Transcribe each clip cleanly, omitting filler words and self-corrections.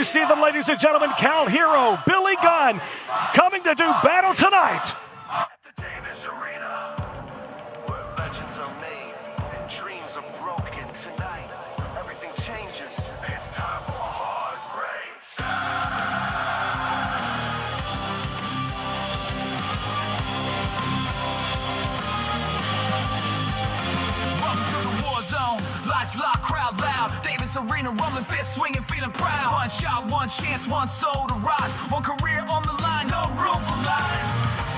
you see them, ladies and gentlemen. Cal Hero, Billy Gunn, coming to do battle tonight. At the Davis Arena, where legends are made and dreams are broken tonight. Everything changes. It's time for a hard race. Welcome to the war zone. Lights lock, crowd loud. Davis Arena, rumbling, fist swinging, feeling proud. One shot, one chance, one soul to rise. One career on the line, no room for lies.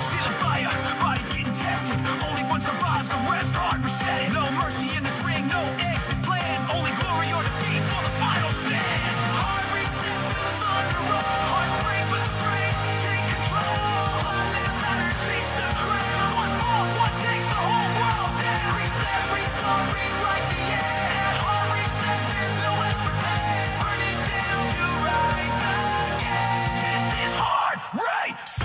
Stealing fire, bodies getting tested. Only one survives, the rest hard reset. No mercy in this ring, no exit plan. Only glory or defeat for the final stand. Hard reset with the thunder roll. Hearts break, but the brave take control. Climb that ladder, chase the crown. One falls, one takes the whole world down. Reset, restart, rewrite the end. Hard reset, there's no less pretend. Burn it down to rise again. This is hard race.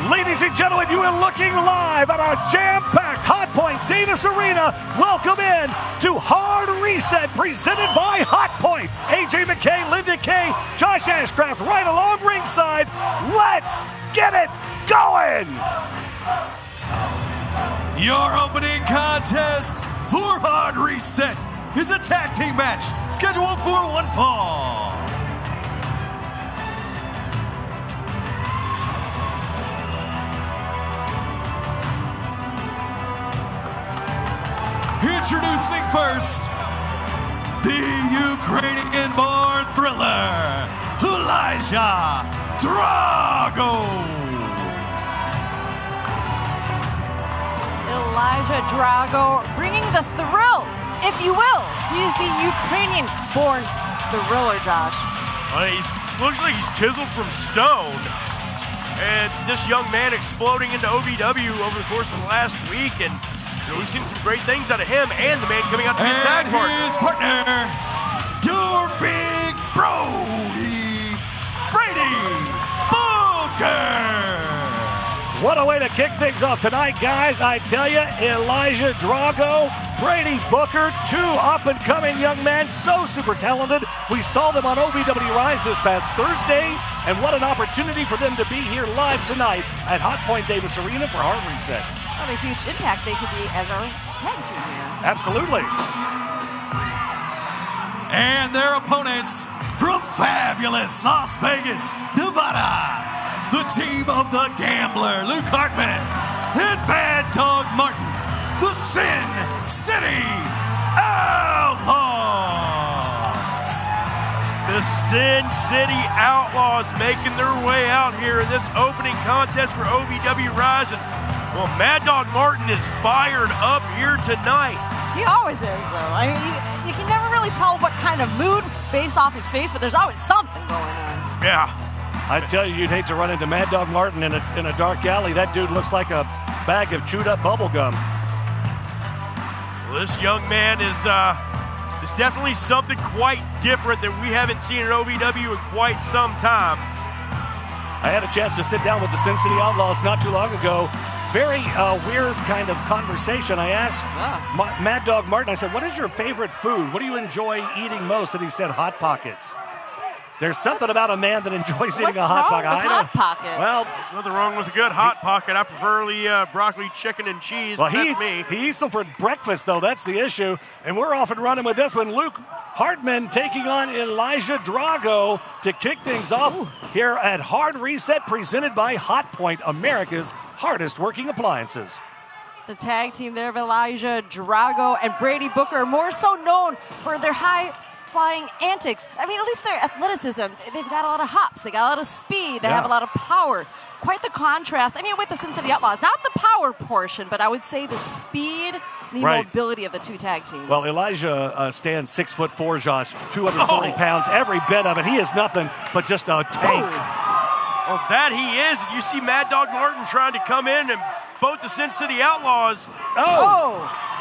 Ladies and gentlemen, you are looking live at our jam-packed Hot Point Davis Arena. Welcome in to Hard Reset, presented by Hot Point. AJ McKay, Linda Kay, Josh Ashcraft right along ringside. Let's get it going! Your opening contest for Hard Reset is a tag team match scheduled for one fall. Introducing first, the Ukrainian-born thriller, Elijah Drago. Elijah Drago bringing the thrill, if you will. He's the Ukrainian-born thriller, Josh. Looks like he's chiseled from stone. And this young man exploding into OVW over the course of the last week, and we've seen some great things out of him and the man coming out to his tag partner. His partner, your big Brody, Brady Booker. What a way to kick things off tonight, guys. I tell you, Elijah Drago, Brady Booker, two up-and-coming young men, so super talented. We saw them on OVW Rise this past Thursday, and what an opportunity for them to be here live tonight at Hot Point Davis Arena for Hard Reset. What a huge impact they could be as our tag team here. Absolutely. And their opponents from fabulous Las Vegas, Nevada, the team of the Gambler, Luke Hartman, and Bad Dog Martin, the Sin City Outlaws. The Sin City Outlaws making their way out here in this opening contest for OVW Rise. And, well, Mad Dog Martin is fired up here tonight. He always is, though. I mean, you can never really tell what kind of mood based off his face, but there's always something going on. Yeah. I tell you, you'd hate to run into Mad Dog Martin in a dark alley. That dude looks like a bag of chewed up bubble gum. Well, this young man is definitely something quite different that we haven't seen in OVW in quite some time. I had a chance to sit down with the Sin City Outlaws not too long ago. Very weird kind of conversation. I asked Mad Dog Martin, I said, what is your favorite food? What do you enjoy eating most? And he said, Hot Pockets. There's something about a man that enjoys eating a Hot Pocket. Hot Pockets? Well, there's nothing wrong with a good Hot Pocket. I prefer broccoli, chicken, and cheese. Well, that's me. He eats them for breakfast, though. That's the issue. And we're off and running with this one. Luke Hartman taking on Elijah Drago to kick things off here at Hard Reset, presented by Hot Point, America's hardest working appliances. The tag team there of Elijah Drago and Brady Booker, more so known for their high-flying antics. I mean, at least their athleticism. They've got a lot of hops. They got a lot of speed. They have a lot of power. Quite the contrast. I mean, with the Sin City Outlaws, not the power portion, but I would say the speed and the mobility of the two tag teams. Well, Elijah stands 6'4", Josh, 240 pounds, every bit of it. He is nothing but just a tank. Well, that he is. You see Mad Dog Martin trying to come in, and both the Sin City Outlaws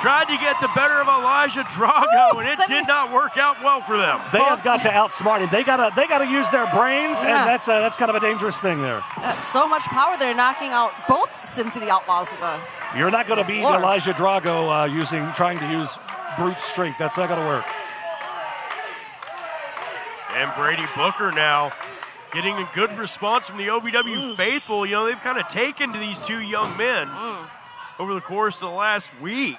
tried to get the better of Elijah Drago, and it did not work out well for them. They have got to outsmart him. They gotta use their brains, and that's kind of a dangerous thing there. So much power there, knocking out both Sin City Outlaws. You're not going to beat Elijah Drago trying to use brute strength. That's not going to work. And Brady Booker now getting a good response from the OVW faithful. You know, they've kind of taken to these two young men over the course of the last week.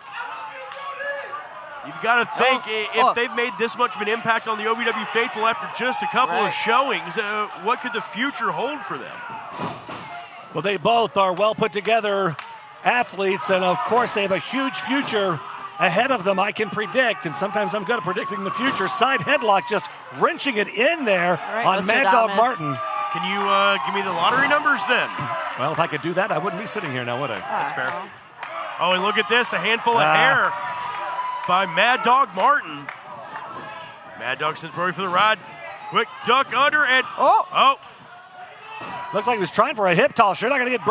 You've got to think if they've made this much of an impact on the OVW faithful after just a couple of showings, what could the future hold for them? Well, they both are well put together athletes, and of course they have a huge future ahead of them, I can predict, and sometimes I'm good at predicting the future. Side headlock, just wrenching it in there on Mad Dog Martin. Can you give me the lottery numbers then? Well, if I could do that, I wouldn't be sitting here now, would I? That's fair. Oh, and look at this, a handful of hair by Mad Dog Martin. Mad Dog sends Brody for the ride. Quick duck under, and looks like he was trying for a hip toss. You're not going to get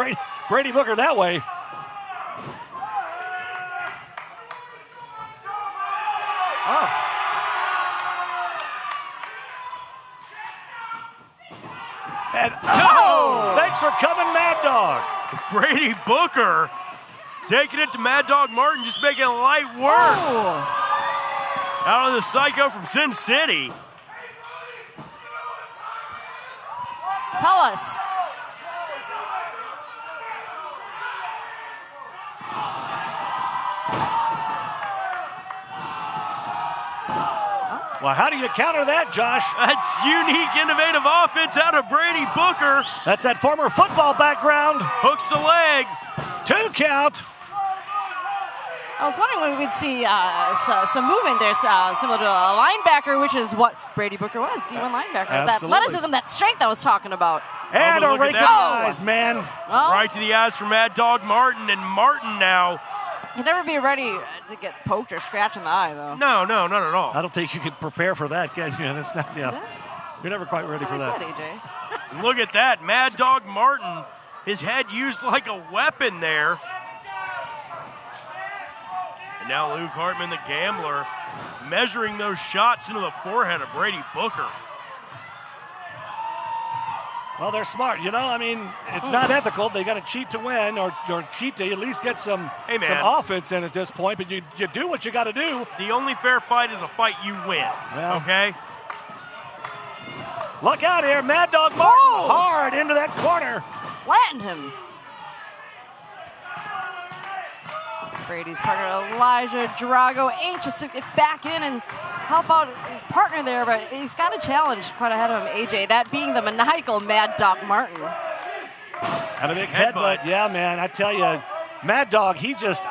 Brady Booker that way. And thanks for coming, Mad Dog. Brady Booker taking it to Mad Dog Martin, just making light work out of the Psycho from Sin City. Tell us. Well, how do you counter that, Josh? That's unique, innovative offense out of Brady Booker. That's that former football background. Hooks the leg. 2 count. I was wondering when we'd see some movement there, similar to a linebacker, which is what Brady Booker was, D1 linebacker. That athleticism, that strength I was talking about. And a rake of eyes, man. Well, right to the eyes for Mad Dog Martin, and Martin now. You'd never be ready to get poked or scratched in the eye, though. No, not at all. I don't think you can prepare for that, can you? That's not, you're never quite ready for that. That's what I said, AJ. Look at that, Mad Dog Martin, his head used like a weapon there. And now Luke Hartman, the gambler, measuring those shots into the forehead of Brady Booker. Well, they're smart, you know. I mean, it's not ethical. They got to cheat to win, or cheat to at least get some offense in at this point. But you do what you got to do. The only fair fight is a fight you win. Well, okay. Look out here, Mad Dog Martin hard into that corner. Flattened him. Brady's partner Elijah Drago anxious to get back in and help out his partner there, but he's got a challenge quite ahead of him, AJ, that being the maniacal Mad Dog Martin. And a big headbutt. Yeah, man, I tell you, Mad Dog, he just,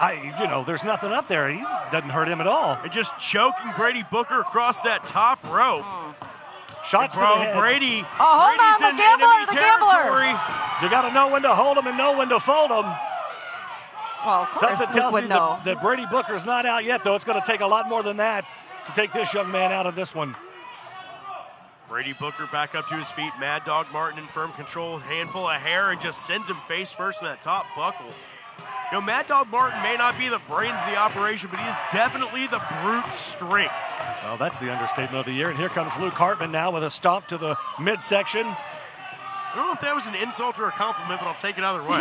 there's nothing up there. He doesn't hurt him at all. And just choking Brady Booker across that top rope. Shots to the head. Brady. Oh, hold on, the gambler. You got to know when to hold him and know when to fold him. Well, of course, something tells me that Brady Booker's not out yet, though. It's going to take a lot more than that to take this young man out of this one. Brady Booker back up to his feet. Mad Dog Martin in firm control, handful of hair, and just sends him face first in that top buckle. You know, Mad Dog Martin may not be the brains of the operation, but he is definitely the brute strength. Well, that's the understatement of the year. And here comes Luke Hartman now with a stomp to the midsection. I don't know if that was an insult or a compliment, but I'll take it either way.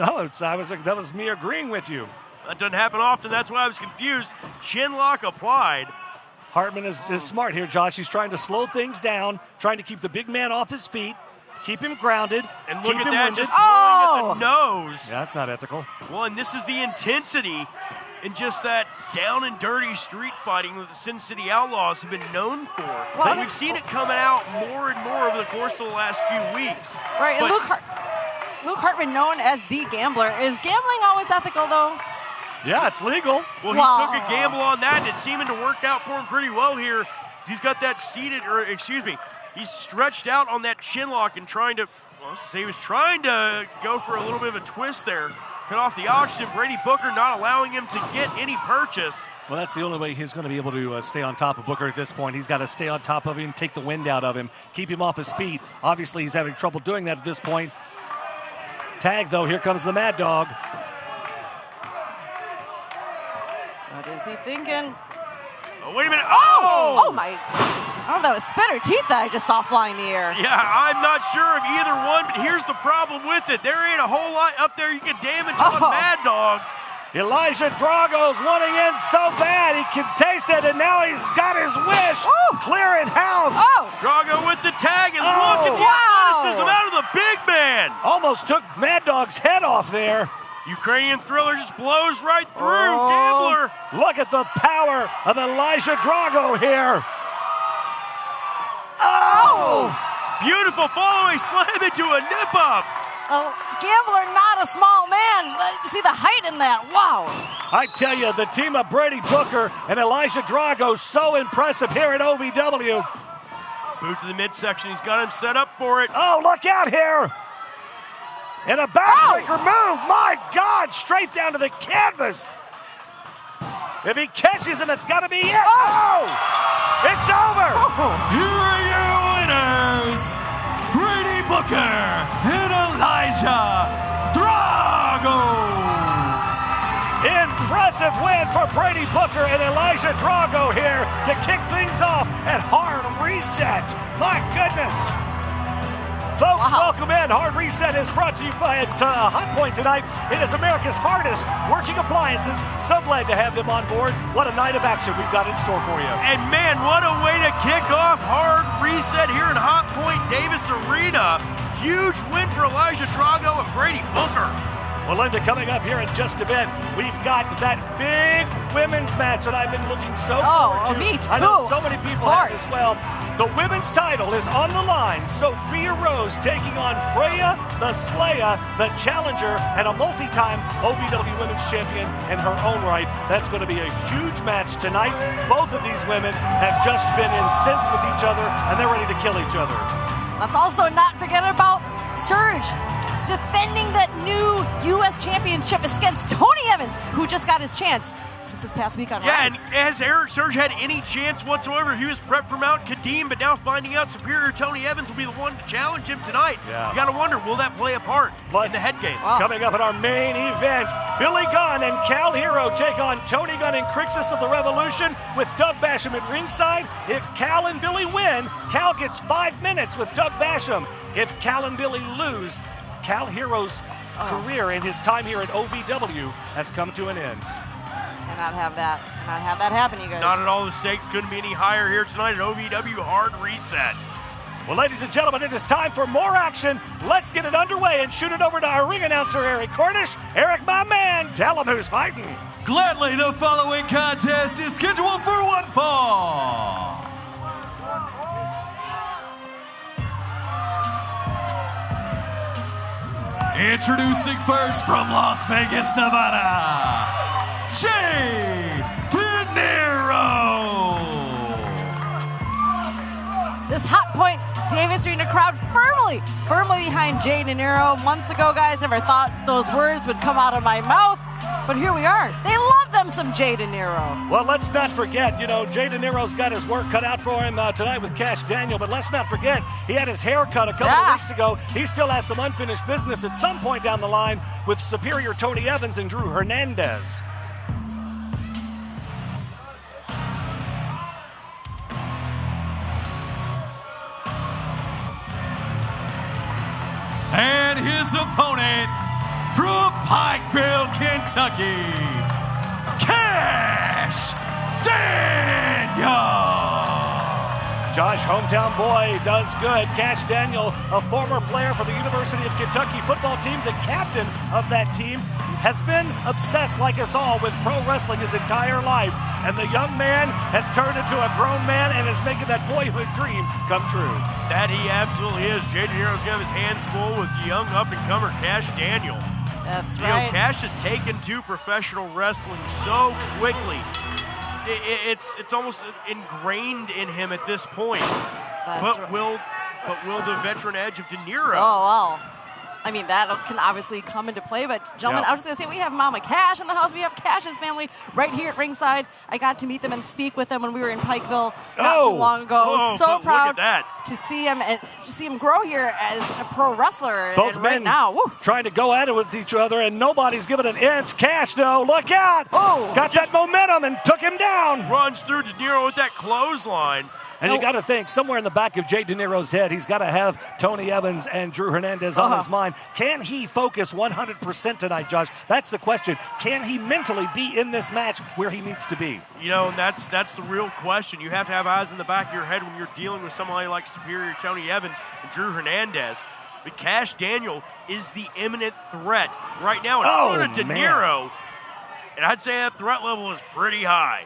That was me agreeing with you. That doesn't happen often. That's why I was confused. Chin lock applied. Hartman is smart here, Josh. He's trying to slow things down, trying to keep the big man off his feet, keep him grounded, and look keep at him that, winded. just blowing at the nose. Yeah, that's not ethical. Well, and this is the intensity and just that down and dirty street fighting that the Sin City Outlaws have been known for. Well, we've seen it coming out more and more over the course of the last few weeks. Right, and Luke Hartman, known as the gambler. Is gambling always ethical, though? Yeah, it's legal. Well, he took a gamble on that, and it's seeming to work out for him pretty well here. He's got that he's stretched out on that chin lock and he was trying to go for a little bit of a twist there. cut off the oxygen. Brady Booker not allowing him to get any purchase. Well, that's the only way he's going to be able to stay on top of Booker at this point. He's got to stay on top of him, take the wind out of him, keep him off his feet. Obviously, he's having trouble doing that at this point. Tag, though. Here comes the Mad Dog. What is he thinking? Oh, wait a minute. Oh my. I don't know if that was spit or teeth that I just saw flying in the air. Yeah, I'm not sure of either one, but here's the problem with it. There ain't a whole lot up there you can damage on Mad Dog. Elijah Drago's wanting in so bad. He can taste it, and now he's got his wish. Clearing house. Drago with the tag, and look at the athleticism out of the big man. Almost took Mad Dog's head off there. Ukrainian Thriller just blows right through Gambler. Look at the power of Elijah Drago here. Beautiful follow-away slam into a nip-up. Gambler, not a small man. See the height in that. Wow. I tell you, the team of Brady Booker and Elijah Drago, so impressive here at OVW. Boot to the midsection. He's got him set up for it. Oh, look out here. And a backbreaker move. My God, straight down to the canvas. If he catches him, it's got to be it. It's over. Here are your winners, Brady Booker and Elijah Drago. Impressive win for Brady Booker and Elijah Drago here to kick things off at Hard Reset. My goodness. Folks, welcome in. Hard Reset is brought to you by Hot Point tonight. It is America's hardest working appliances. So glad to have them on board. What a night of action we've got in store for you. And man, what a way to kick off Hard Reset here in Hot Point Davis Arena. Huge win for Elijah Drago and Brady Booker. Well, Linda, coming up here in just a bit, we've got that big women's match that I've been looking so forward to. Me too. I know so many people have as well. The women's title is on the line. Sophia Rose taking on Freya the Slayer, the challenger, and a multi-time OVW Women's Champion in her own right. That's going to be a huge match tonight. Both of these women have just been incensed with each other, and they're ready to kill each other. Let's also not forget about Surge defending that new U.S. Championship against Tony Evans, who just got his chance just this past week on Rise. And has Eric Surge had any chance whatsoever? He was prepped for Mount Kadim, but now finding out superior Tony Evans will be the one to challenge him tonight. Yeah. You got to wonder, will that play a part in the head games? Coming up in our main event, Billy Gunn and Cal Hero take on Tony Gunn and Crixus of the Revolution with Doug Basham at ringside. If Cal and Billy win, Cal gets 5 minutes with Doug Basham. If Cal and Billy lose, Cal Hero's career and his time here at OVW has come to an end. Cannot have that. Cannot have that happen, you guys. Not at all. The stakes couldn't be any higher here tonight at OVW Hard Reset. Well, ladies and gentlemen, it is time for more action. Let's get it underway and shoot it over to our ring announcer, Eric Cornish. Eric, my man, tell him who's fighting. Gladly, the following contest is scheduled for one fall. Introducing first from Las Vegas, Nevada, Deniro. This Hot Point Davis Arena crowd firmly behind Jay Deniro. Months ago, guys, never thought those words would come out of my mouth, but here we are. They love them some Jay Deniro. Well, let's not forget, Jay Deniro's got his work cut out for him tonight with Cash Daniel, but let's not forget, he had his hair cut a couple of weeks ago. He still has some unfinished business at some point down the line with superior Tony Evans and Drew Hernandez. And his opponent from Pikeville, Kentucky, Cash Daniel. Josh, hometown boy, does good. Cash Daniel, a former player for the University of Kentucky football team, the captain of that team, has been obsessed, like us all, with pro wrestling his entire life. And the young man has turned into a grown man and is making that boyhood dream come true. That he absolutely is. Jay Deniro's got his hands full with young up-and-comer Cash Daniel. That's right. Cash has taken to professional wrestling so quickly. It's almost ingrained in him at this point. But will the veteran edge of Deniro I mean, that can obviously come into play. But, gentlemen, Yeah. I was going to say, we have Mama Cash in the house. We have Cash's family right here at ringside. I got to meet them and speak with them when we were in Pikeville not too long ago. Oh, So look at proud that. to see him and to see him grow here as a pro wrestler. Both and men right now, woo. trying to go at it with each other, and nobody's giving an inch. Cash, though, look out! Oh. Got that momentum and took him down. Runs through Deniro with that clothesline. And you got to think, somewhere in the back of Jay Deniro's head, he's got to have Tony Evans and Drew Hernandez on his mind. Can he focus 100% tonight, Josh? That's the question. Can he mentally be in this match where he needs to be? You know, and that's the real question. You have to have eyes in the back of your head when you're dealing with somebody like superior Tony Evans and Drew Hernandez. But Cash Daniel is the imminent threat right now in front of Deniro. And I'd say that threat level is pretty high.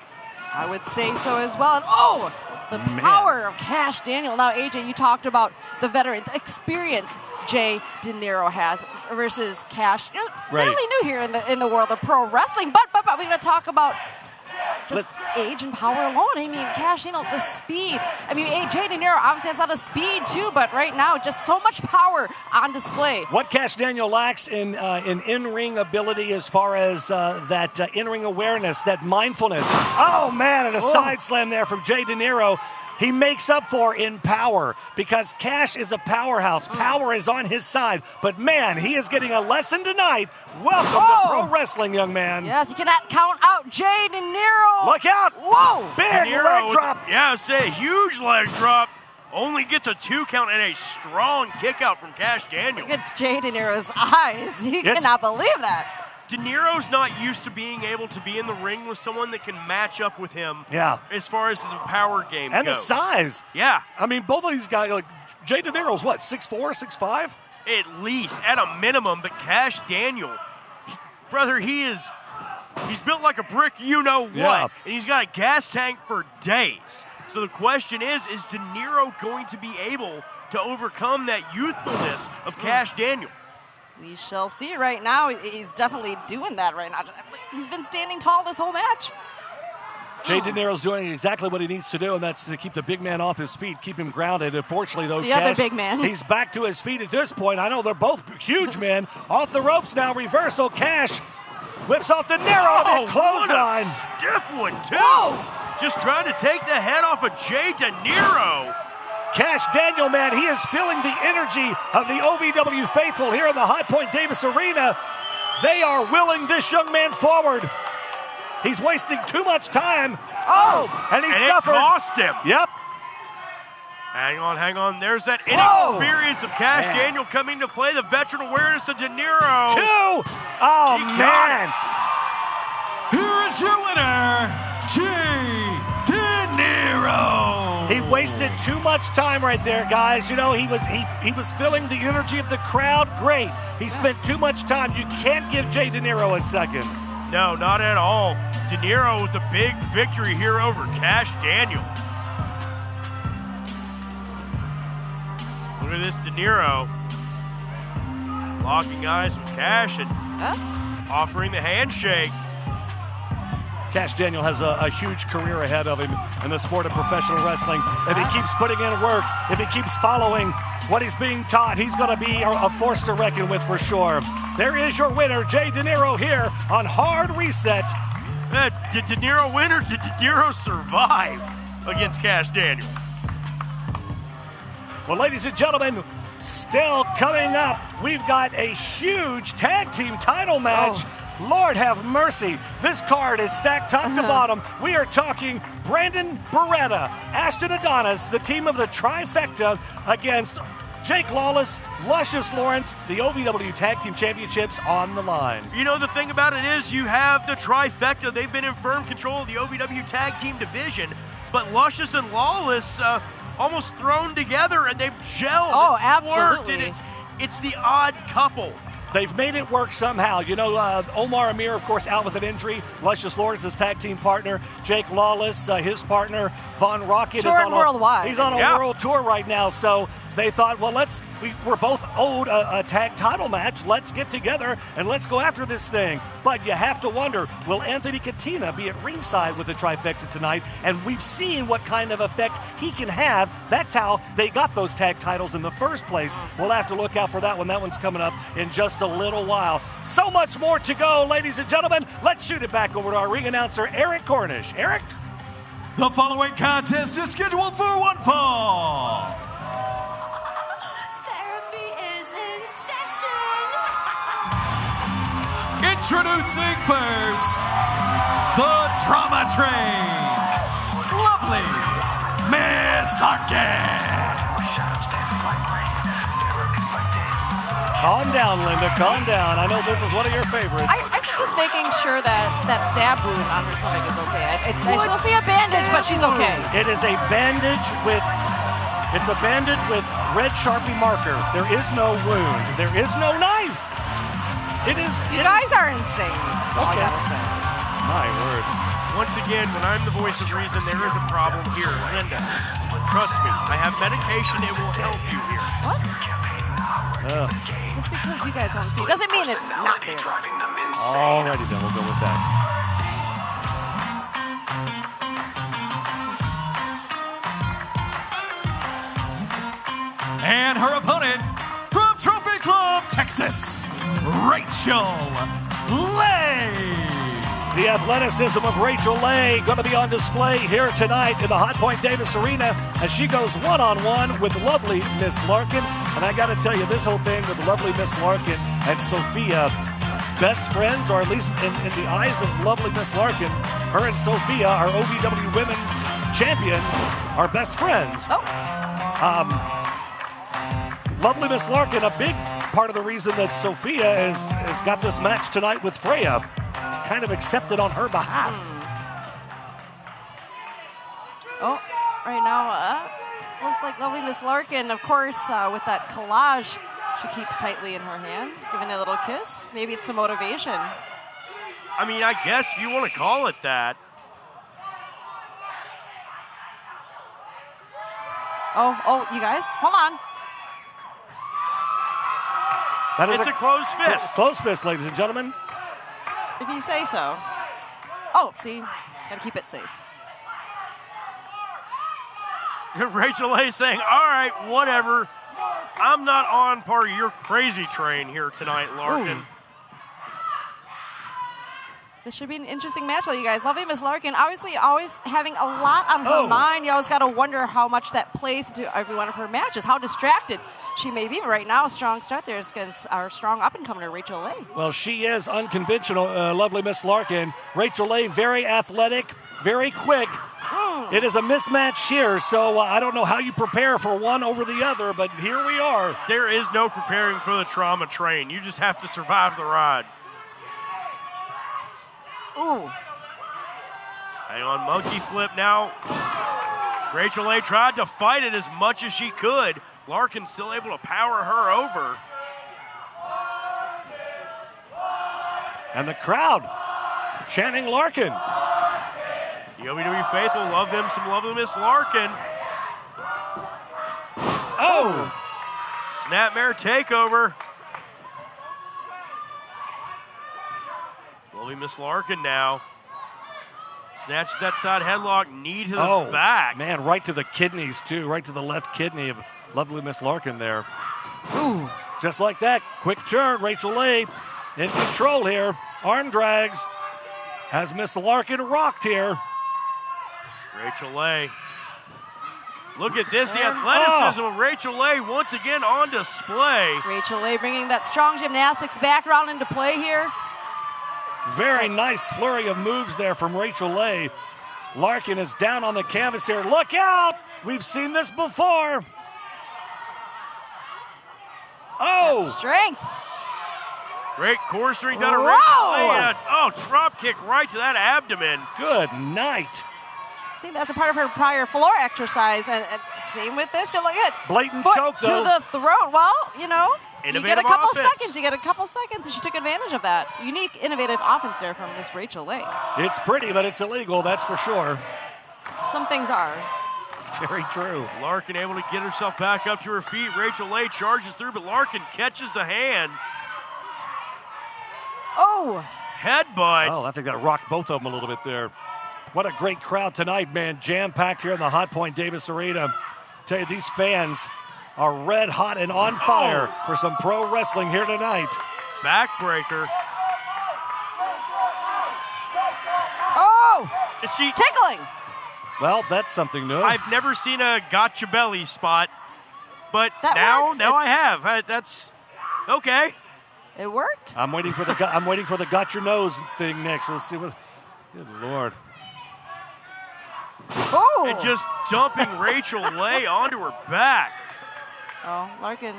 I would say so as well. And the power of Cash Daniel. Now, AJ, you talked about the veteran, the experience Jay Deniro has versus Cash. You know, fairly new here in the world of pro wrestling. But we're going to talk about just age and power alone. I mean, Cash Daniel, the speed. I mean, Jay Deniro obviously has a lot of speed too, but right now, just so much power on display. What Cash Daniel lacks in in-ring ability as far as that in-ring awareness, that mindfulness. Oh, man, and a side slam there from Jay Deniro. He makes up for in power because Cash is a powerhouse. Power is on his side. But, man, he is getting a lesson tonight. Welcome to pro wrestling, young man. Yes, you cannot count out Jay Deniro. Look out. Whoa. Big Deniro leg drop. Yeah, say huge leg drop. Only gets a 2 count and a strong kick out from Cash Daniel. Look at Jay Deniro's eyes. You cannot believe that. Deniro's not used to being able to be in the ring with someone that can match up with him as far as the power game and goes. the size. Yeah. I mean, both of these guys, like Jay Deniro's what, 6'4", 6'5"? At least, at a minimum. But Cash Daniel, brother, he's built like a brick, you know what. Yeah. And he's got a gas tank for days. So the question is Deniro going to be able to overcome that youthfulness of Cash Daniel? We shall see right now. He's definitely doing that right now. He's been standing tall this whole match. Jay Deniro's doing exactly what he needs to do, and that's to keep the big man off his feet, keep him grounded. Unfortunately, though, The Cash, other big man. He's back to his feet at this point. I know they're both huge men. Off the ropes now, reversal. Cash whips off Deniro. Oh, Clothesline. what a stiff one, too. Whoa. Just trying to take the head off of Jay Deniro. Cash Daniel, man, he is feeling the energy of the OVW faithful here in the High Point Davis Arena. They are willing this young man forward. He's wasting too much time. And he suffered. It cost him. Yep. Hang on. There's that inexperience of Cash Daniel coming to play. The veteran awareness of Deniro. 2. Oh, He man. Here is your winner, Jay Deniro. He wasted too much time right there, guys. You know, he was feeling the energy of the crowd. Great. He spent too much time. You can't give Jay Deniro a second. No, not at all. Deniro with the big victory here over Cash Daniel. Look at this Deniro. Locking eyes with Cash and offering the handshake. Cash Daniel has a huge career ahead of him in the sport of professional wrestling. If he keeps putting in work, if he keeps following what he's being taught, he's going to be a force to reckon with for sure. There is your winner, Jay Deniro, here on Hard Reset. Did Deniro win or did Deniro survive against Cash Daniel? Well, ladies and gentlemen, still coming up, we've got a huge tag team title match. Lord have mercy. This card is stacked top to bottom. We are talking Brandon Beretta, Ashton Adonis, the team of the trifecta against Jake Lawless, Luscious Lawrence, the OVW Tag Team Championships on the line. You know, the thing about it is you have the trifecta. They've been in firm control of the OVW Tag Team division, but Luscious and Lawless almost thrown together and they've gelled. Oh, it's absolutely. Worked, and it's the odd couple. They've made it work somehow. You know, Omar Amir, of course, out with an injury. Luscious Lawrence's tag team partner. Jake Lawless, his partner, Von Rocket, Touring worldwide. He's on a world tour right now. So they thought, well, we're both owed a tag title match. Let's get together and let's go after this thing. But you have to wonder, will Anthony Katina be at ringside with the trifecta tonight? And we've seen what kind of effect he can have. That's how they got those tag titles in the first place. We'll have to look out for that one. That one's coming up in just a little while. So much more to go, ladies and gentlemen. Let's shoot it back over to our ring announcer, Eric Cornish. Eric? The following contest is scheduled for one fall. Therapy is in session. Introducing first, the Trauma Train, lovely Miss Larkin. Calm down, Linda. Calm down. I know this is one of your favorites. I'm just making sure that stab wound on her stomach is okay. I still see a bandage, but she's okay. It is a bandage with red Sharpie marker. There is no wound. There is no knife. You guys are insane. All I gotta say. My word. Once again, when I'm the voice of reason, there is a problem here. Linda, trust me, I have medication. It will help you here. What? Just because you guys don't see it doesn't mean it's not there. Alrighty then, we'll go with that. And her opponent from Trophy Club, Texas, Rachel Lay. The athleticism of Rachel Lay going to be on display here tonight in the Hot Point Davis Arena as she goes one-on-one with lovely Miss Larkin. And I got to tell you, this whole thing with lovely Miss Larkin and Sophia, best friends, or at least in the eyes of lovely Miss Larkin, her and Sophia, our OVW Women's Champion, are best friends. Lovely Miss Larkin, a big part of the reason that Sophia has got this match tonight with Freya, kind of accepted on her behalf. Oh, right now, looks like lovely Miss Larkin, of course, with that collage she keeps tightly in her hand, giving a little kiss. Maybe it's some motivation. I mean, I guess if you want to call it that. Oh, you guys, hold on. It's a closed fist. Closed fist, ladies and gentlemen. If you say so. Oh, see, gotta keep it safe. Rachel Lay saying, all right, whatever. I'm not on part of your crazy train here tonight, Larkin. Ooh. This should be an interesting match, though, you guys. Lovely Miss Larkin, obviously always having a lot on her mind. You always got to wonder how much that plays into every one of her matches, how distracted she may be. But right now, a strong start there against our strong up-and-comer, Rachel Lay. Well, she is unconventional, lovely Miss Larkin. Rachel Lay, very athletic, very quick. It is a mismatch here, so I don't know how you prepare for one over the other, but here we are. There is no preparing for the trauma train. You just have to survive the ride. Ooh. Hang on, monkey flip now. Rachel Lay tried to fight it as much as she could. Larkin still able to power her over. And the crowd chanting Larkin. The OVW faithful love them some lovely Miss Larkin. Oh! Snapmare takeover. Lovely Miss Larkin now. Snatches that side headlock, knee to the back. Man, right to the kidneys, too. Right to the left kidney of lovely Miss Larkin there. Ooh. Just like that. Quick turn. Rachel Lay in control here. Arm drags. Has Miss Larkin rocked here. Rachel Lay. Look at this, the athleticism of Rachel Lay once again on display. Rachel Lay bringing that strong gymnastics background into play here. Very nice flurry of moves there from Rachel Lay. Larkin is down on the canvas here. Look out! We've seen this before. Oh! That strength. Great core strength out of Rachel Lay. Drop kick right to that abdomen. Good night. See, that's a part of her prior floor exercise. And same with this. You look at blatant foot choke, though. to the throat. Well, you know, innovative you get a couple offense. seconds. You get a couple seconds, and she took advantage of that. Unique, innovative offense there from Miss Rachel Lay. It's pretty, but it's illegal, that's for sure. Some things are. Very true. Larkin able to get herself back up to her feet. Rachel Leigh charges through, but Larkin catches the hand. Oh! Headbutt. Oh, I think that rocked both of them a little bit there. What a great crowd tonight, man. Jam-packed here in the Hot Point Davis Arena. Tell you, these fans are red hot and on fire for some pro wrestling here tonight. Backbreaker. Oh! Is she Tickling! Well, that's something new. I've never seen a gotcha belly spot, but That now works. I have. That's okay. It worked. I'm waiting for the got your nose thing next. Let's see what. Good Lord. Oh! And just dumping Rachel Leigh onto her back. Oh, Larkin.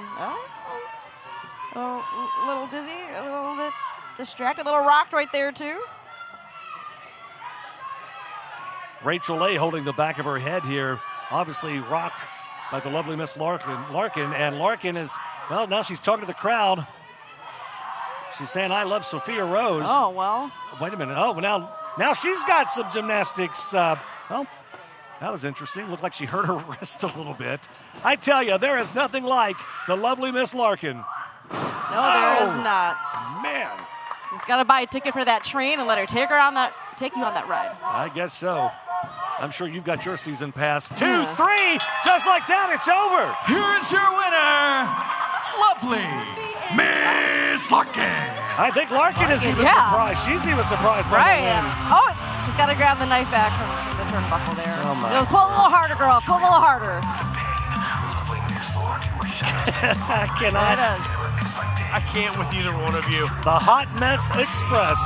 Oh, a little dizzy, a little bit distracted, a little rocked right there too. Rachel Leigh holding the back of her head here, obviously rocked by the lovely Miss Larkin. And Larkin is, well, now she's talking to the crowd. She's saying, "I love Sophia Rose." Oh, well. Wait a minute. Oh, now she's got some gymnastics. Well, that was interesting. Looked like she hurt her wrist a little bit. I tell you, there is nothing like the lovely Miss Larkin. No, there is not. Man, Just got to buy a ticket for that train and let her take you on that ride. I guess so. I'm sure you've got your season pass. 2, 3, just like that, it's over. Here is your winner, lovely Miss Larkin. I think Larkin is even surprised. She's even surprised by Right. the win. Oh, she's got to grab the knife back from the turnbuckle there. Oh, my. Pull a little harder, girl. Pull a little harder. I cannot. There it is. I can't with either one of you. The Hot Mess Express.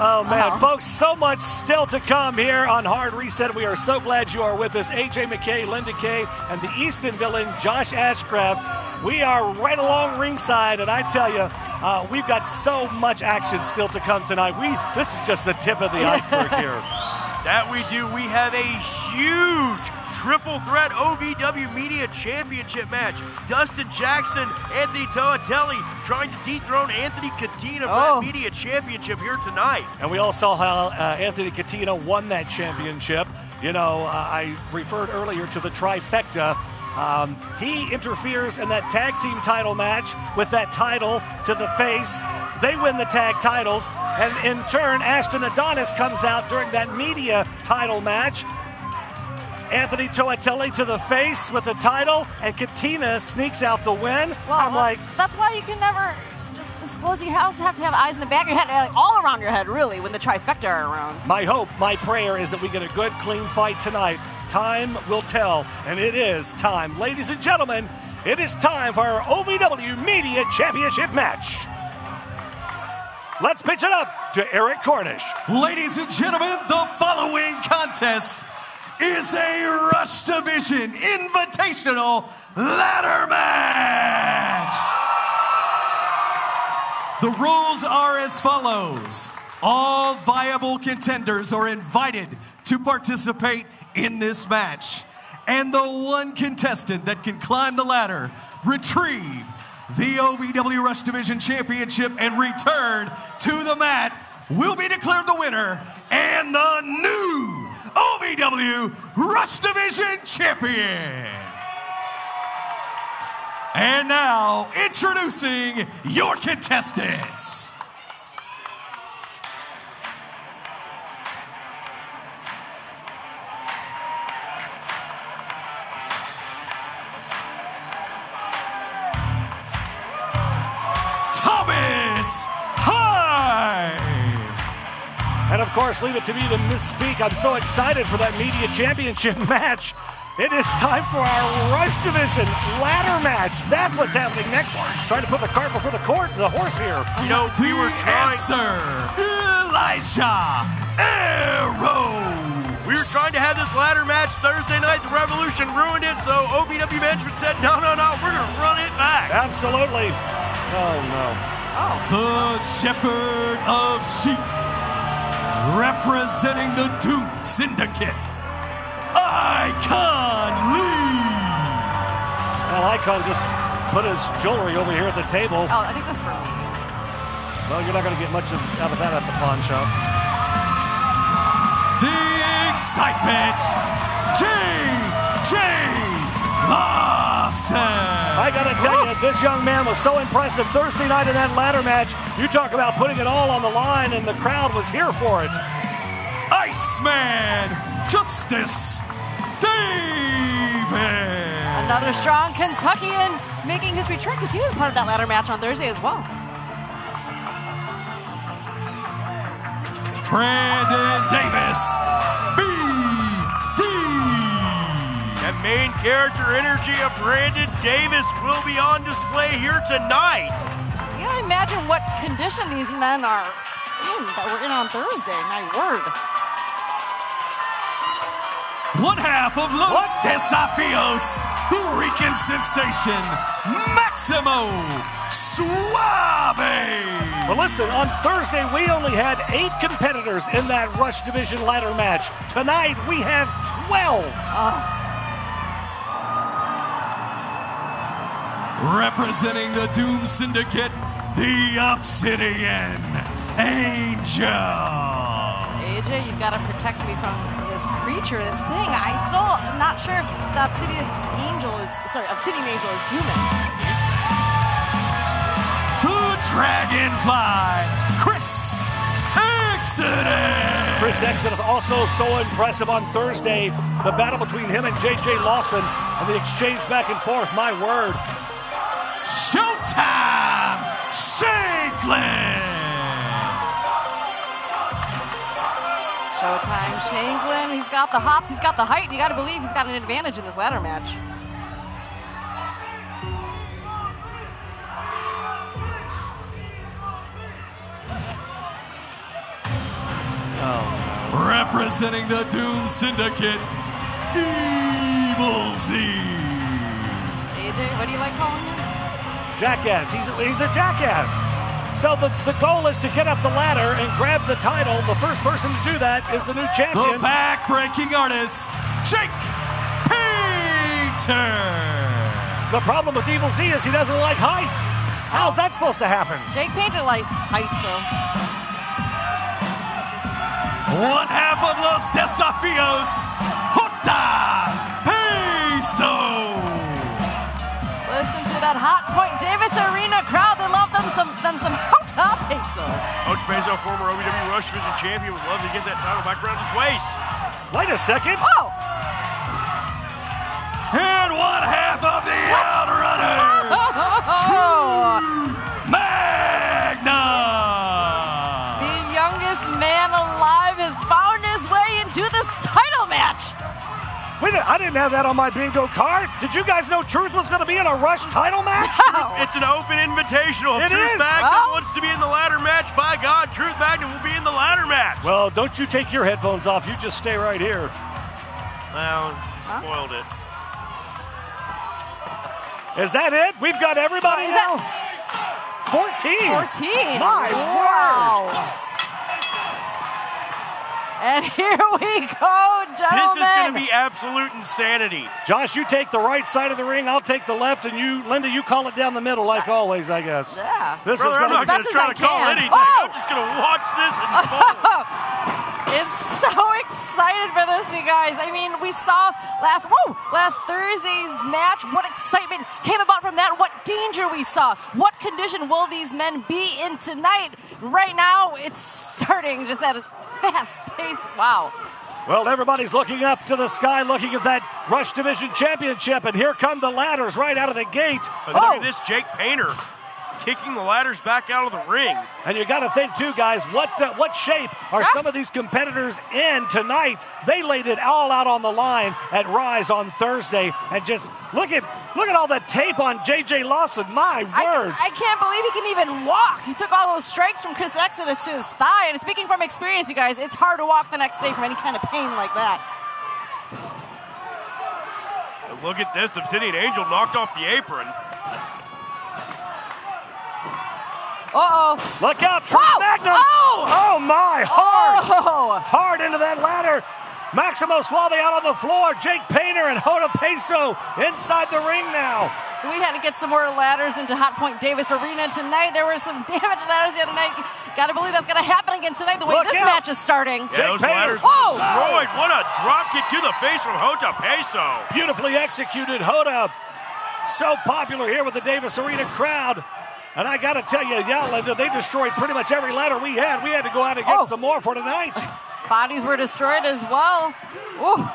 Oh, man, folks, so much still to come here on Hard Reset. We are so glad you are with us. AJ McKay, Linda Kay, and the Easton villain, Josh Ashcraft. We are right along ringside, and I tell you, we've got so much action still to come tonight. This is just the tip of the iceberg here. That we do. We have a huge triple threat OVW Media Championship match. Dustin Jackson, Anthony Toatelli trying to dethrone Anthony Katina for that Media Championship here tonight. And we all saw how Anthony Katina won that championship. You know, I referred earlier to the trifecta. He interferes in that tag team title match with that title to the face. They win the tag titles, and in turn, Ashton Adonis comes out during that media title match. Anthony Toatelli to the face with the title, and Katina sneaks out the win. Well, I'm like, that's why you can never just disclose. You also have to have eyes in the back of your head, like all around your head, really, when the trifecta are around. my hope, my prayer is that we get a good, clean fight tonight. Time will tell, and it is time. Ladies and gentlemen, it is time for our OVW Media Championship match. Let's pitch it up to Eric Cornish. Ladies and gentlemen, the following contest is a Rush Division Invitational Ladder Match. The rules are as follows. All viable contenders are invited to participate in this match. And the one contestant that can climb the ladder, retrieve the OVW Rush Division Championship, and return to the mat will be declared the winner and the new OVW Rush Division Champion. And now, introducing your contestants. And of course, leave it to me to misspeak. I'm so excited for that Media Championship match. It is time for our Rush Division ladder match. That's what's happening next. Trying to put the cart before the horse here. You know, we were trying. Elijah Arrow. We were trying to have this ladder match Thursday night. The Revolution ruined it, so OVW management said, no, we're going to run it back. Absolutely. Oh, no. The Shepherd of Sheep, representing the Doom Syndicate, Icon Lee. Well, Icon just put his jewelry over here at the table. Oh, I think that's for me. Well, you're not going to get much out of that at the pawn shop. The excitement, J.J. Lawson. I gotta tell you, this young man was so impressive Thursday night in that ladder match. You talk about putting it all on the line, and the crowd was here for it. Iceman Justice Davis. Another strong Kentuckian making his return because he was part of that ladder match on Thursday as well. Brandon Davis, BD. That main character energy of Brandon Davis will be on display here tonight. You gotta imagine what condition these men are in that were in on Thursday. My word. One half of Los Desafios, the Rican sensation, Maximo Suave. Well, listen, on Thursday, we only had 8 competitors in that Rush Division ladder match. Tonight, we have 12. Representing the Doom Syndicate, the Obsidian Angel. AJ, you've got to protect me from this creature, this thing. I'm not sure if the Obsidian Angel is human. The Dragonfly, Chris Exodus. Chris Exodus also so impressive on Thursday. The battle between him and J.J. Lawson and the exchange back and forth. My word. Showtime, Shanklin. Showtime Shanklin. He's got the hops, he's got the height. You got to believe he's got an advantage in this ladder match. Representing the Doom Syndicate, Evil Z. AJ, what do you like calling him? Jackass. He's a jackass. So the goal is to get up the ladder and grab the title. The first person to do that is the new The champion. back-breaking artist, Jake Painter. The problem with Evil Z is he doesn't like heights. How's that supposed to happen? Jake Painter likes heights, though. One half of Los Desafios, Jota Peso. Listen to that Hot Point Davis Arena crowd. They love them some Jota Peso. Coach Bezo, former OVW Rush Division champion, would love to get that title back around his waist. Wait a second. Oh! And one half of the Outrunners, True Magna. The youngest man alive has found his way into this title match. I didn't have that on my bingo card. Did you guys know Truth was going to be in a Rush title match? It's an open invitational. If It Truth is. Magna Well. wants to be in the ladder match, by God, Truth Magna will be in the ladder match. Well, don't you take your headphones off. You just stay right here. Well, spoiled it. Is that it? We've got everybody Is now? that 14. 14? My Wow. And here we go, gentlemen. This is going to be absolute insanity. Josh, you take the right side of the ring. I'll take the left, and you, Linda, you call it down the middle like always, I guess. Yeah. This Brother, is I'm going not to going be... to as try I to call can. anything. Oh! I'm just going to watch this and unfold. It's so excited for this, you guys. I mean, we saw last Thursday's match. What excitement came about from that. What danger we saw. What condition will these men be in tonight? Right now, it's starting just at a fast pace. Wow. Well, everybody's looking up to the sky, looking at that Rush Division Championship, and here come the ladders right out of the gate. But look at this Jake Painter kicking the ladders back out of the ring. And you got to think, too, guys, what shape are some of these competitors in tonight? They laid it all out on the line at Rise on Thursday, and just look at all that tape on J.J. Lawson. My word! I can't believe he can even walk. He took all those strikes from Chris Exodus to his thigh, and speaking from experience, you guys, it's hard to walk the next day from any kind of pain like that. And look at this, Obsidian Angel knocked off the apron. Uh-oh. Look out, Truth Magnum! Oh my, hard into that ladder. Maximo Suave out on the floor. Jake Painter and Jota Peso inside the ring now. We had to get some more ladders into Hot Point Davis Arena tonight. There were some damaged ladders the other night. Gotta believe that's gonna happen again tonight, the way Look this out. match is starting. Yeah, those Painter. ladders Whoa. destroyed. What a drop kick to the face from Hota Peso. Beautifully executed. Hoda, so popular here with the Davis Arena crowd. And I got to tell you, yeah, Linda, they destroyed pretty much every ladder we had. We had to go out and get some more for tonight. Bodies were destroyed as well. Ooh.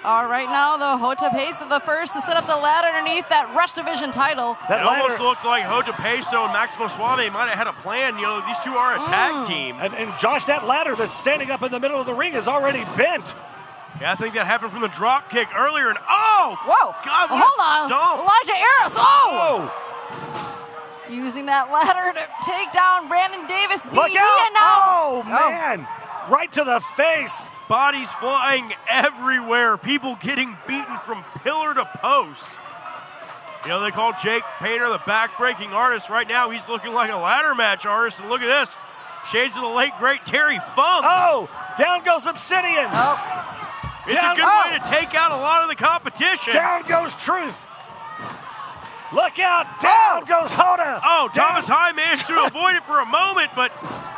All right, now the Hota Peso, the first to set up the ladder underneath that Rush Division title. That It almost ladder, looked like Hota Peso and Maximo Suave might have had a plan. You know, these two are a tag team. and Josh, that ladder that's standing up in the middle of the ring is already bent. Yeah, I think that happened from the drop kick earlier. And oh! Whoa. God, what Hold a on. stomp. Elijah Eros. Oh! Oh, Using that ladder to take down Brandon Davis. look BB, out! and now. Oh, man. Right to the face. Bodies flying everywhere. People getting beaten from pillar to post. You know, they call Jake Painter the back-breaking artist. Right now, he's looking like a ladder match artist. And look at this. Shades of the late, great Terry Funk. Oh, down goes Obsidian. Oh, It's a good way to take out a lot of the competition. Down goes Truth. Look out. Down goes Hoda. Oh, Down. Thomas High managed to avoid it for a moment, but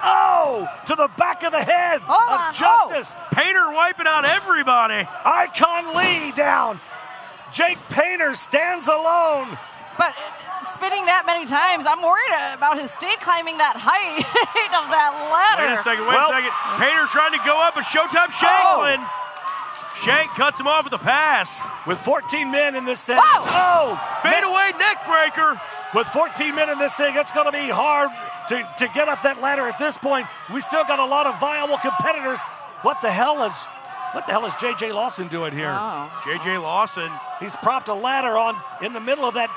Oh, to the back of the head Hold of on. Justice. Painter wiping out everybody. Icon Lee down. Jake Painter stands alone. but spinning that many times, I'm worried about his state climbing that height of that ladder. Wait a second. Well- Painter trying to go up, but Showtime Shanklin. Shank cuts him off with a pass. With 14 men in this thing. Whoa. Oh, Fadeaway neck breaker. with 14 men in this thing, it's going to be hard to get up that ladder at this point. We still got a lot of viable competitors. What the hell is JJ Lawson doing here? Oh. JJ Lawson. He's propped a ladder on in the middle of that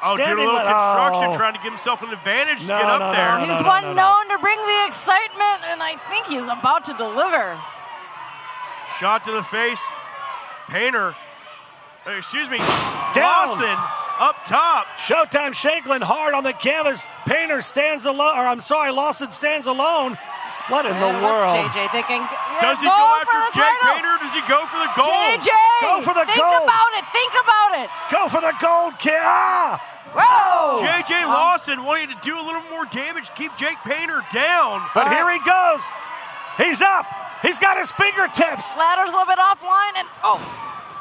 Oh, did a standing little ladder. construction Oh. trying to give himself an advantage to No, get up no, there. no, He's one known to bring the excitement, and I think he's about to deliver. Shot to the face. Painter. Excuse me. Down. Lawson up top. Showtime Shanklin hard on the canvas. Painter stands alone, Lawson stands alone. What in the And world? what's JJ thinking? Does he Go go for after the Jake title. Painter or does he go for the gold? JJ! Go for the think gold. about it. Think about it. Go for the gold kid. Ah! Whoa! JJ Lawson wanting to do a little more damage, keep Jake Painter down. But here he goes. He's up. He's got his fingertips. Ladder's a little bit offline, and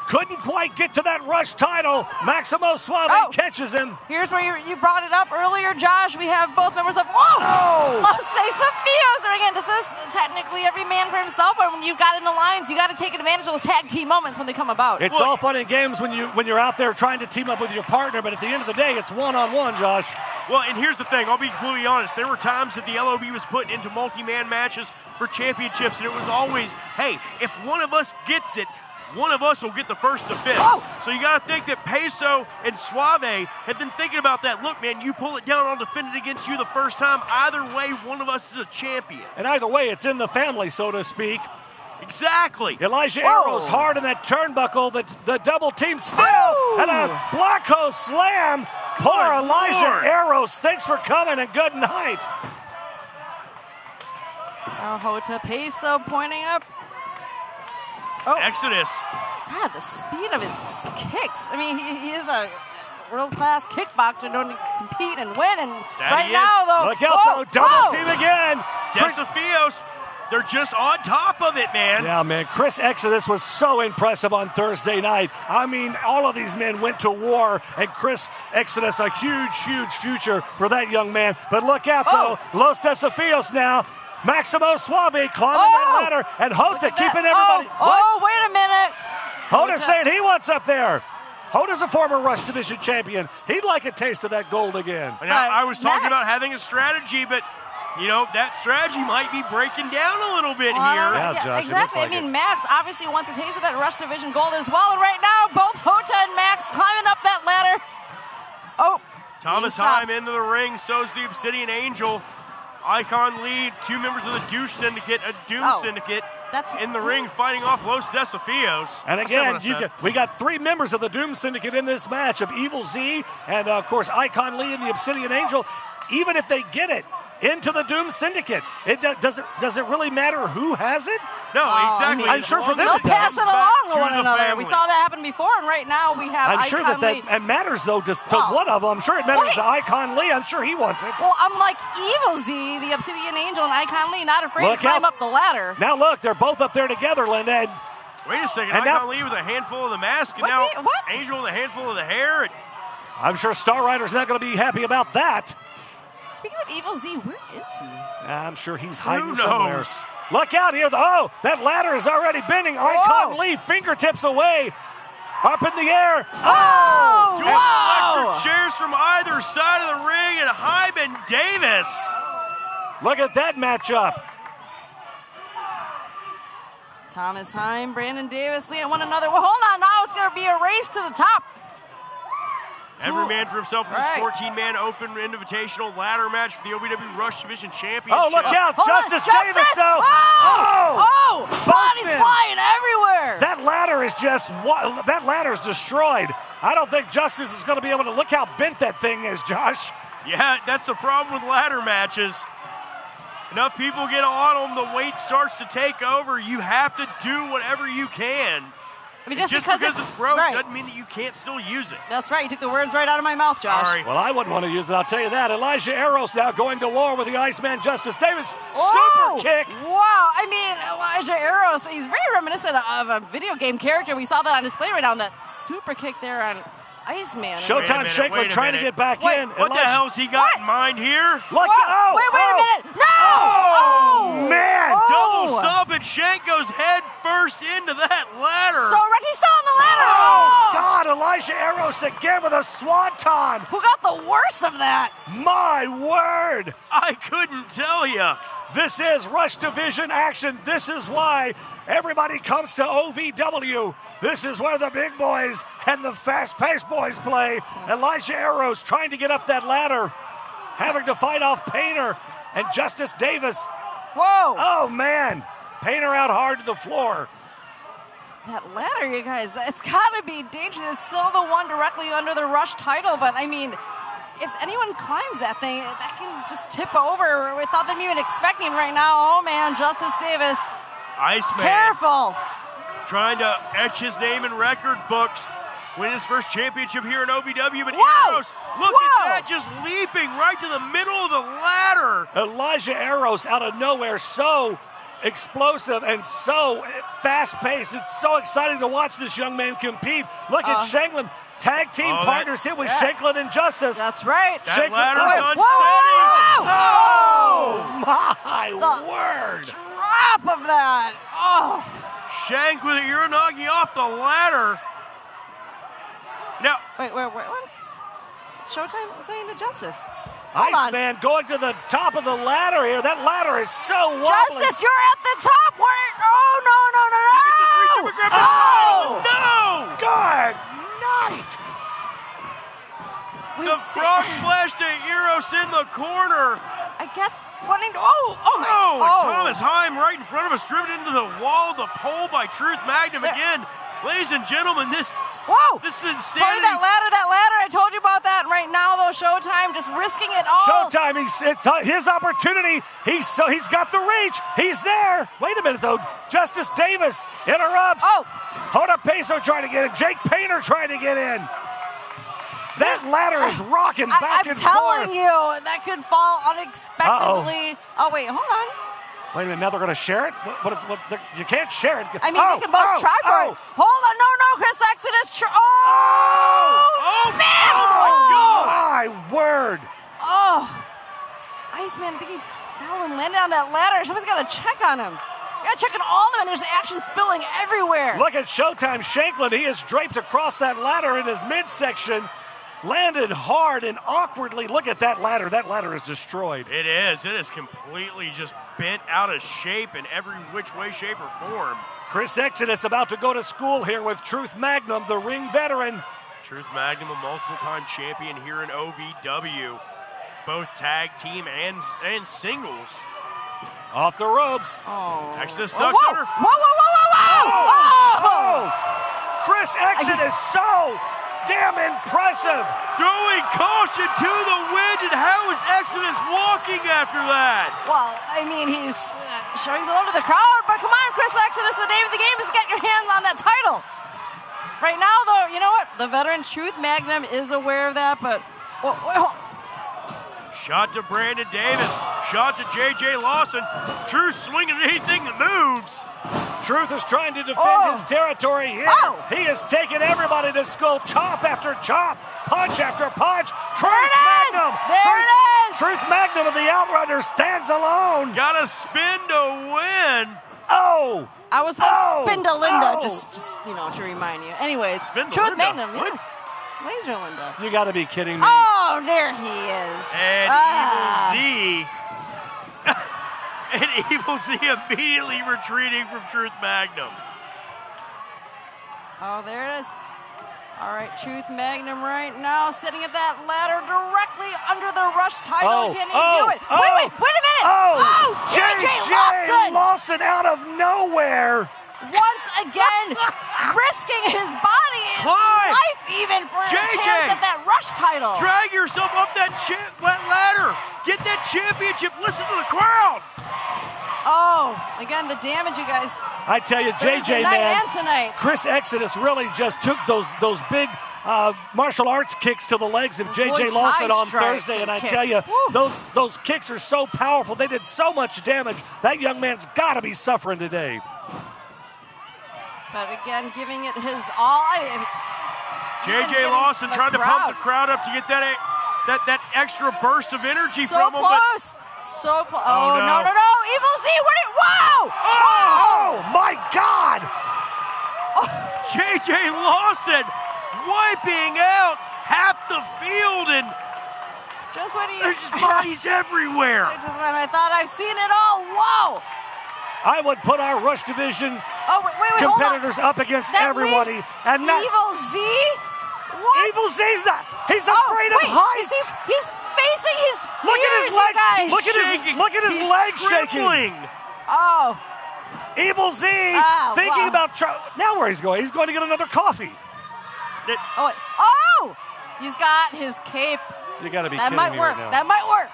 Couldn't quite get to that Rush title. Maximo Suave Oh. catches him. here's where you brought it up earlier, Josh. We have both members of Oh! Los Desafios are again. This is technically every man for himself, but when you've got in the lines, you got to take advantage of those tag team moments when they come about. It's all fun and games when you're out there trying to team up with your partner, but at the end of the day, it's one-on-one, Josh. Well, and here's the thing. I'll be completely honest. There were times that the LOB was put into multi-man matches for championships, and it was always, hey, if one of us gets it, one of us will get the first to fifth. Oh. So you got to think that Peso and Suave have been thinking about that. Look, man, you pull it down, I'll defend it against you the first time. Either way, one of us is a champion. And either way, it's in the family, so to speak. Exactly. Elijah Whoa. Arrows hard in that turnbuckle, the double team still, Oh. and a block hose slam. Poor Good Elijah Lord. Arrows, thanks for coming and good night. Hota Peso pointing up. Exodus. God, the speed of his kicks. I mean, he is a world-class kickboxer, known to compete and win. And That right he now, is. though, Look out, whoa, though, double whoa. team again. Desafios, they're just on top of it, man. Yeah, man, Chris Exodus was so impressive on Thursday night. I mean, all of these men went to war, and Chris Exodus, a huge, huge future for that young man. But look out, though, Los Desafios now. Maximo Suave climbing that ladder, and Look Hota at keeping that. everybody. Oh, wait a minute. Hoda's saying he wants up there. Hoda's a former Rush Division champion. He'd like a taste of that gold again. And I was talking Max. about having a strategy, but, you know, that strategy might be breaking down a little bit here. Yeah, Josh, it looks exactly. like I mean, it. Max obviously wants a taste of that Rush Division gold as well. And right now, both Hota and Max climbing up that ladder. Oh, Thomas being stopped. Heim into the ring, so's the Obsidian Angel. Icon lead, two members of the Douche Syndicate, a Doom Oh, Syndicate that's in the ring fighting off Los Desafios. And I said again, what I said. we got three members of the Doom Syndicate in this match of Evil Z and, of course, Icon Lee and the Obsidian Angel. Even if they get it, into the Doom Syndicate. Does it really matter who has it? No, exactly. I'm sure for this They'll it does. pass it along to one the another. family. We saw that happen before, and right now we have I'm Icon sure that Lee. it matters, though, to one of them. I'm sure it matters to Icon Lee. I'm sure he wants it. Well, unlike Evil Z, the Obsidian Angel, and Icon Lee, not afraid to climb up the ladder. Now look, they're both up there together, Linda. And wait a second, and Icon Lee with a handful of the mask, and now Angel with a handful of the hair. I'm sure Star Rider's not going to be happy about that. Speaking of Evil Z, where is he? I'm sure he's hiding Who somewhere. knows? Look out here. Oh, that ladder is already bending. Icon Lee, fingertips away. Up in the air. Oh! Dual electric chairs from either side of the ring, and Hyman Davis. Look at that matchup. Thomas Heim, Brandon Davis leading one another. Well, hold on. Now it's going to be a race to the top. Every man for himself in this 14-man open invitational ladder match for the OVW Rush Division Championship. Oh, look out. Justice Davis, though. Bodies Bumped in. flying everywhere. That ladder is that ladder's destroyed. I don't think Justice is going to be able to look how bent that thing is, Josh. Yeah, that's the problem with ladder matches. Enough people get on them, the weight starts to take over. You have to do whatever you can. I mean, just because it's broke right. doesn't mean that you can't still use it. That's right. You took the words right out of my mouth, Josh. All right. Well, I wouldn't want to use it, I'll tell you that. Elijah Eros now going to war with the Iceman Justice Davis. Super kick. Wow. I mean, Elijah Eros, he's very reminiscent of a video game character. We saw that on display right now, that super kick there on Iceman. Showtime Shanklin trying to get back in. What the hell's he got in mind here? Look, wait a minute. No! Oh, man. Double stomp, and Shank goes head first into that ladder. So he's still on the ladder. Oh, God. Elijah Eros again with a swanton. Who got the worst of that? My word. I couldn't tell you. This is Rush Division action. This is why everybody comes to OVW. This is where the big boys and the fast-paced boys play. Elijah Eros trying to get up that ladder, having to fight off Painter and Justice Davis. Whoa. Oh, man. Painter out hard to the floor. That ladder, you guys, it's got to be dangerous. It's still the one directly under the Rush title, but I mean, if anyone climbs that thing, that can just tip over without them even expecting right now. Oh, man, Justice Davis. Iceman. Careful. Trying to etch his name in record books. Win his first championship here in OVW, but Eros, look at that, just leaping right to the middle of the ladder. Elijah Eros out of nowhere, so explosive and so fast-paced. It's so exciting to watch this young man compete. Look at Shanklin. Tag team partners here with Shanklin and Justice. That's right. That ladder's unsteady. Oh, my word. Drop of that. Oh. Shank with it, Uranagi off the ladder. Now, wait. What's Showtime saying to Justice? Iceman going to the top of the ladder here. That ladder is so wobbly. Justice, you're at the top. Where? Oh, no. Oh, no! Good night. The frog splash to Eros in the corner. I get wanting to. Thomas Heim right in front of us, driven into the wall, the pole by Truth Magnum again. Ladies and gentlemen, this is insanity. Tony, that ladder, I told you about that. Right now, though, Showtime just risking it all. Showtime, it's his opportunity. He's got the reach. He's there. Wait a minute, though. Justice Davis interrupts. Hoda Peso trying to get in. Jake Painter trying to get in. That ladder is rocking back and forth. I'm telling you, that could fall unexpectedly. Oh, wait, hold on. Wait a minute, now they're going to share it? You can't share it. I mean, they can both try for it. Hold on, no, Chris Exodus. Man! My word. Oh. Iceman, I think he fell and landed on that ladder. Somebody's got to check on him. You got to check on all of them, and there's action spilling everywhere. Look at Showtime Shanklin. He is draped across that ladder in his midsection. Landed hard and awkwardly. Look at that ladder. That ladder is destroyed. It is. It is completely just bent out of shape in every which way, shape, or form. Chris Exodus about to go to school here with Truth Magnum, the ring veteran. Truth Magnum, a multiple-time champion here in OVW. Both tag team and singles. Off the ropes. Exodus ducks under. Whoa! Chris Exodus so damn impressive. Throwing caution to the wind, and how is Exodus walking after that. Well, I mean, he's showing the love to the crowd, but come on, Chris Exodus, the name of the game is to get your hands on that title. Right now, though, you know what? The veteran Truth Magnum is aware of that, but... Shot to Brandon Davis. Shot to J.J. Lawson. Truth swinging at anything that moves. Truth is trying to defend his territory here. Oh. He has taken everybody to skull, chop after chop, punch after punch. Truth There it is! Magnum. There it is! Truth Magnum of the Outrunners stands alone. Got a spin to win. Oh! I was supposed to spin to Linda, Oh. just you know, to remind you. Anyways, Spin to Truth Linda? Magnum, What? yes. Laser Linda. You got to be kidding me. Oh, there he is. And Evil Z. And Evil Z immediately retreating from Truth Magnum. Oh, there it is. All right, Truth Magnum right now sitting at that ladder directly under the Rush title. Can he do it? Wait a minute. Oh, J.J. Lawson out of nowhere. Once again, risking his body and Climb. life even for a JJ. chance at that Rush title. Drag yourself up that ladder. Get that championship. Listen to the crowd. Oh, again, the damage, you guys. I tell you, Thursday JJ, night man, and tonight. Chris Exodus really just took those big martial arts kicks to the legs of JJ Muay Thai Lawson on strikes Thursday, and I kicks. tell you, Woo. those kicks are so powerful. They did so much damage. That young man's got to be suffering today. But again, giving it his all. J.J. Lawson trying to pump the crowd up to get that extra burst of energy so from him. close. So close. Oh, no. no. Evil Z, whoa! Oh, my God! J.J. Lawson wiping out half the field, and Just when he... there's just bodies everywhere. Just when I thought I've seen it all. Whoa! I would put our Rush division Oh, wait, hold on. competitors up against That everybody. leaves And not Evil Z? What? Evil Z's not. He's afraid of heights. He's facing his Look at his fears, you legs. guys. Look at his He's legs shaking. trembling. Oh, Evil Z thinking about now where he's going. He's going to get another coffee. He's got his cape. You got to be That kidding might me work. right now. That might work.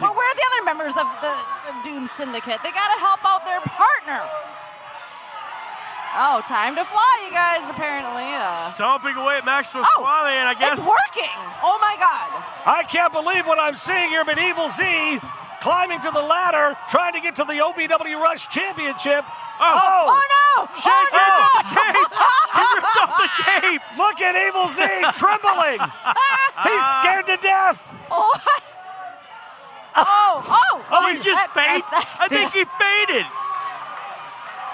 But where are the other members of the Doom Syndicate? They got to help out their partner. Oh, time to fly, you guys, apparently. Stomping away at Max Pasquale, and I guess It's working. Oh, my God. I can't believe what I'm seeing here, but Evil Z climbing to the ladder, trying to get to the OVW Rush Championship. Oh, no. Shake oh, no. He ripped off the cape. Look at Evil Z trembling. He's scared to death. Oh, he just fainted. I think he fainted.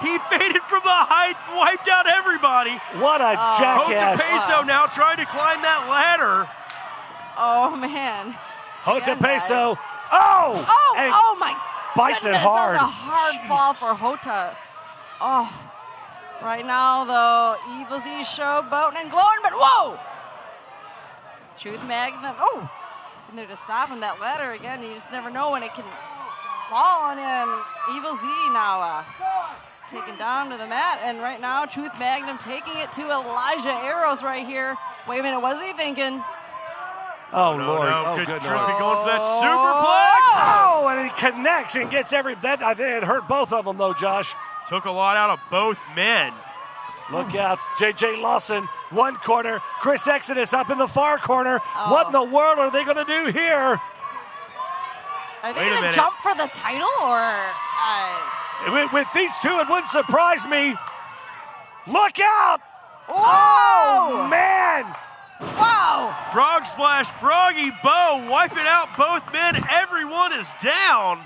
He faded from the height, wiped out everybody. What a jackass. Peso now trying to climb that ladder. Oh, man. Jota Peso. Oh, my bites goodness. it hard. That was a hard fall for Jota. Oh. Right now, though, Evil Z showboating and glowing, but whoa! Truth Magnum. Oh! And they're just stopping that ladder again. You just never know when it can fall on in. Evil Z now taken down to the mat, and right now, Truth Magnum taking it to Elijah Arrows right here. Wait a minute, what's he thinking? Oh, No, Lord. no, Oh, good good Truth Lord. be going for that superplex. Oh, and he connects and gets I think it hurt both of them, though, Josh. Took a lot out of both men. Look out. J.J. Lawson, one corner. Chris Exodus up in the far corner. What in the world are they going to do here? Are they Wait a going to minute. jump for the title, or... With these two, it wouldn't surprise me. Look out! Whoa! Oh, man! Wow! Frog splash, Froggy Bow wiping out both men. Everyone is down.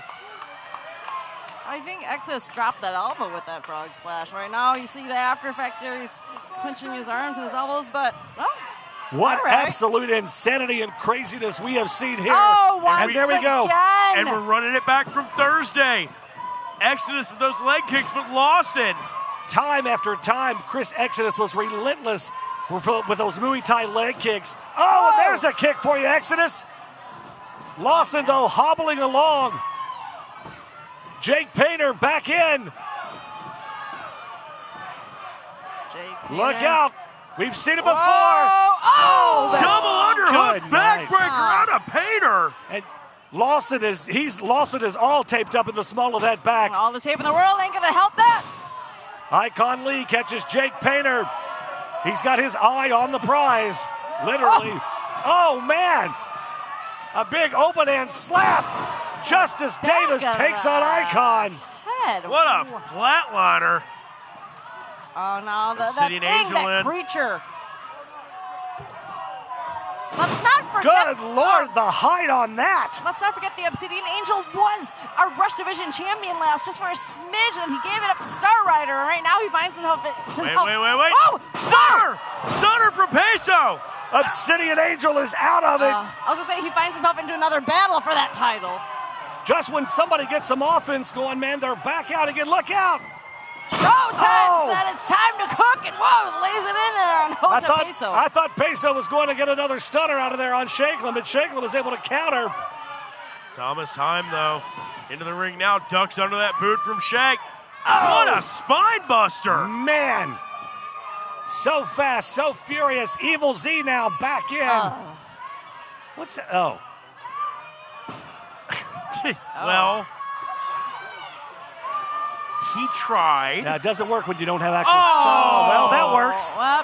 I think Exodus dropped that elbow with that frog splash. Right now, you see the after effects there. He's clenching his arms and his elbows, but, well, What all right. absolute insanity and craziness we have seen here. Oh, once and there we go. again. And we're running it back from Thursday. Exodus with those leg kicks, but Lawson. Time after time, Chris Exodus was relentless with those Muay Thai leg kicks. Oh, and there's a kick for you, Exodus. Lawson, though, hobbling along. Jake Painter back in. Jake Look Painter. out. We've seen it before. Oh! that- Double underhook, good night. backbreaker out of Painter. And Lawson is all taped up in the small of that back. All the tape in the world ain't gonna help that. Icon Lee catches Jake Painter. He's got his eye on the prize, literally. Oh man, a big open hand slap. Justice Davis takes on Icon. Head. What a flatliner. Oh no, that Obsidian thing, Angel that in. creature. Let's not forget. Good Lord, the height on that. Let's not forget the Obsidian Angel was our Rush Division champion last, just for a smidge, and he gave it up to Star Rider, and right now he finds himself at... Wait. Oh! Stunner! Stunner from Peso! Obsidian Angel is out of it. I was going to say, he finds himself into another battle for that title. Just when somebody gets some offense going, man, they're back out again. Look out. Showtime said it's time to cook, and whoa, lays it in there on Hoto Peso. I thought Peso was going to get another stunner out of there on Shankland, but Shankland was able to counter. Thomas Heim, though, into the ring now, ducks under that boot from Shank. Oh, what a spine buster. Man, so fast, so furious. Evil Z now back in. What's that? Oh. Well, he tried. Yeah, it doesn't work when you don't have actual well, that works. Well,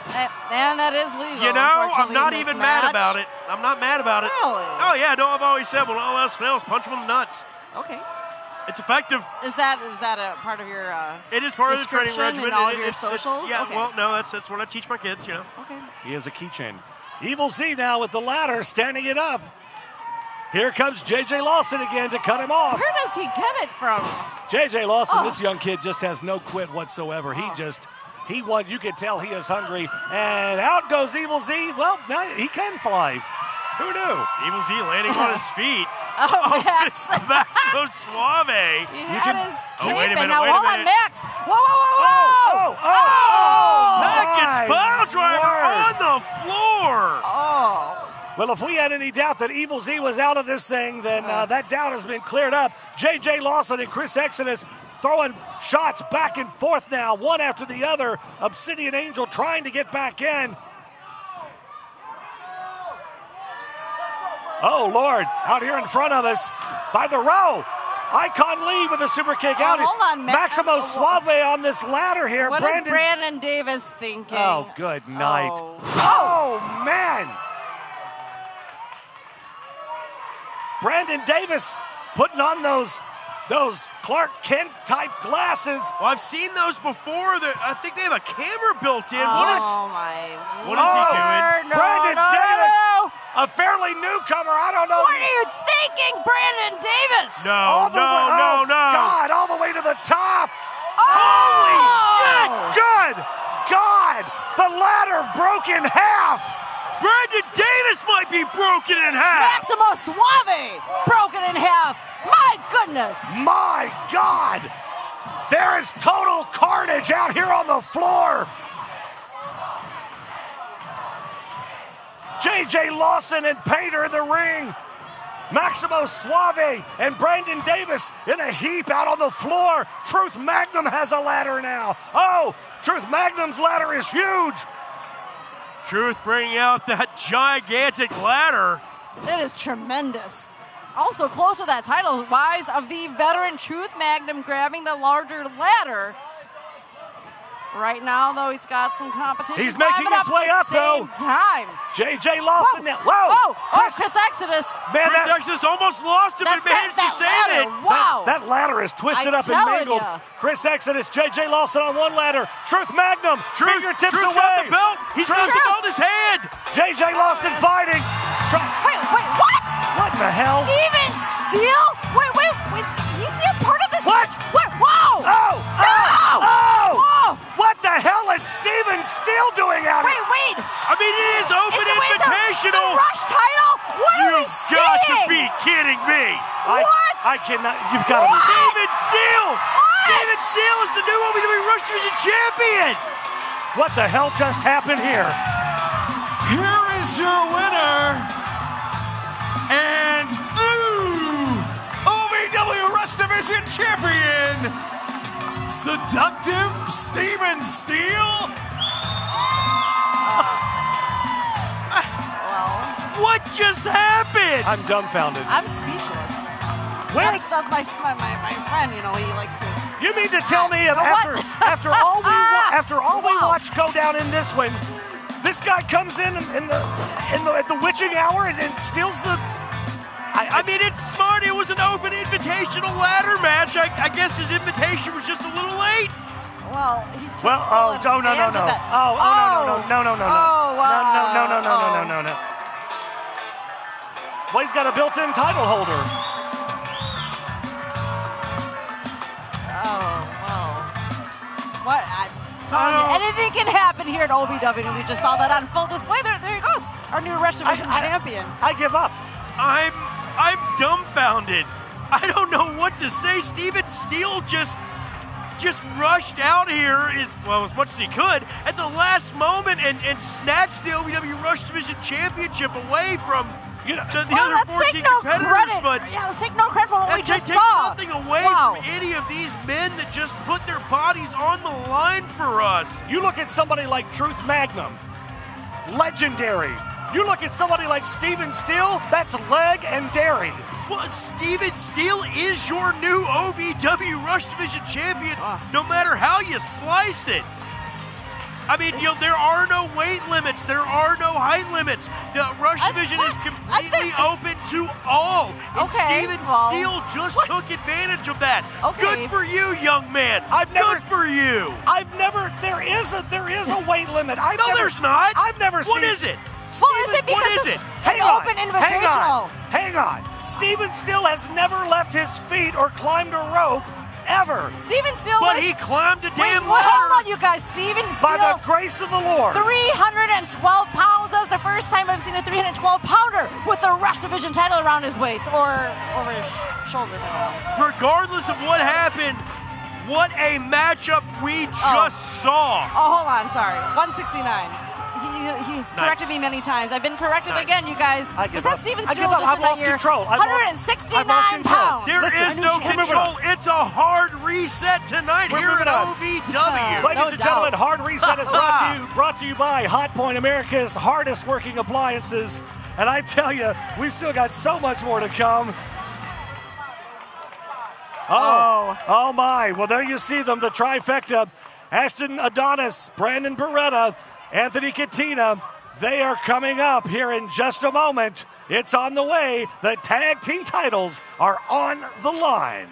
and that is legal. You know, I'm unfortunately, not in this even mad match. about it. I'm not mad about it. Really? Oh, yeah, no, I've always said when all else fails, punch him in the nuts. Okay. It's effective. Is that a part of your It is part of the training description regimen. in all of your It's- socials? yeah, Okay. well, no, that's what I teach my kids, you know. Okay. He has a keychain. Evil Z now with the ladder, standing it up. Here comes J.J. Lawson again to cut him off. Where does he get it from? J.J. Lawson, this young kid just has no quit whatsoever. He won. You can tell he is hungry. And out goes Evil Z. Well, now he can fly. Who knew? Evil Z landing on his feet. Max. Maximo Suave. He had his cape wait a minute, now wait a hold on, minute. Max. Whoa. Mac gets pile driver word. on the floor. Oh. Well, if we had any doubt that Evil Z was out of this thing, then that doubt has been cleared up. J.J. Lawson and Chris Exodus throwing shots back and forth now, one after the other. Obsidian Angel trying to get back in. Oh, Lord, out here in front of us by the row. Icon Lee with a super kick out. Hold on, Maximo Suave on this ladder here. What is Brandon Davis thinking? Oh, good night. Oh, man. Brandon Davis putting on those Clark Kent type glasses. Well, I've seen those before. I think they have a camera built in. What is he doing? Brandon Davis, a fairly newcomer. I don't know. What are you thinking, Brandon Davis? No. God, all the way to the top. Oh! Holy shit. Good God. The ladder broke in half. Brandon Davis might be broken in half. Maximo Suave broken in half. My goodness. My God. There is total carnage out here on the floor. J.J. Lawson and Painter in the ring. Maximo Suave and Brandon Davis in a heap out on the floor. Truth Magnum has a ladder now. Oh, Truth Magnum's ladder is huge. Truth bringing out that gigantic ladder. It is tremendous. Also close to that title wise of the veteran Truth Magnum grabbing the larger ladder. Right now, though, he's got some competition. He's making his way up, though. Time. J.J. Lawson now. Whoa! Chris Exodus. Man, Chris Exodus almost lost him, but managed to save it. Wow. That ladder is twisted up and telling mangled. ya. Chris Exodus, J.J. Lawson on one ladder. Truth Magnum, fingertips Truth's away. got the belt. He's got the belt in his hand. J.J. Lawson fighting. Wait, what? What the hell? Steven Steele? Wait, he's a part of this? What? Whoa! Oh! What the hell is Steven Steele doing out here? Wait! I mean, it is open invitational. The Rush title? What are we You've got to seeing? be kidding me. What? I cannot. You've got to be. Steven Steele. What? Steven Steele is the new OVW Rush Division champion. What the hell just happened here? Here is your winner and new OVW Rush Division champion, Seductive Steven Steele. What What just happened? I'm dumbfounded. I'm speechless. Where? That's my friend, you know, he likes to. You mean to tell me after all we watched go down in this one, this guy comes in at the witching hour and steals the. I mean, it's smart. It was an open invitational ladder match. I guess his invitation was just a little late. Well, he took Well, oh, no. no. Well, he's got a built-in title holder. What? Anything can happen here at OVW, and we just saw that on full display. There he goes, our new Rush Division champion. I give up. I'm dumbfounded. I don't know what to say. Steven Steele just rushed out here as much as he could at the last moment and snatched the OVW Rush Division Championship away from the other 14 competitors. But let's take no credit for what we just take saw. nothing away from any of these men that just put their bodies on the line for us. You look at somebody like Truth Magnum, legendary. You look at somebody like Steven Steele, that's leg and dairy. Well, Steven Steele is your new OVW Rush Division champion, no matter how you slice it. I mean, there are no weight limits. There are no height limits. The Rush Division is completely open to all. And Steven Steele just took advantage of that. Good for you, young man. Good for you. There is a weight limit. There's not. I've never seen. What is it? Is it because it's an open invitational? Hang on. Steven Steele has never left his feet or climbed a rope, ever. Steven Steele. But he climbed a damn ladder. Hold on, you guys. Steven Steele. By the grace of the Lord. 312 pounds. That was the first time I've seen a 312-pounder with the Rush Division title around his waist or over his shoulder. Regardless of what happened, what a matchup we just saw. Oh, hold on. Sorry. 169. He's corrected me many times. I've been corrected again, you guys. Is that Steven Steele just I've lost control. 169 pounds. There is no control. It's a hard reset tonight here at OVW. Ladies and gentlemen, Hard Reset is brought to you by Hot Point, America's hardest working appliances. And I tell you, we've still got so much more to come. Oh my. Well, there you see them, the trifecta. Ashton Adonis, Brandon Beretta, Anthony Katina, they are coming up here in just a moment. It's on the way. The tag team titles are on the line.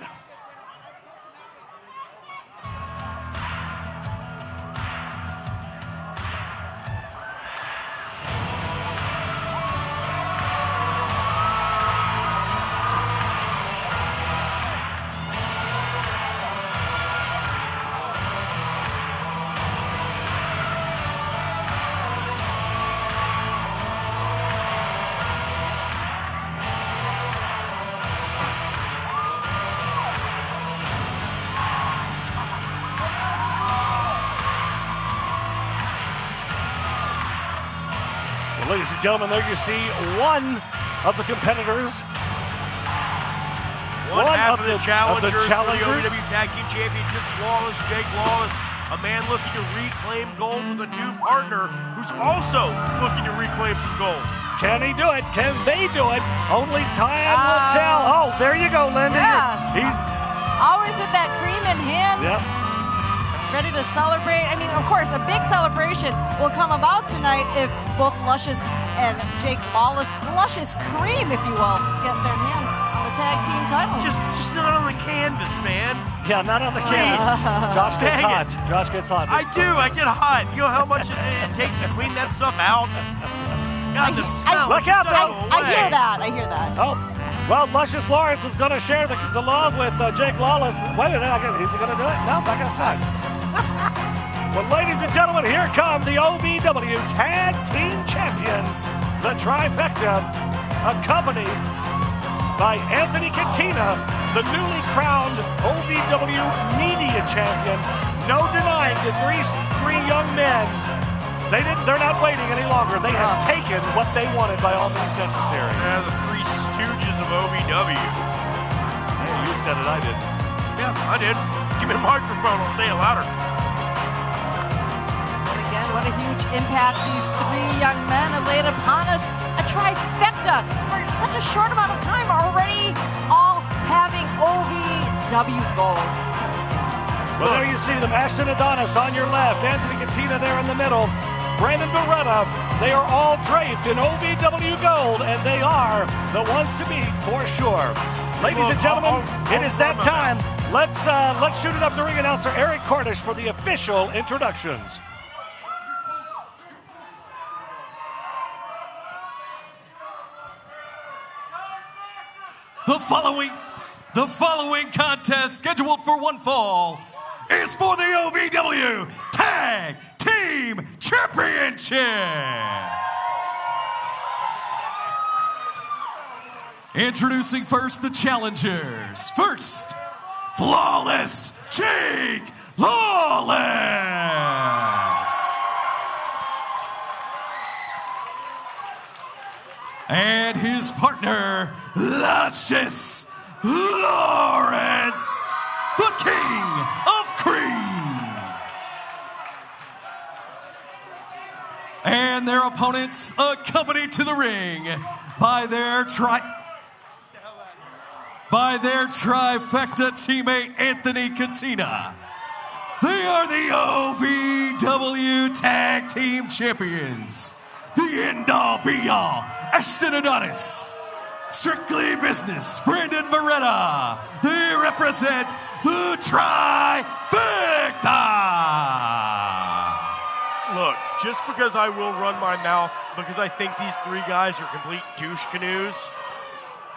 Ladies and gentlemen, there you see one of the competitors. One half of the challengers for the OVW Tag Team Championships, Jake Lawless, a man looking to reclaim gold with a new partner who's also looking to reclaim some gold. Can he do it? Can they do it? Only time will tell. Oh, there you go, Linda. Yeah. He's always with that cream in hand. Yep. Ready to celebrate. I mean, of course, a big celebration will come about tonight if both Luscious and Jake Lawless, Luscious Cream, if you will, get their hands on the tag team titles. Just not on the canvas, man. Yeah, not on the canvas. Josh gets hot. Josh gets hot. I do. I get hot. You know how much it takes to clean that stuff out? God, the smell. Look out, though. I hear that. I hear that. Oh. Well, Luscious Lawrence was going to share the love with Jake Lawless. Wait a minute, is he going to do it? No, I guess not. Well, ladies and gentlemen, here come the OVW Tag Team Champions, the trifecta, accompanied by Anthony Katina, the newly crowned OVW Media Champion. No denying the three young men. They're not waiting any longer. They have taken what they wanted by all means necessary. Yeah, the three stooges of OVW. Hey, you said it, I didn't. Yeah, I did. Give me the microphone, I'll say it louder. What a huge impact these three young men have laid upon us. A trifecta for such a short amount of time already, all having OVW gold. Well, there you see them. Ashton Adonis on your left, Anthony Katina there in the middle, Brandon Beretta. They are all draped in OVW gold, and they are the ones to beat for sure. Ladies and gentlemen, it is that time. Let's shoot it up to ring announcer Eric Cordish for the official introductions. The following contest, scheduled for one fall, is for the OVW Tag Team Championship. Introducing first the challengers. First, Flawless Jake Lawless. And his partner, Luscious Lawrence, the King of Cream. And their opponents accompanied to the ring by their trifecta teammate Anthony Katina. They are the OVW Tag Team Champions. The end-all, be-all, Ashton Adonis. Strictly Business, Brandon Beretta. They represent the trifecta. Look, just because I will run my mouth because I think these three guys are complete douche canoes,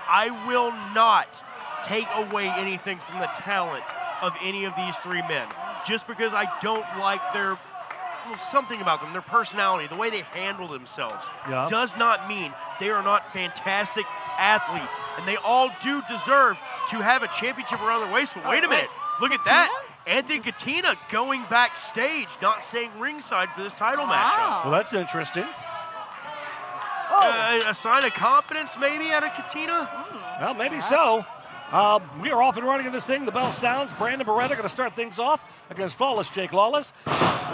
I will not take away anything from the talent of any of these three men. Just because I don't like their something about them, their personality, the way they handle themselves, does not mean they are not fantastic athletes. And they all do deserve to have a championship around their waist. But wait a minute, look at that. Anthony Katina going backstage, not staying ringside for this title matchup. Well, that's interesting. A sign of confidence maybe out of Katina? Well, maybe so. We are off and running in this thing. The bell sounds. Brandon Beretta going to start things off against Flawless Jake Lawless.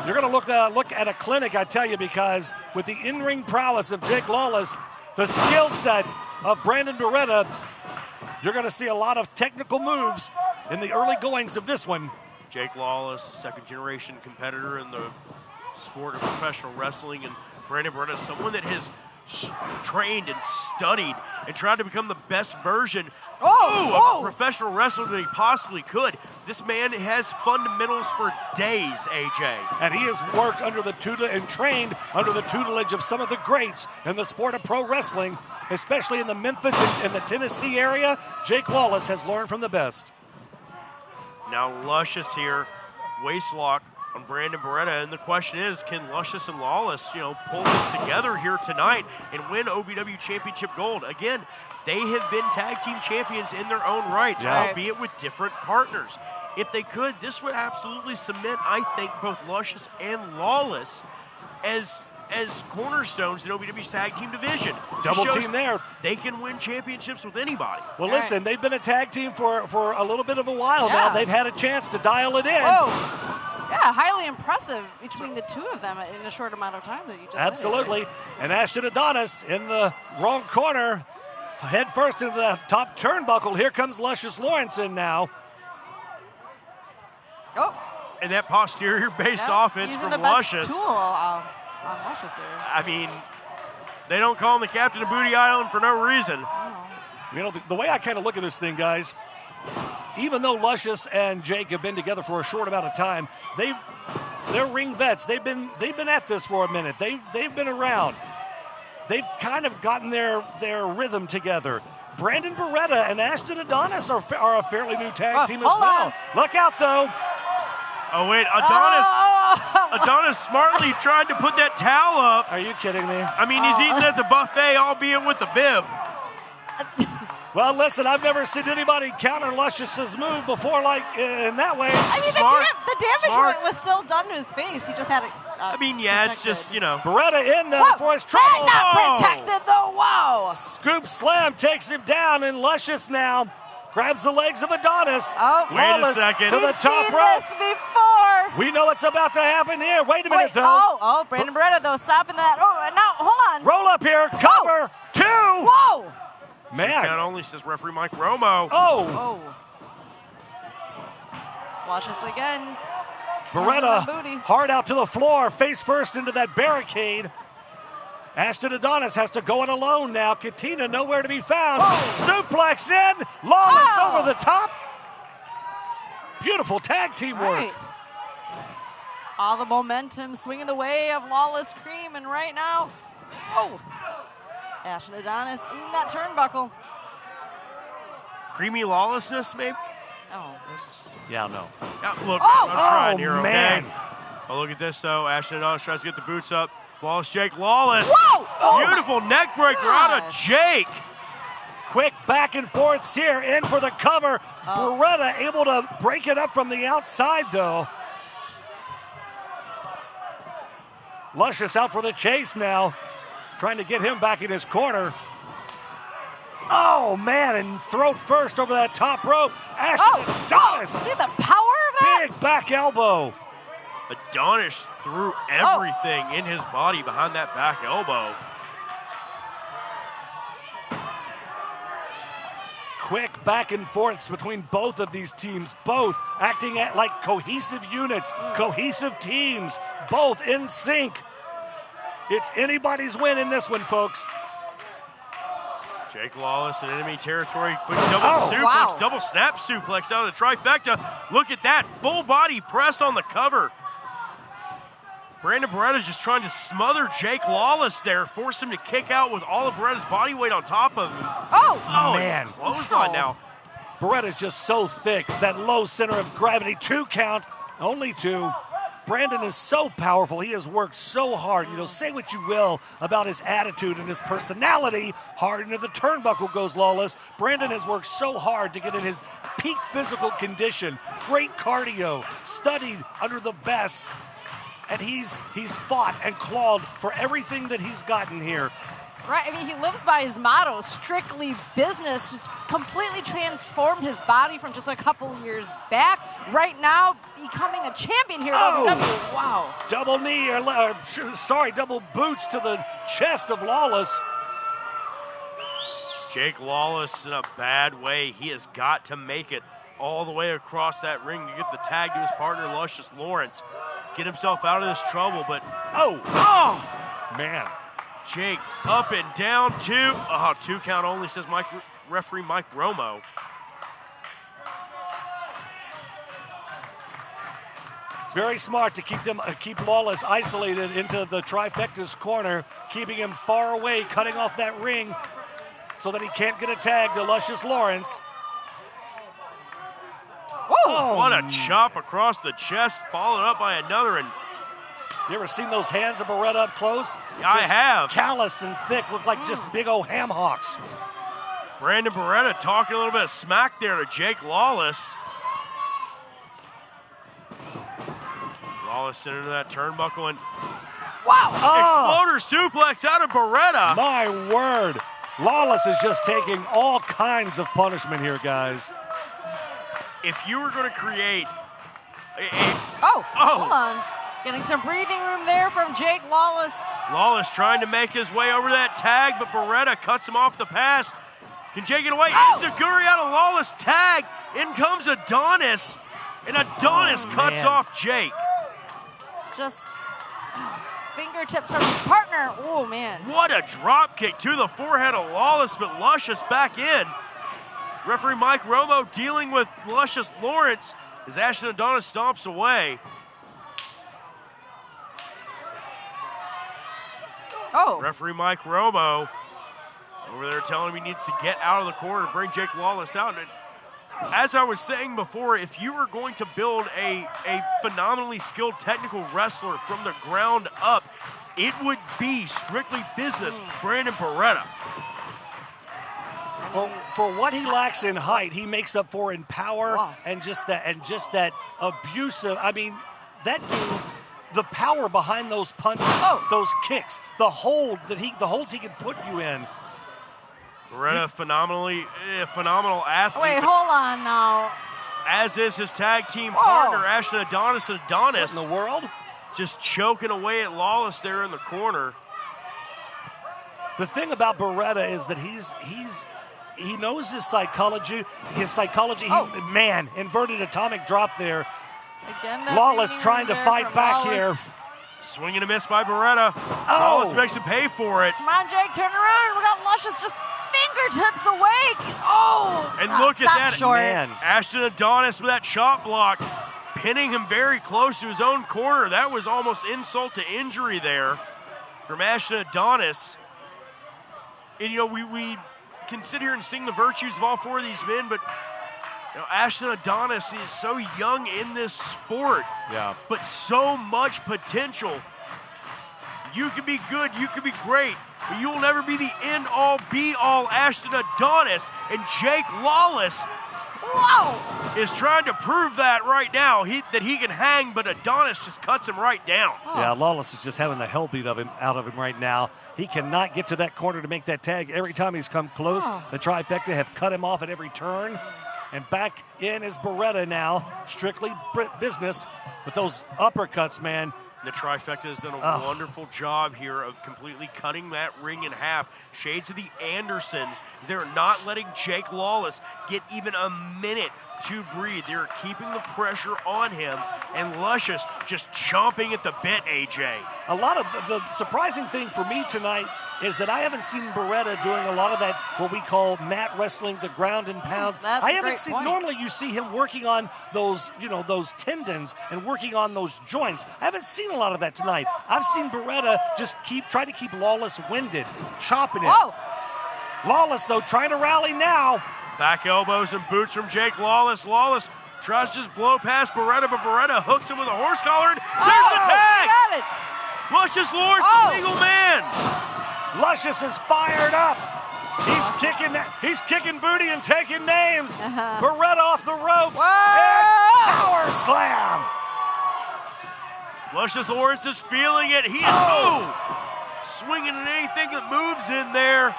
You're going to look at a clinic, I tell you, because with the in-ring prowess of Jake Lawless, the skill set of Brandon Beretta, you're going to see a lot of technical moves in the early goings of this one. Jake Lawless, a second-generation competitor in the sport of professional wrestling, and Brandon Beretta, someone that has trained and studied and tried to become the best version of a professional wrestler that he possibly could. This man has fundamentals for days, AJ. And he has worked under the and trained under the tutelage of some of the greats in the sport of pro wrestling, especially in the Memphis and the Tennessee area. Jake Lawless has learned from the best. Now Luscious here, waist lock on Brandon Beretta, and the question is, can Luscious and Lawless, pull this together here tonight and win OVW Championship gold? Again, they have been tag team champions in their own right, albeit with different partners. If they could, this would absolutely cement, I think, both Luscious and Lawless as cornerstones in OVW's tag team division. Double team there. They can win championships with anybody. Well, listen, they've been a tag team for a little bit of a while now. They've had a chance to dial it in. Yeah, highly impressive between the two of them in a short amount of time that you just Absolutely. And Ashton Adonis in the wrong corner, head first into the top turnbuckle. Here comes Luscious Lawrence in now. And that posterior base offense from Luscious. Tool on Luscious there. I mean, they don't call him the captain of Booty Island for no reason. The way I kind of look at this thing, guys, even though Luscious and Jake have been together for a short amount of time, they're ring vets. They've been at this for a minute. They've been around. They've kind of gotten their rhythm together. Brandon Beretta and Ashton Adonis are a fairly new tag team as well. Look out, though. Oh, wait, Adonis smartly tried to put that towel up. Are you kidding me? I mean, he's eating at the buffet, albeit with the bib. Well, listen, I've never seen anybody counter Luscious's move before in that way. I mean, the damage was still done to his face. He just had it it's just, Beretta in there for his trouble. Not protected, though. Wow. Scoop slam takes him down, and Luscious now grabs the legs of Adonis. Wait a second. To the top rope. We've seen this before. We know what's about to happen here. Wait a minute, though. Brandon Beretta, though, stopping that. Oh, and now, hold on. Roll up here. Cover. 2. Whoa. Man. Count only, says referee Mike Romo. Oh. Luscious again. Beretta Using the booty. hard out to the floor. Face first into that barricade. Ashton Adonis has to go it alone now. Katina nowhere to be found. Suplex in. Lawless over the top. Beautiful tag team work. Right. All the momentum swinging the way of Lawless Cream, and right now, Ashton Adonis eating that turnbuckle. Creamy lawlessness, maybe? Oh. Yeah, no. Yeah, look, Oh! I'm trying here, man. okay? Oh, look at this, though. Ashton Adonis tries to get the boots up. Flawless Jake Lawless. Whoa! Oh Beautiful neck breaker out of gosh. Jake. Quick back and forths here. In for the cover. Beretta able to break it up from the outside, though. Luscious out for the chase now. Trying to get him back in his corner. Oh, man, and throat first over that top rope. Ashton Adonis. See the power of that? Big back elbow. Adonis threw everything in his body behind that back elbow. Quick back and forths between both of these teams, both acting like cohesive units, cohesive teams, both in sync. It's anybody's win in this one, folks. Jake Lawless in enemy territory. Quick double suplex, double snap suplex out of the trifecta. Look at that, full body press on the cover. Brandon Beretta's just trying to smother Jake Lawless there, force him to kick out with all of Beretta's body weight on top of him. Oh, man. Clothesline now. Beretta's just so thick, that low center of gravity. 2 count, only 2. Brandon is so powerful. He has worked so hard. You know, say what you will about his attitude and his personality. Hard into the turnbuckle goes Lawless. Brandon has worked so hard to get in his peak physical condition. Great cardio, studied under the best. And he's fought and clawed for everything that he's gotten here. Right, I mean, he lives by his motto, strictly business, just completely transformed his body from just a couple years back. Right now, becoming a champion here at OVW. Wow. Double knee, double boots to the chest of Lawless. Jake Lawless in a bad way. He has got to make it all the way across that ring to get the tag to his partner, Luscious Lawrence. Get himself out of this trouble, but Man. Jake up and down, 2. 2 count only, says referee Mike Romo. Very smart to keep Lawless isolated into the trifecta's corner, keeping him far away, cutting off that ring so that he can't get a tag to Luscious Lawrence. What a chop across the chest, followed up by another. And you ever seen those hands of Beretta up close? I have. Calloused and thick, look like just big old ham hocks. Brandon Beretta talking a little bit of smack there to Jake Lawless. Lawless into that turnbuckle and exploder suplex out of Beretta. My word. Lawless is just taking all kinds of punishment here, guys. If you were going to create Hold on. Getting some breathing room there from Jake Lawless. Lawless trying to make his way over that tag, but Beretta cuts him off the pass. Can Jake get away? Enziguri out of Lawless tag. In comes Adonis, and Adonis cuts off Jake. Just fingertips from his partner. Oh, man. What a drop kick to the forehead of Lawless, but Luscious back in. Referee Mike Romo dealing with Luscious Lawrence as Ashton Adonis stomps away. Referee Mike Romo over there telling him he needs to get out of the corner to bring Jake Lawless out. And as I was saying before, if you were going to build a phenomenally skilled technical wrestler from the ground up, it would be strictly business Brandon Beretta. For what he lacks in height, he makes up for in power and just that abusive. I mean, that dude, the power behind those punches, those kicks, the holds he can put you in. Beretta, phenomenal athlete. Wait, hold on now. As is his tag team partner, Ashton Adonis. And Adonis, what in the world? Just choking away at Lawless there in the corner. The thing about Beretta is that he knows his psychology. Man, inverted atomic drop there. Again, that Lawless leaning trying to there fight from back Lawless. here. Swing and a miss by Beretta. Oh! Lawless makes him pay for it. Come on, Jake, turn around. We got Luscious just fingertips away. Oh! And look at stop that. short. Man. Ashton Adonis with that chop block, pinning him very close to his own corner. That was almost insult to injury there from Ashton Adonis. And, we can sit here and sing the virtues of all four of these men, but Ashton Adonis is so young in this sport, but so much potential. You can be good, you can be great, but you will never be the end-all, be-all Ashton Adonis. And Jake Lawless is trying to prove that right now, that he can hang, but Adonis just cuts him right down. Yeah, Lawless is just having the hell beat out of him right now. He cannot get to that corner to make that tag. Every time he's come close, the trifecta have cut him off at every turn. And back in is Beretta now, strictly business with those uppercuts, man. The trifecta has done a wonderful job here of completely cutting that ring in half. Shades of the Andersons. They're not letting Jake Lawless get even a minute to breathe. They're keeping the pressure on him, and Luscious just chomping at the bit, AJ. A lot of the surprising thing for me tonight is that I haven't seen Beretta doing a lot of that, what we call mat wrestling, the ground and pound. That's I a haven't great seen, point. normally you see him working on those, those tendons and working on those joints. I haven't seen a lot of that tonight. I've seen Beretta just try to keep Lawless winded, chopping it. Whoa! Lawless, though, trying to rally now. Back elbows and boots from Jake Lawless. Lawless tries to just blow past Beretta, but Beretta hooks him with a horse collar, and there's the tag! Got it! Luscious Lawrence, legal man! Luscious is fired up. He's kicking booty and taking names. Beretta off the ropes. And power slam. Luscious Lawrence is feeling it. He is swinging at anything that moves in there.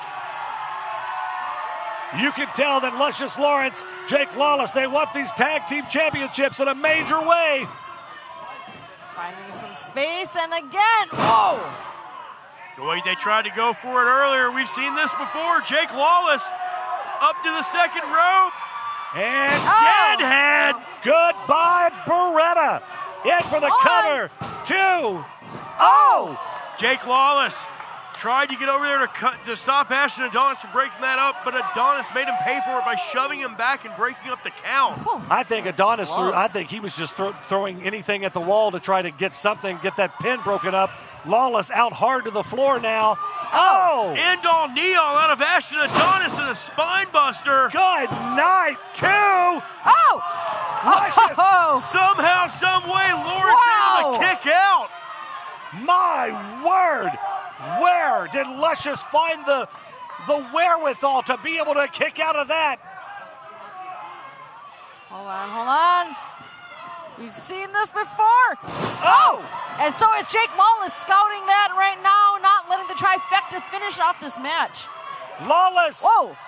You can tell that Luscious Lawrence, Jake Lawless, they want these tag team championships in a major way. Finding some space, and again, whoa! The way they tried to go for it earlier, we've seen this before. Jake Lawless up to the second rope. And deadhead. Goodbye, Beretta. In for the cover. 2. Jake Lawless tried to get over there to stop Ashton Adonis from breaking that up, but Adonis made him pay for it by shoving him back and breaking up the count. I think Adonis he was just throwing anything at the wall to try to get that pin broken up. Lawless out hard to the floor now. End all knee all out of Ashton Adonis and a spine buster. Good night, 2. Oh! Somehow, some way, Lawrence able to kick out. My word! Where did Luscious find the wherewithal to be able to kick out of that? Hold on. We've seen this before. And so is Jake Lawless scouting that right now, not letting the trifecta finish off this match. Lawless,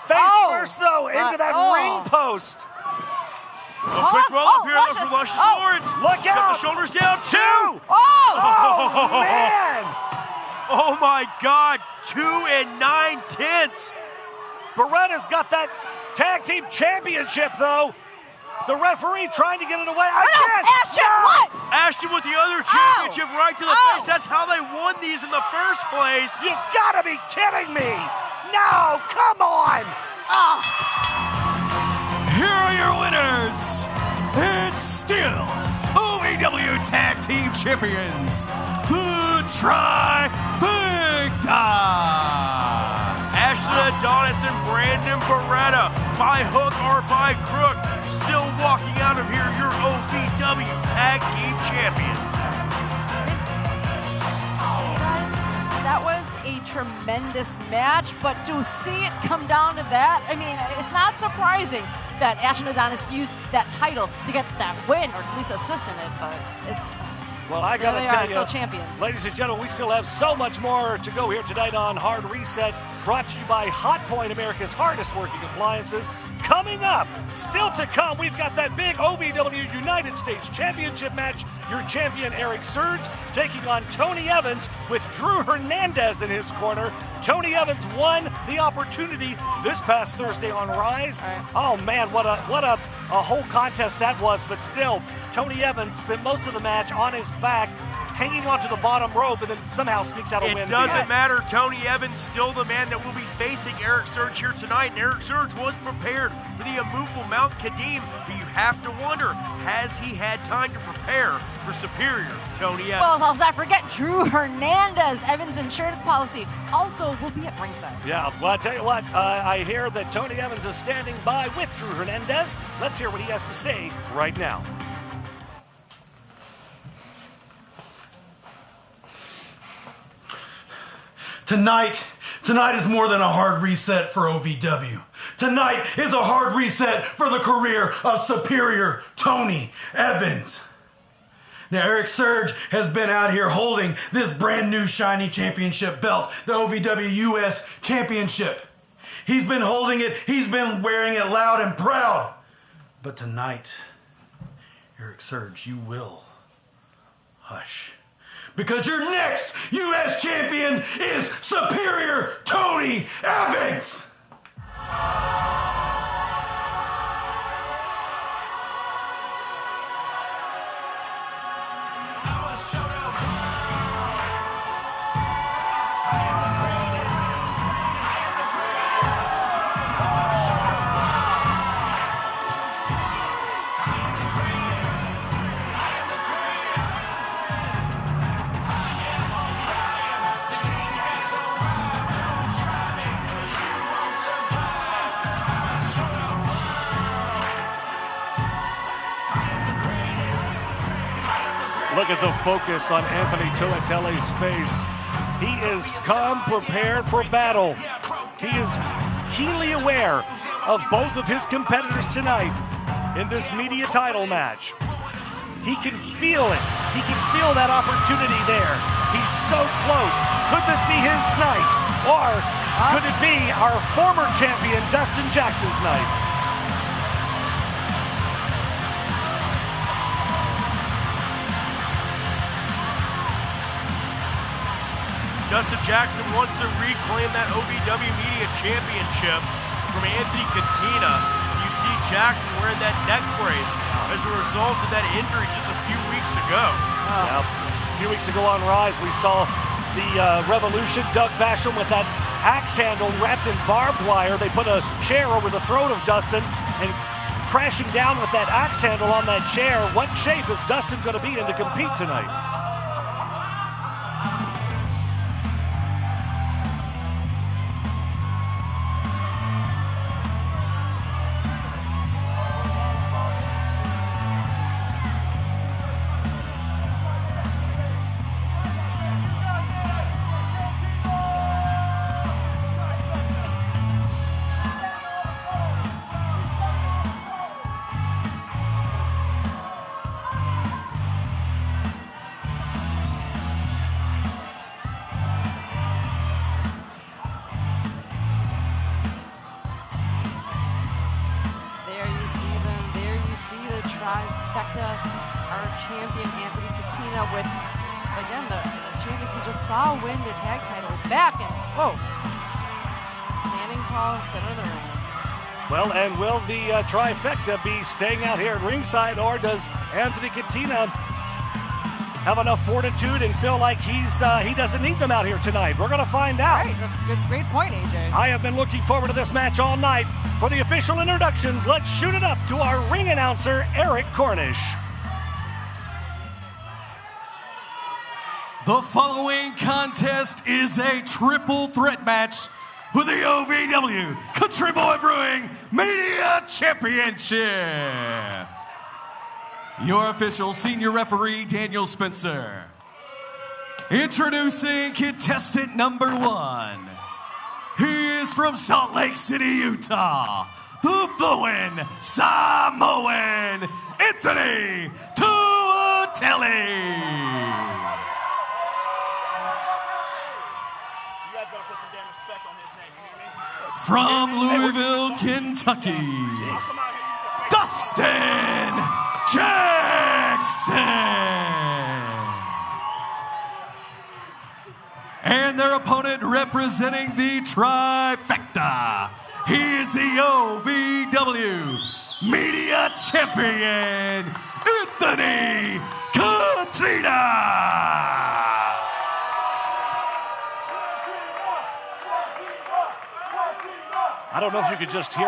face first though, into that ring post. A quick roll up here for Luscious Lawrence. Look out! Got the shoulders down, 2. Oh man! Oh my God, 2 9/10. Beretta's got that tag team championship though. The referee trying to get it away. Ashton with the other championship right to the face. That's how they won these in the first place. You gotta be kidding me! No, come on! Here are your winners. It's still OVW Tag Team Champions, the Trifecta. Ashton Adonis and Brandon Beretta, by hook or by crook, still walking out of here your OVW Tag Team Champions. That was a tremendous match, but to see it come down to that, I mean, it's not surprising that Ashton Adonis used that title to get that win, or at least assist in it, but it's... Well, I gotta tell you, still champions. Ladies and gentlemen, we still have so much more to go here tonight on Hard Reset, brought to you by Hot Point, America's hardest working appliances. Coming up, still to come, we've got that big OVW United States Championship match. Your champion, Eric Surge, taking on Tony Evans with Drew Hernandez in his corner. Tony Evans won the opportunity this past Thursday on Rise. Oh man, what a whole contest that was, but still, Tony Evans spent most of the match on his back, hanging onto the bottom rope, and then somehow sneaks out a win. It doesn't matter. Tony Evans still the man that will be facing Eric Surge here tonight, and Eric Surge was prepared for the immovable Mount Kadim, but you have to wonder, has he had time to prepare for superior Tony Evans? Well, let's not forget Drew Hernandez, Evans' insurance policy, also will be at ringside. Yeah, well, I tell you what, I hear that Tony Evans is standing by with Drew Hernandez. Let's hear what he has to say right now. Tonight is more than a hard reset for OVW. Tonight is a hard reset for the career of superior Tony Evans. Now, Eric Surge has been out here holding this brand new shiny championship belt, the OVW US Championship. He's been holding it, he's been wearing it loud and proud. But tonight, Eric Surge, you will hush. Because your next U.S. champion is superior Tony Evans! Look at the focus on Anthony Tuatelli's face. He is come prepared for battle. He is keenly aware of both of his competitors tonight in this media title match. He can feel it. He can feel that opportunity there. He's so close. Could this be his night? Or could it be our former champion, Dustin Jackson's night? Dustin Jackson wants to reclaim that OVW Media Championship from Anthony Katina. You see Jackson wearing that neck brace as a result of that injury just a few weeks ago. Yep. A few weeks ago on Rise, we saw the Revolution, Doug Basham with that axe handle wrapped in barbed wire. They put a chair over the throat of Dustin and crashing down with that axe handle on that chair. What shape is Dustin going to be in to compete tonight? Our champion Anthony Katina with, again, the champions we just saw win their tag titles back, and whoa, standing tall in center of the ring. Well, and will the trifecta be staying out here at ringside, or does Anthony Katina have enough fortitude and feel like he doesn't need them out here tonight? We're going to find out. Right, great point, AJ. I have been looking forward to this match all night. For the official introductions, let's shoot it up to our ring announcer, Eric Cornish. The following contest is a triple threat match for the OVW Country Boy Brewing Media Championship. Your official senior referee, Daniel Spencer. Introducing contestant number 1. He is from Salt Lake City, Utah, the flowing Samoan Anthony Tuatelli. from Louisville, Kentucky, Dustin Jackson. And their opponent representing the trifecta, he is the OVW Media Champion, Anthony Katina. I don't know if you could just hear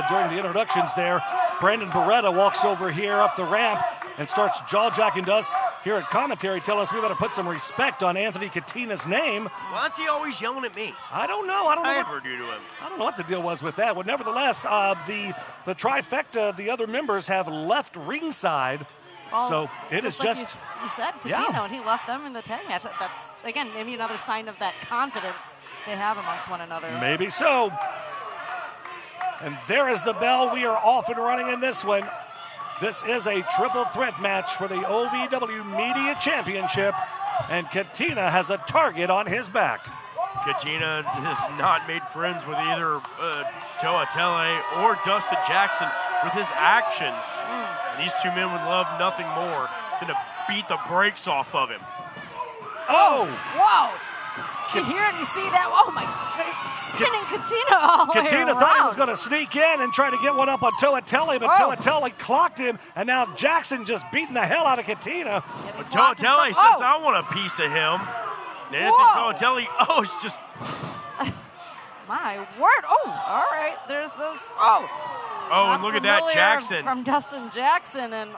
during the introductions there, Brandon Beretta walks over here up the ramp and starts jaw-jacking to us here at commentary, tell us we better put some respect on Anthony Katina's name. Why is he always yelling at me? I don't know. I ever do to him. I don't know what the deal was with that. But nevertheless, the trifecta, the other members have left ringside. Well, so it is like just... You said Katina, and he left them in the tag match. That's, again, maybe another sign of that confidence they have amongst one another. Maybe so. And there is the bell. We are off and running in this one. This is a triple threat match for the OVW Media Championship, and Katina has a target on his back. Katina has not made friends with either Joe Atele or Dustin Jackson with his actions. And these two men would love nothing more than to beat the brakes off of him. Oh! Wow! You hear it, you see that? Oh my God, spinning Katina all the way Katina around. thought he was going to sneak in and try to get one up on Toatele, but Toatele clocked him, and now Jackson just beating the hell out of Katina. But Toatele says, I want a piece of him. And Toatele, it's just... My word. Oh, all right. There's this. Oh, and look at that, Jackson. From Dustin Jackson, and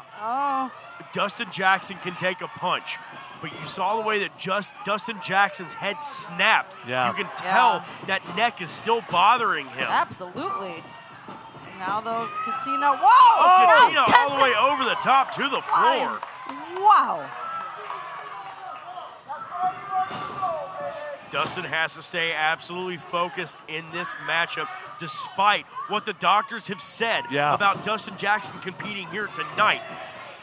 Dustin Jackson can take a punch. But you saw the way that Dustin Jackson's head snapped. Yeah. You can tell that neck is still bothering him. Absolutely. Now, though, Katina. Whoa! Katina all the way over the top to the floor. Wow. Dustin has to stay absolutely focused in this matchup, despite what the doctors have said about Dustin Jackson competing here tonight.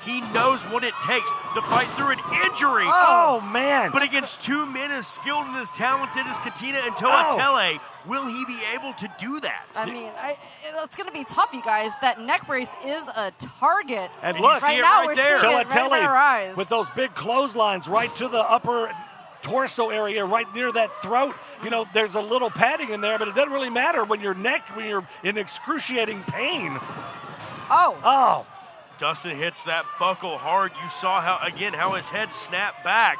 He knows what it takes to fight through an injury. Oh, man. But against two men as skilled and as talented as Katina and Toatele, will he be able to do that? I mean, it's going to be tough, you guys. That neck brace is a target. And look, right now we're there. seeing it right in our eyes. With those big clotheslines right to the upper torso area, right near that throat. You know, there's a little padding in there, but it doesn't really matter when you're in excruciating pain. Oh. Dustin hits that buckle hard. You saw how his head snapped back.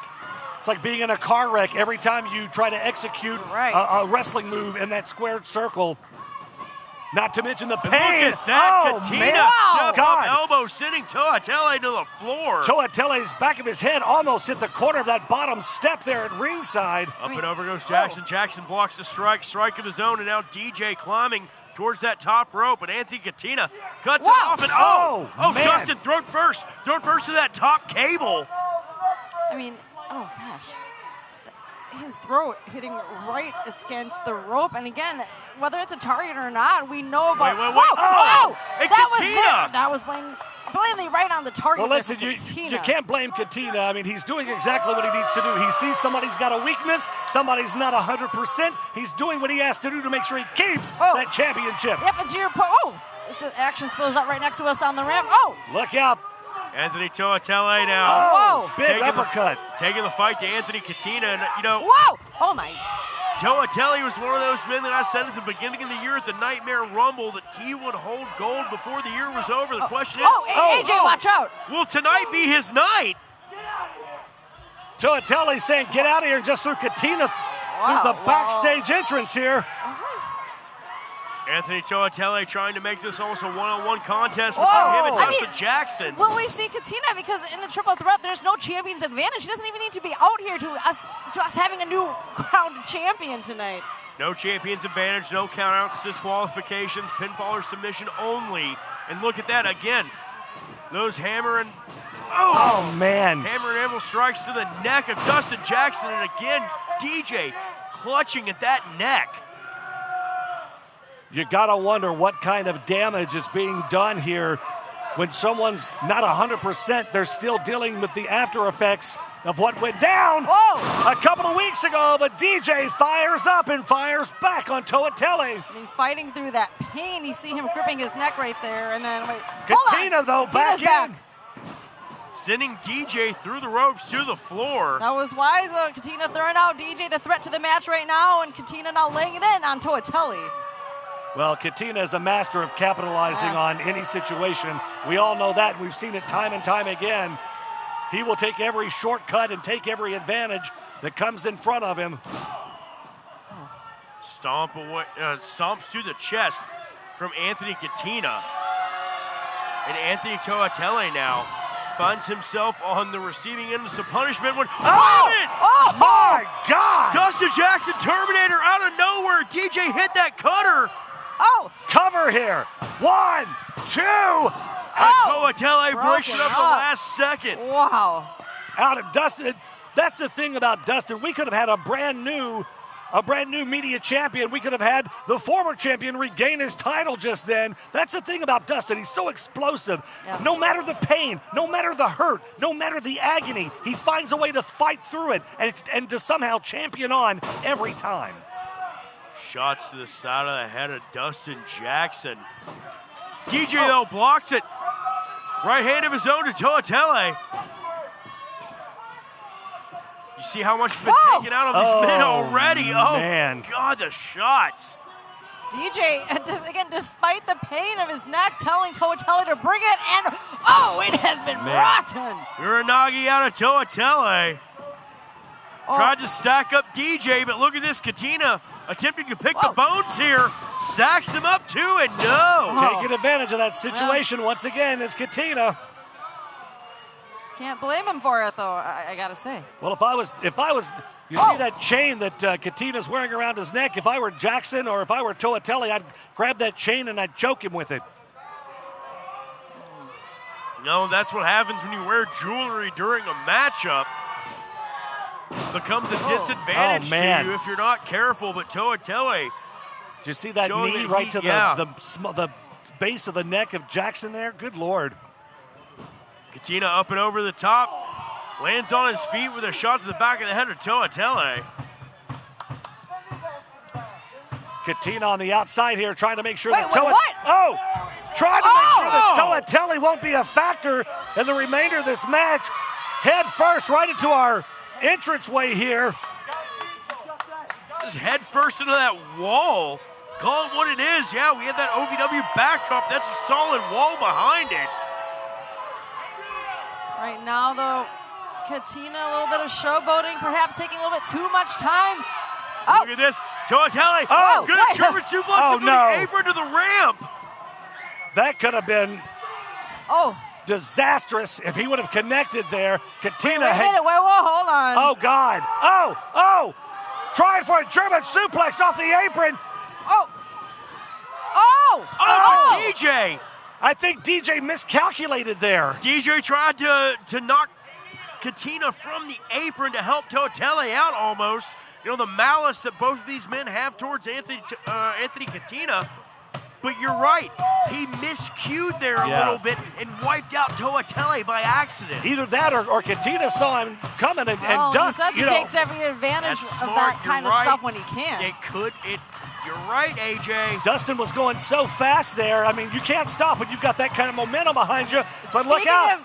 It's like being in a car wreck every time you try to execute a wrestling move in that squared circle. Not to mention the pain. Look at that, Katina. Step up elbow sending Toatele to the floor. Toatele's back of his head almost hit the corner of that bottom step there at ringside. Up and over goes Jackson. Jackson blocks the strike of his own, and now DJ climbing towards that top rope, and Anthony Katina cuts it off, and man. Dustin, throat first to that top cable. I mean, gosh. His throat hitting right against the rope, and again, whether it's a target or not, we know about. Wait. That was plainly right on the target. Well, listen, you can't blame Katina. I mean, he's doing exactly what he needs to do. He sees somebody's got a weakness, somebody's not 100%. He's doing what he has to do to make sure he keeps that championship. Yep, and to your point, the action spills out right next to us on the ramp. Look out. Anthony Toatele now. Big uppercut. Taking the fight to Anthony Katina, and Oh my. Toatele was one of those men that I said at the beginning of the year at the Nightmare Rumble that he would hold gold before the year was over. The question is, AJ, watch out. Will tonight be his night? Toatele saying, get out of here, just threw Katina through the backstage entrance here. Anthony Toatele trying to make this almost a one-on-one contest between him and Dustin Jackson. Will we see Katina? Because in the triple threat, there's no champion's advantage. She doesn't even need to be out here to us having a new crowned champion tonight. No champion's advantage, no countouts, disqualifications, pinfall or submission only. And look at that again. Those hammer and anvil strikes to the neck of Dustin Jackson, and again, DJ clutching at that neck. You gotta wonder what kind of damage is being done here when someone's not 100%. They're still dealing with the after effects of what went down a couple of weeks ago, but DJ fires up and fires back on Toatelli. I mean, fighting through that pain, you see him gripping his neck right there, and then, wait, Katina, though, back in. Sending DJ through the ropes to the floor. That was wise, though. Katina throwing out DJ, the threat to the match right now, and Katina now laying it in on Toatelli. Well, Katina is a master of capitalizing on any situation. We all know that. We've seen it time and time again. He will take every shortcut and take every advantage that comes in front of him. Stomps to the chest from Anthony Katina. And Anthony Toatelli now finds himself on the receiving end of some punishment. My God! Dustin Jackson, Terminator, out of nowhere. DJ hit that cutter. Cover here. 1, 2. Toatelli breaks it up the last second. Wow. Out of Dustin. That's the thing about Dustin. We could have had a brand new media champion. We could have had the former champion regain his title just then. That's the thing about Dustin. He's so explosive. Yeah. No matter the pain, no matter the hurt, no matter the agony, he finds a way to fight through it and to somehow champion on every time. Shots to the side of the head of Dustin Jackson. DJ, though, blocks it. Right hand of his own to Toatelli. You see how much has been taken out of these men already. Man. God, the shots. DJ, again, despite the pain of his neck, telling Toatelli to bring it, and it has been rotten. Uranagi out of Toatelli. Tried to stack up DJ, but look at this. Katina attempting to pick the bones here. Sacks him up too, and Taking advantage of that situation once again is Katina. Can't blame him for it, though, I gotta say. Well, if I was, you see that chain that Katina's wearing around his neck? If I were Jackson or if I were Toatelli, I'd grab that chain and I'd choke him with it. No, that's what happens when you wear jewelry during a matchup. Becomes a disadvantage to you if you're not careful, but Toatelli. Did you see that knee right to the base of the neck of Jackson there? Good Lord. Katina up and over the top. Lands on his feet with a shot to the back of the head of Toatelli. Katina on the outside here trying to make sure trying to make sure that Toatelli won't be a factor in the remainder of this match. Head first right into our entranceway here. Just head first into that wall. Call it what it is. Yeah, we have that OVW backdrop. That's a solid wall behind it. Right now, though, Katina, a little bit of showboating, perhaps taking a little bit too much time. Look at this. Toatelli. Good German suplex from the apron to the ramp. That could have been disastrous if he would have connected there. Katina. Wait a minute. Hold on. Oh, God. Trying for a German suplex off the apron. DJ. I think DJ miscalculated there. DJ tried to knock Katina from the apron to help Toatelli out almost. You know, the malice that both of these men have towards Anthony Katina. But you're right. He miscued there a little bit and wiped out Toatelli by accident. Either that or Katina saw him coming and ducked. He says he takes every advantage of that kind of stuff when he can. You're right, AJ. Dustin was going so fast there. I mean, you can't stop when you've got that kind of momentum behind you. But look out.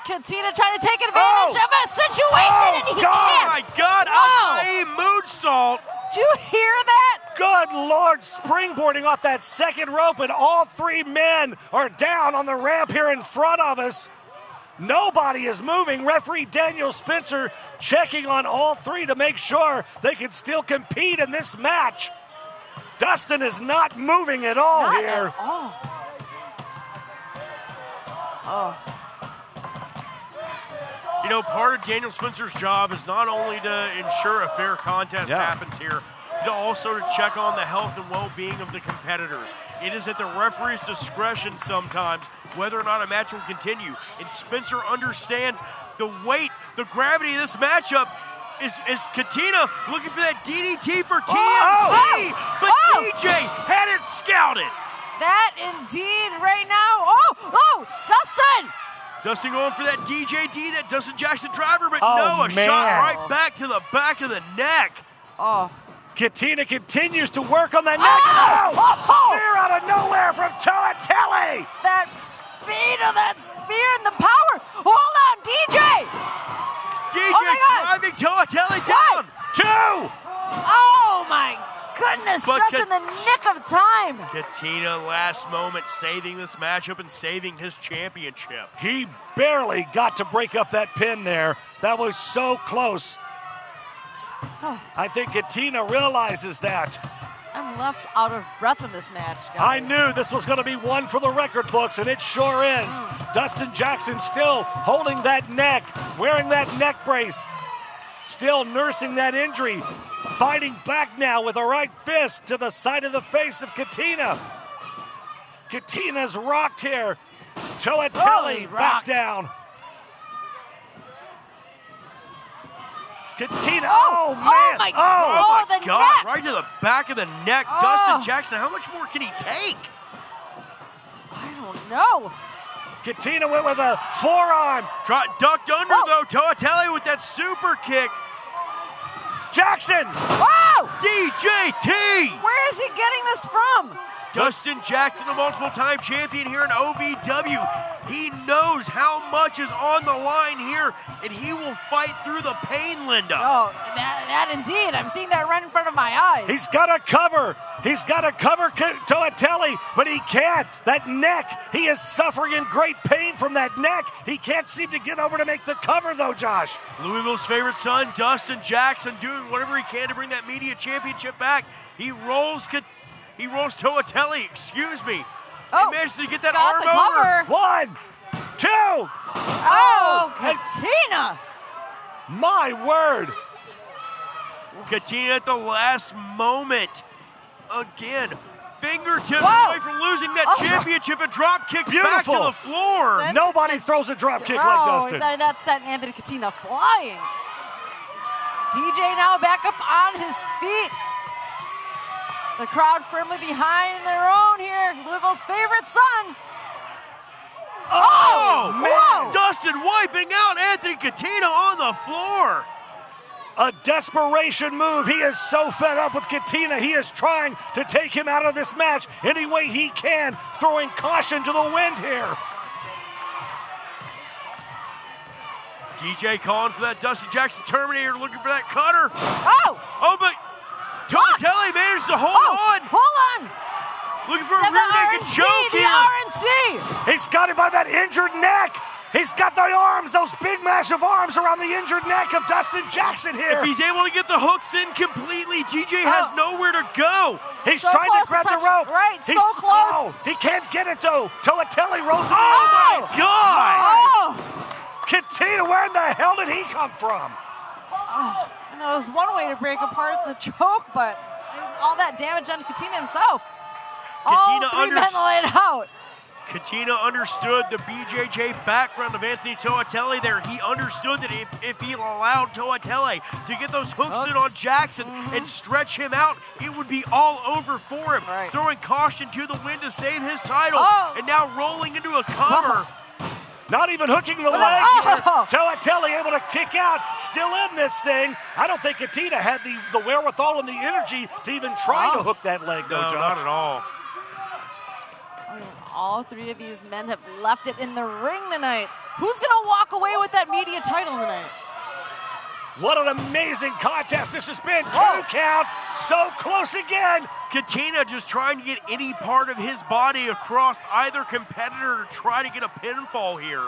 Katina trying to take advantage of a situation, and he can't. Oh, my God. A moonsault. Did you hear that? Good Lord, springboarding off that second rope, and all three men are down on the ramp here in front of us. Nobody is moving. Referee Daniel Spencer checking on all three to make sure they can still compete in this match. Dustin is not moving at all here. You know, part of Daniel Spencer's job is not only to ensure a fair contest happens here, but also to check on the health and well-being of the competitors. It is at the referee's discretion sometimes whether or not a match will continue. And Spencer understands the weight, the gravity of this matchup. Is Katina looking for that DDT for TMC? But DJ had it scouted. That indeed right now. Dustin! Dustin going for that DJD, that Dustin Jackson driver, but Oh, no, a man. shot right back to the back of the neck. Oh. Katina continues to work on the neck. Oh! Oh! Oh! Spear out of nowhere from Toatelli. That speed of that spear and the power. Hold on, DJ. DJ Oh, my God. driving Toatelli down. 2. Oh, my goodness. But Just in the nick of time. Katina last moment saving this matchup and saving his championship. He barely got to break up that pin there. That was so close. I think Katina realizes that. I'm left out of breath in this match, guys. I knew this was going to be one for the record books, and it sure is. Dustin Jackson still holding that neck, wearing that neck brace, still nursing that injury, fighting back now with a right fist to the side of the face of Katina. Katina's rocked here. Toatelli back rocked. down. Katina, Oh, man. oh my God. Oh my the God, neck. right to the back of the neck. Oh. Dustin Jackson, how much more can he take? I don't know. Katina went with a forearm. Ducked under Whoa. though, Toatelli with that super kick. Jackson. Whoa! DJT! Where is he getting this from? Dustin Jackson, a multiple-time champion here in OVW. He knows how much is on the line here, and he will fight through the pain, Linda. Oh, that indeed. I'm seeing that right in front of my eyes. He's got to cover. He's got to cover Toatelli, but he can't. That neck, he is suffering in great pain from that neck. He can't seem to get over to make the cover, though, Josh. Louisville's favorite son, Dustin Jackson, doing whatever he can to bring that media championship back. He rolls Toatelli, excuse me. Oh, He manages to get that got arm the over. cover. 1, 2. Oh, and- Katina. My word. Katina at the last moment. Again, fingertips Whoa. away from losing that Oh. championship. A drop kick back Beautiful. to the floor. Send- Nobody throws a drop kick like Oh, Dustin. that sent Anthony Katina flying. DJ now back up on his feet. The crowd firmly behind their own here. Louisville's favorite son. Oh, man. Whoa. Dustin wiping out Anthony Katina on the floor. A desperation move. He is so fed up with Katina. He is trying to take him out of this match any way he can, throwing caution to the wind here. DJ calling for that Dustin Jackson Terminator, looking for that cutter. Oh, But Toatelli managed to hold on. hold on. Looking for a The rear naked RNC, choke the here. RNC. He's got him by that injured neck. He's got the arms, those big, massive arms around the injured neck of Dustin Jackson here. If he's able to get the hooks in completely, DJ has nowhere to go. He's So trying close to grab to the touch- rope. right, so He's, close. Oh, he can't get it, though. Toatelli rolls it Oh, my God. Oh, Katina, where in the hell did he come from? and that was one way to break apart the choke, but all that damage on Katina himself. All Katina three men laid out. Katina understood the BJJ background of Anthony Toatelli there. He understood that if he allowed Toatelli to get those hooks in on Jackson and stretch him out, it would be all over for him. Right. Throwing caution to the wind to save his title. Oh. And now rolling into a cover. Not even hooking the leg here. Toatelli able to kick out, still in this thing. I don't think Katina had the wherewithal and the energy to even try to hook that leg, though, No, Josh. not at all. I mean, all three of these men have left it in the ring tonight. Who's going to walk away with that media title tonight? What an amazing contest this has been. Whoa. 2 count, so close again. Katina just trying to get any part of his body across either competitor to try to get a pinfall here.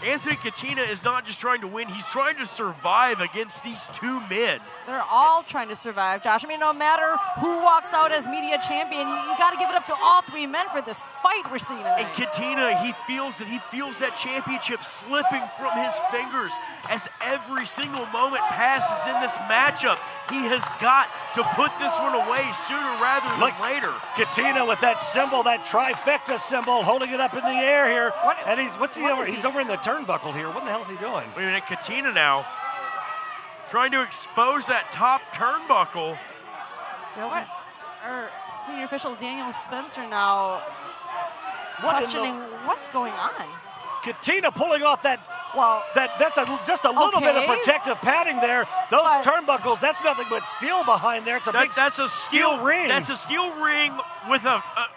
Anthony Katina is not just trying to win, he's trying to survive against these two men. They're all trying to survive, Josh. I mean, no matter who walks out as media champion, you got to give it up to all three men for this fight we're seeing tonight. And Katina, he feels that championship slipping from his fingers as every single moment passes in this matchup. He has got to put this one away sooner rather than later. Katina with that symbol, that trifecta symbol, holding it up in the air here. What- And he's what over? is he? He's over in the turnbuckle here. What the hell is he doing? Wait a minute, Katina now trying to expose that top turnbuckle. Senior official Daniel Spencer now What in the- questioning what's going on. Katina pulling off that. Well, Just a little bit of okay. protective padding there. Those turnbuckles, that's nothing but steel behind there. It's a big steel ring. That's a steel ring with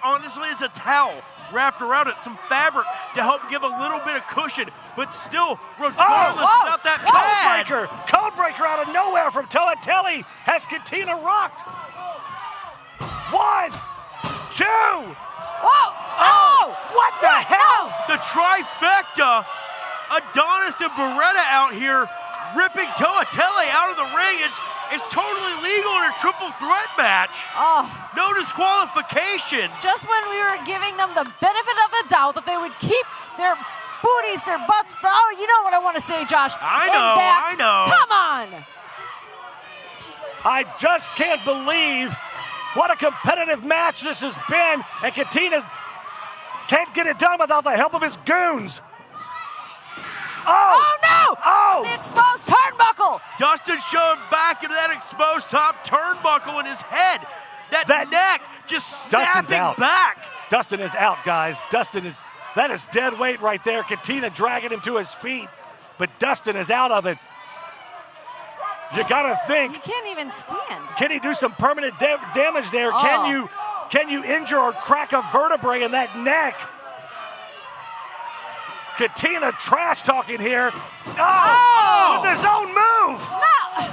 honestly, it's a towel wrapped around it, some fabric to help give a little bit of cushion, but still, regardless, without that pad. Codebreaker out of nowhere from Toatelli has Katina rocked. 1, 2. Whoa! Oh! What the hell? The trifecta. Adonis and Beretta out here ripping Toatelli out of the ring. It's totally legal in a triple threat match. Oh. No disqualifications. Just when we were giving them the benefit of the doubt that they would keep their booties, their butts. Oh, you know what I want to say, Josh. I I know. Come on. I just can't believe what a competitive match this has been, and Katina can't get it done without the help of his goons. Oh no! Oh! The exposed turnbuckle! Dustin showed back into that exposed top turnbuckle in his head. That neck just Dustin's snapping out. back. Dustin is out, guys. That is dead weight right there. Katina dragging him to his feet, but Dustin is out of it. You gotta think. He can't even stand. Can he do some permanent damage there? Oh. Can you injure or crack a vertebrae in that neck? Katina trash talking here. Oh! With his own move. No.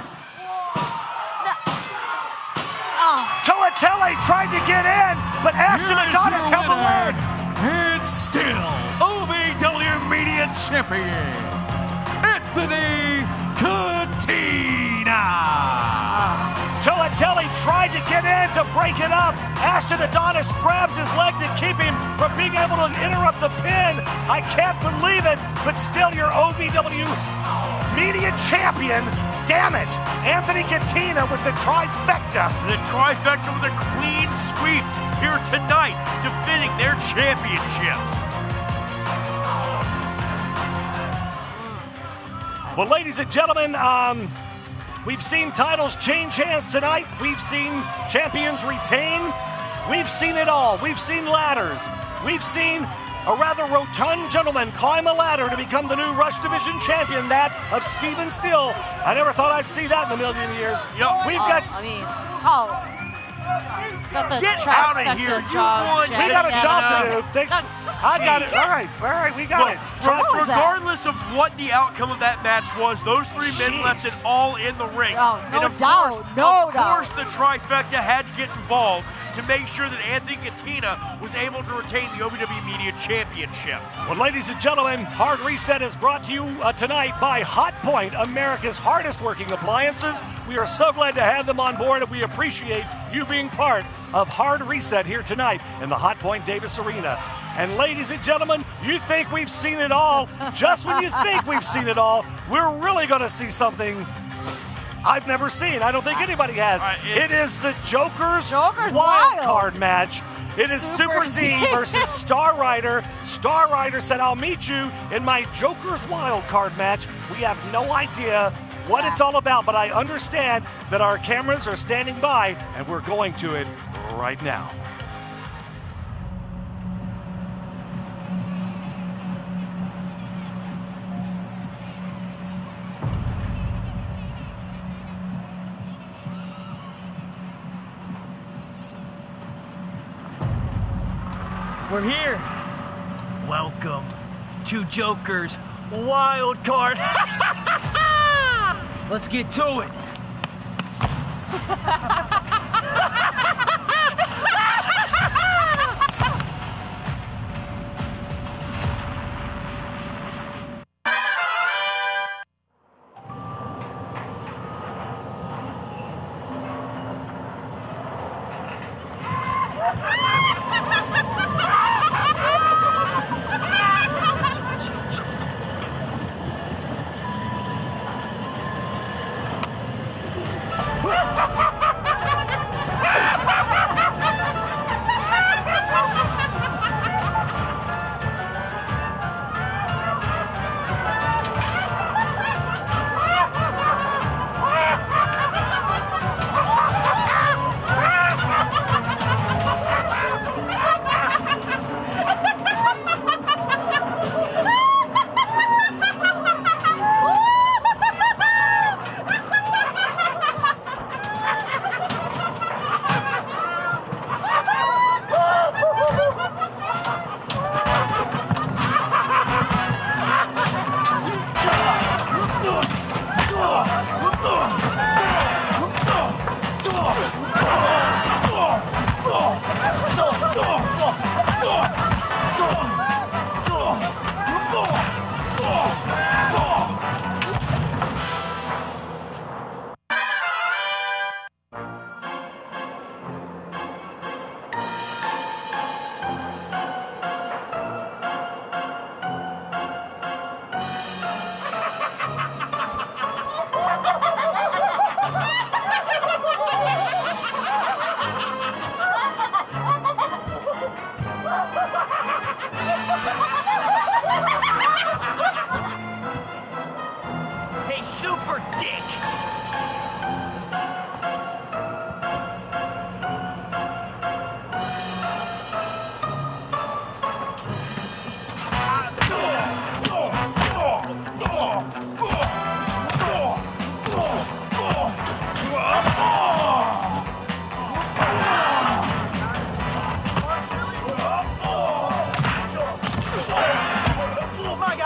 Oh. Toatelli tried to get in, but Ashton Adonis held the leg. And still, OVW Media Champion, Anthony Katina. Toatelli tried to get in to break it up. Ashton Adonis grabs his leg to keep him from being able to interrupt the pin. I can't believe it, but still your OVW Media Champion. Damn it. Anthony Katina with the trifecta. The trifecta with a clean sweep here tonight, defending their championships. Well, ladies and gentlemen, we've seen titles change hands tonight. We've seen champions retain. We've seen it all. We've seen ladders. We've seen a rather rotund gentleman climb a ladder to become the new Rush Division champion, that of Steven Still. I never thought I'd see that in a million years. Yep. We've got... Got the Get out of here. You won. We got a job to do. Thanks. I got it. All right, we got it. Regardless of what the outcome of that match was, those three men left it all in the ring. Oh, and of course, the trifecta had to get involved to make sure that Anthony Katina was able to retain the OVW Media Championship. Well, ladies and gentlemen, Hard Reset is brought to you tonight by Hot Point, America's hardest working appliances. We are so glad to have them on board, and we appreciate you being part of Hard Reset here tonight in the Hot Point Davis Arena. And ladies and gentlemen, you think we've seen it all. Just when you think we've seen it all, we're really going to see something I've never seen. I don't think anybody has. It is the Joker's Wild Card match. It is Super Z versus Star Rider. Star Rider said, I'll meet you in my Joker's Wild Card match. We have no idea what it's all about, but I understand that our cameras are standing by, and we're going to it right now. We're here. Welcome to Joker's Wild Card. Let's get to it.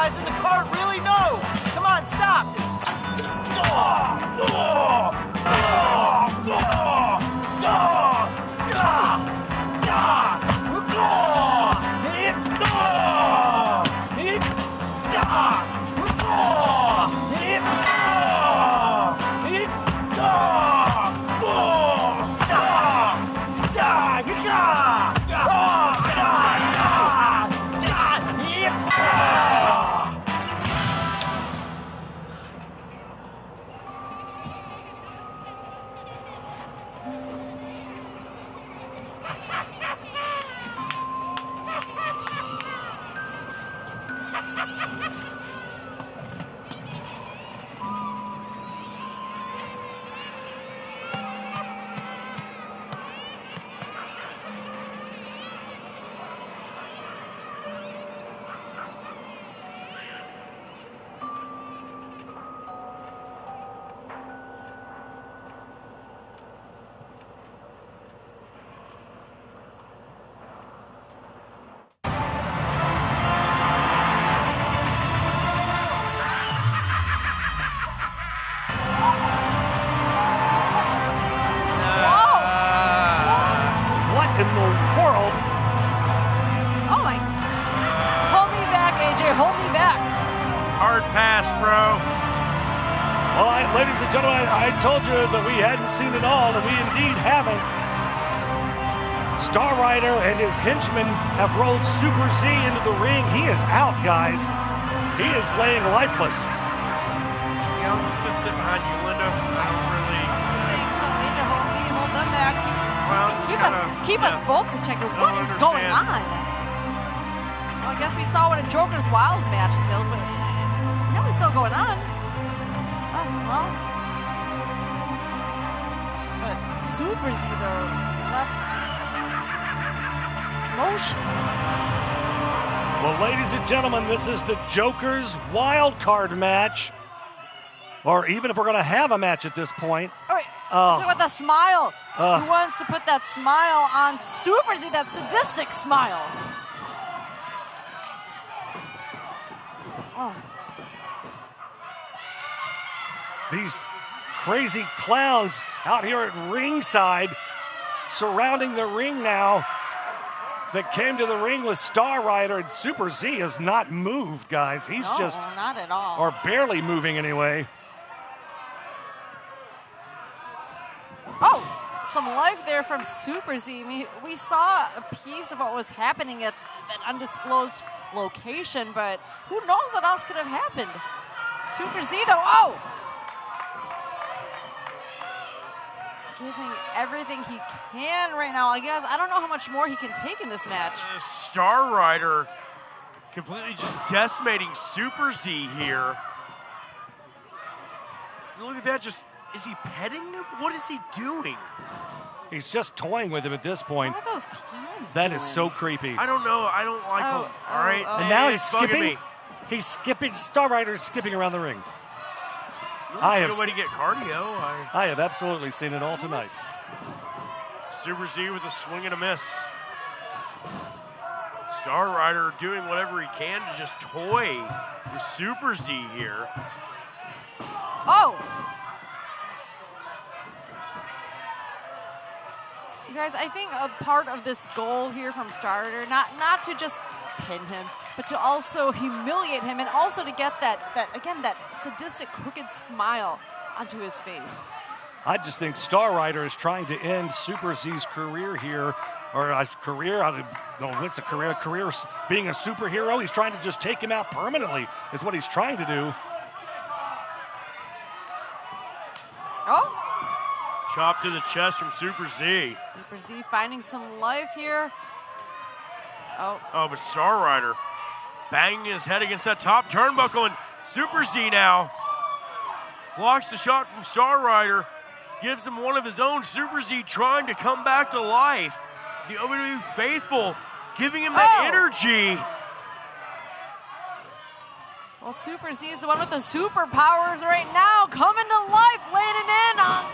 guys in the cart really know. Come on, stop. In the world? Oh my! Hold me back, AJ. Hold me back. Hard pass, bro. All right, ladies and gentlemen, I told you that we hadn't seen it all, and we indeed haven't. Star Rider and his henchmen have rolled Super Z into the ring. He is out, guys. He is laying lifeless. Yeah, I'm just gonna sit behind you, Linda. I don't really. Hold me, hold them back. Well, Keep us both protected. What is going on? Well, I guess we saw what a Joker's Wild match entails, but it's really still going on. Oh, well. But Super Z, though, left motion. Well, ladies and gentlemen, this is the Joker's Wildcard match. Or even if we're going to have a match at this point. Oh, wait. Look at the smile. Who wants to put that smile on Super Z, that sadistic smile? Oh. These crazy clowns out here at ringside, surrounding the ring now, that came to the ring with Star Rider, and Super Z has not moved, guys. He's just not at all. Or barely moving anyway. Oh, some life there from Super Z. I mean, we saw a piece of what was happening at that undisclosed location, but who knows what else could have happened? Super Z, though, giving everything he can right now. I guess I don't know how much more he can take in this match. Star Rider completely just decimating Super Z here. Look at that, just, is he petting him? What is he doing? He's just toying with him at this point. What are those clowns That doing? is so creepy. I don't know, I don't like him, all right? And now he's It's bugging skipping. me. He's skipping. Star Rider's skipping around the ring. It's a good way to get cardio. I have absolutely seen it all tonight. Super Z with a swing and a miss. Star Rider doing whatever he can to just toy with Super Z here. Oh! You guys, I think a part of this goal here from Star Rider, not to just pin him, but to also humiliate him and also to get that sadistic, crooked smile onto his face. I just think Star Rider is trying to end Super Z's career here, or a career, what's a career? Career being a superhero. He's trying to just take him out permanently is what he's trying to do. Oh! Chop to the chest from Super Z. Super Z finding some life here. Oh, but Star Rider banging his head against that top turnbuckle, and Super Z now blocks the shot from Star Rider, gives him one of his own. Super Z trying to come back to life. The OVW faithful giving him that energy. Well, Super Z is the one with the superpowers right now, coming to life, laying it in on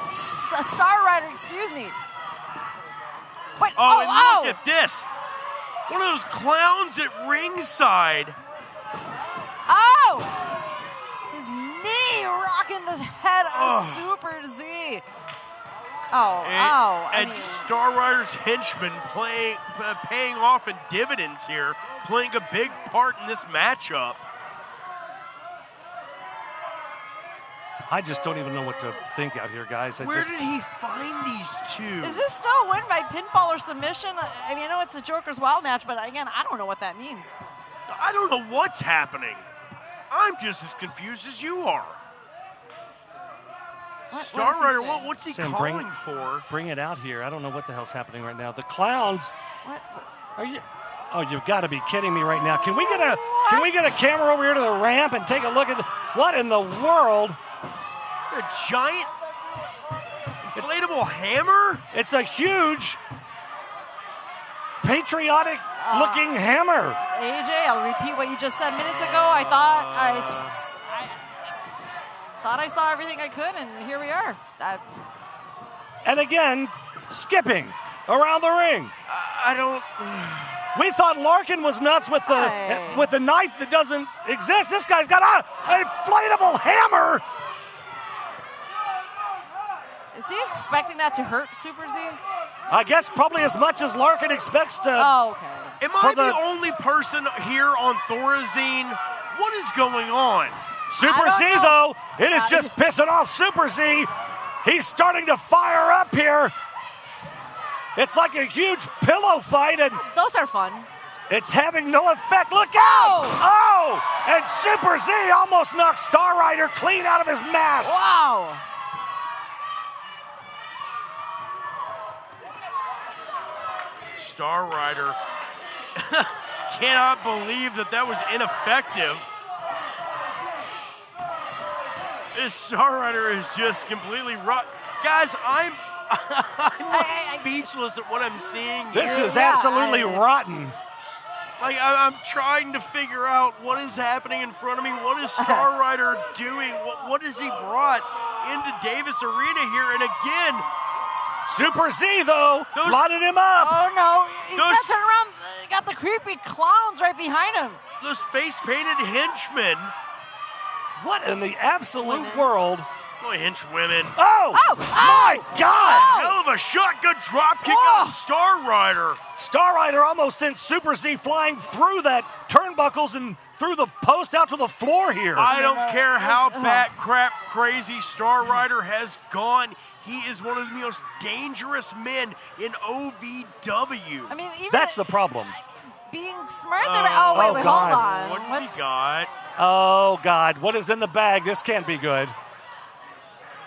Star Rider, excuse me. Wait, and look at this. One of those clowns at ringside. the head of Super Z. And Star Rider's henchman paying off in dividends here, playing a big part in this matchup. I just don't even know what to think out here, guys. Where did he find these two? Is this still a win by pinfall or submission? I mean, I know it's a Joker's Wild match, but again, I don't know what that means. I don't know what's happening. I'm just as confused as you are. Star Rider, what's he calling for? Bring it out here. I don't know what the hell's happening right now. The clowns. What? Are you? Oh, you've got to be kidding me right now. Can we get a camera over here to the ramp and take a look at what in the world? A giant inflatable hammer? It's a huge patriotic-looking hammer. AJ, I'll repeat what you just said minutes ago. I thought I saw everything I could, and here we are. And again, skipping around the ring. I don't. We thought Larkin was nuts with the knife that doesn't exist. This guy's got an inflatable hammer. Is he expecting that to hurt Super Z? I guess probably as much as Larkin expects to. Oh, okay. Am I the only person here on Thorazine? What is going on? Super Z, though, it is just pissing off Super Z. He's starting to fire up here. It's like a huge pillow fight, and those are fun. It's having no effect. Look out! Oh! And Super Z almost knocks Star Rider clean out of his mask. Wow! Star Rider cannot believe that was ineffective. This Star Rider is just completely rotten. Guys, I'm speechless at what I'm seeing here. This is absolutely rotten. Like, I'm trying to figure out what is happening in front of me. What is Star Rider doing? What has he brought into Davis Arena here? And again, Super Z, though, lighted him up. Oh, no. He's got to turn around. Got the creepy clowns right behind him. Those face-painted henchmen. What in the absolute world? Oh, henchwomen. Oh! My God! Hell of a shotgun drop kick on Star Rider. Star Rider almost sent Super Z flying through that turnbuckles and through the post out to the floor here. I don't care how bat crap crazy Star Rider has gone. He is one of the most dangerous men in OVW. I mean, even that's the problem. Being smart there. Oh, wait, hold on. What's he got? Oh, God. What is in the bag? This can't be good.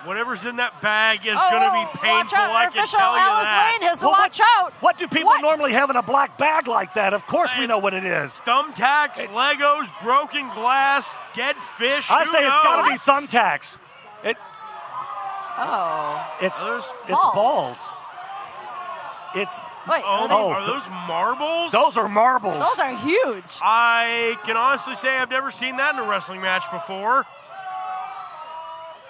Whatever's in that bag is going to be painful, I can official tell you Alice that. Lane has watch out. What do people normally have in a black bag like that? Of course we know what it is. Thumbtacks, Legos, broken glass, dead fish. I say it's got to be thumbtacks. It's balls. Are those marbles? Those are marbles. Those are huge. I can honestly say I've never seen that in a wrestling match before.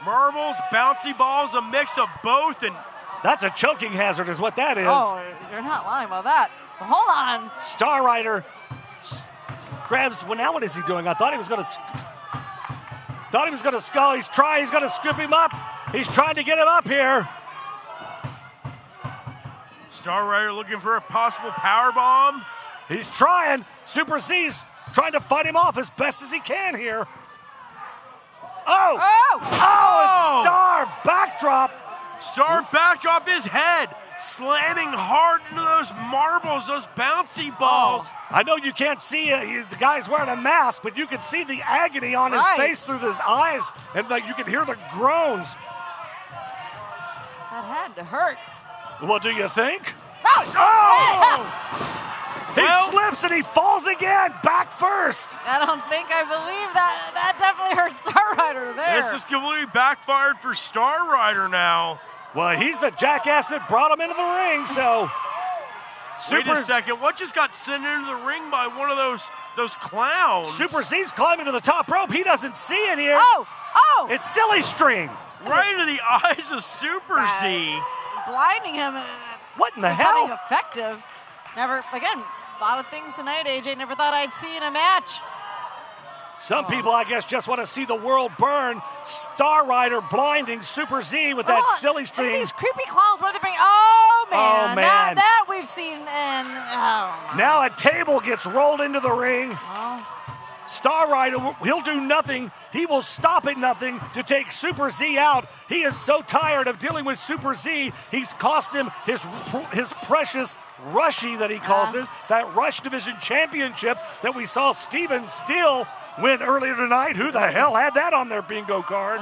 Marbles, bouncy balls, a mix of both, and that's a choking hazard is what that is. Oh, you're not lying about that. Well, hold on. Star Rider grabs, well, now what is he doing? I thought he was going to skull. He's going to scoop him up. He's trying to get him up here. Star Rider looking for a possible power bomb. He's trying. Super Z's trying to fight him off as best as he can here. And Star backdrop. Star backdrop his head, slamming hard into those marbles, those bouncy balls. I know you can't see it. The guy's wearing a mask, but you can see the agony on his face through his eyes, and you can hear the groans. That had to hurt. What do you think? He slips and he falls again, back first. I don't think I believe that. That definitely hurt Star Rider there. This is completely backfired for Star Rider now. Well, he's the jackass that brought him into the ring, so. Wait a second, what just got sent into the ring by one of those clowns? Super Z's climbing to the top rope. He doesn't see it here. It's silly string. Right into the eyes of Super Z. Blinding him. What in the hell? Some people, I guess, just want to see the world burn. Star Rider blinding Super Z with that silly Look string. at these creepy clowns. What are they bringing? Oh, man. Oh, man. That we've seen. And Now a table gets rolled into the ring. Star Rider, he'll do nothing. He will stop at nothing to take Super Z out. He is so tired of dealing with Super Z. He's cost him his precious Rushy, that he calls it, that Rush Division Championship that we saw Steven Steele win earlier tonight. Who the hell had that on their bingo card?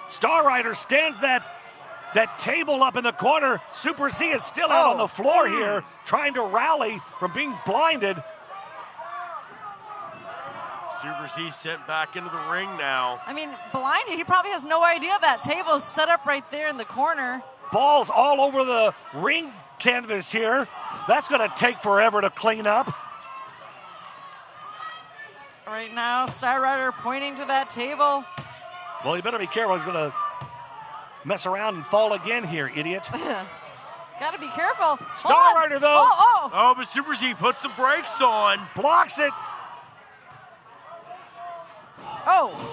Star Rider stands that table up in the corner. Super Z is still out on the floor here, trying to rally from being blinded. Super Z sent back into the ring now. I mean, blinded. He probably has no idea that table is set up right there in the corner. Balls all over the ring canvas here. That's going to take forever to clean up. Right now, Star Rider pointing to that table. Well, you better be careful. He's going to mess around and fall again here, idiot. Got to be careful. Star Rider, though. Oh, but Super Z puts the brakes on. Blocks it.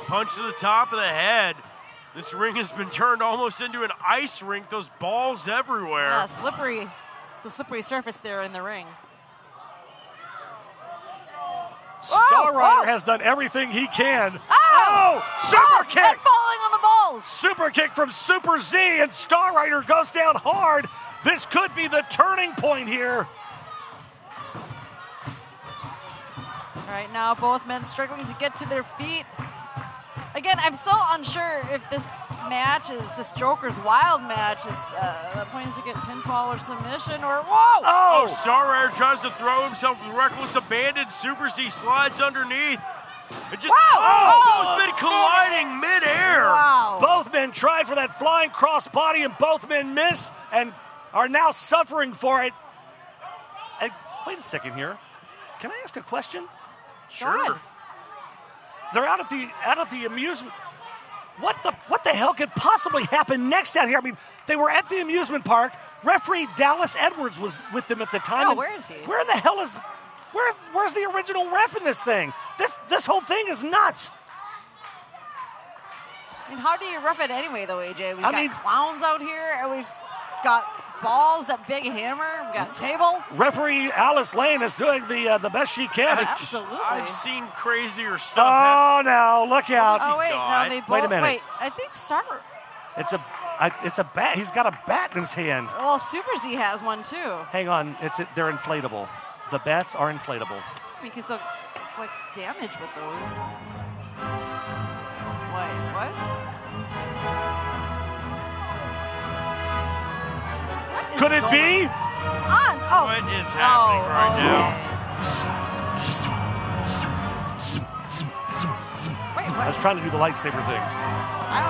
Punch to the top of the head. This ring has been turned almost into an ice rink. Those balls everywhere. Yeah, slippery. It's a slippery surface there in the ring. Star Rider has done everything he can. Super kick! And falling on the balls. Super kick from Super Z, and Star Rider goes down hard. This could be the turning point here. Right now, both men struggling to get to their feet. Again, I'm still unsure if this match is this Joker's Wild match is pointing to get pinfall or submission or Star Rider tries to throw himself with reckless abandon. Super Z slides underneath. It just both men colliding midair. Wow. Both men tried for that flying crossbody, and both men miss and are now suffering for it. And wait a second here. Can I ask a question? Sure. They're out at the amusement. What the hell could possibly happen next out here? I mean, they were at the amusement park. Referee Dallas Edwards was with them at the time. Where is he? Where in the hell is where's the original ref in this thing? This whole thing is nuts. I mean, how do you ref it anyway, though, AJ? We've got clowns out here, and we've got balls, that big hammer. We've got a table. Referee Alice Lane is doing the best she can. Absolutely. I've seen crazier stuff. Oh, no, look out. Oh, wait, no, they both. Wait a minute. Wait, I think It's a bat. He's got a bat in his hand. Well, Super Z has one, too. Hang on. They're inflatable. The bats are inflatable. You can still inflict damage with those. Wait, what? Could it be? What is happening right now? Wait, what? I was trying to do the lightsaber thing.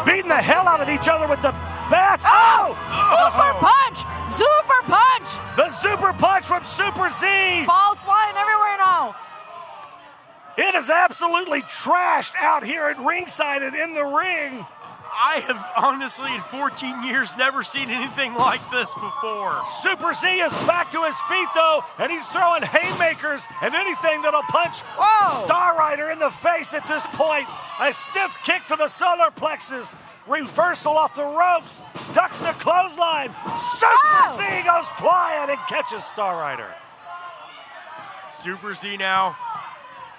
Beating the hell out of each other with the bats. Super punch! Super punch! The super punch from Super Z. Balls flying everywhere now. It is absolutely trashed out here at ringside and in the ring. I have honestly, in 14 years, never seen anything like this before. Super Z is back to his feet, though, and he's throwing haymakers and anything that'll punch Star Rider in the face at this point. A stiff kick to the solar plexus. Reversal off the ropes. Ducks the clothesline. Super Z goes flying and catches Star Rider. Super Z now.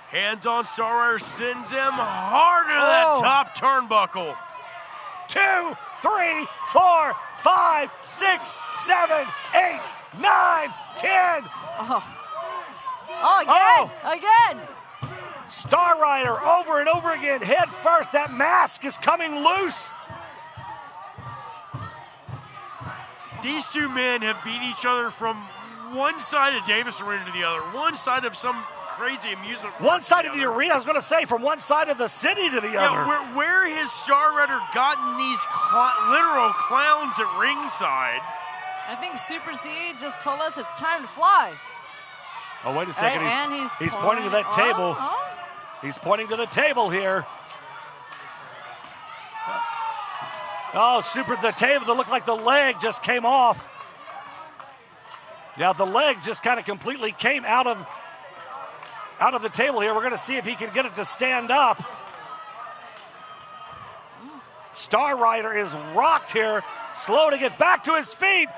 Hands on Star Rider, sends him harder to that top turnbuckle. 2, 3, 4, 5, 6, 7, 8, 9, 10. Again. Star Rider over and over again, head first. That mask is coming loose. These two men have beat each other from one side of Davis Arena to the other, one side of some crazy amusement park. One side of the arena, I was going to say, from one side of the city to the other. Where has Star Rider gotten these literal clowns at ringside? I think Super Z just told us it's time to fly. Oh, wait a second. And he's pointing to that table. He's pointing to the table here. The table that looked like the leg just came off. Yeah, the leg just kind of completely came out of out of the table here. We're going to see if he can get it to stand up. Star Rider is rocked here, slow to get back to his feet.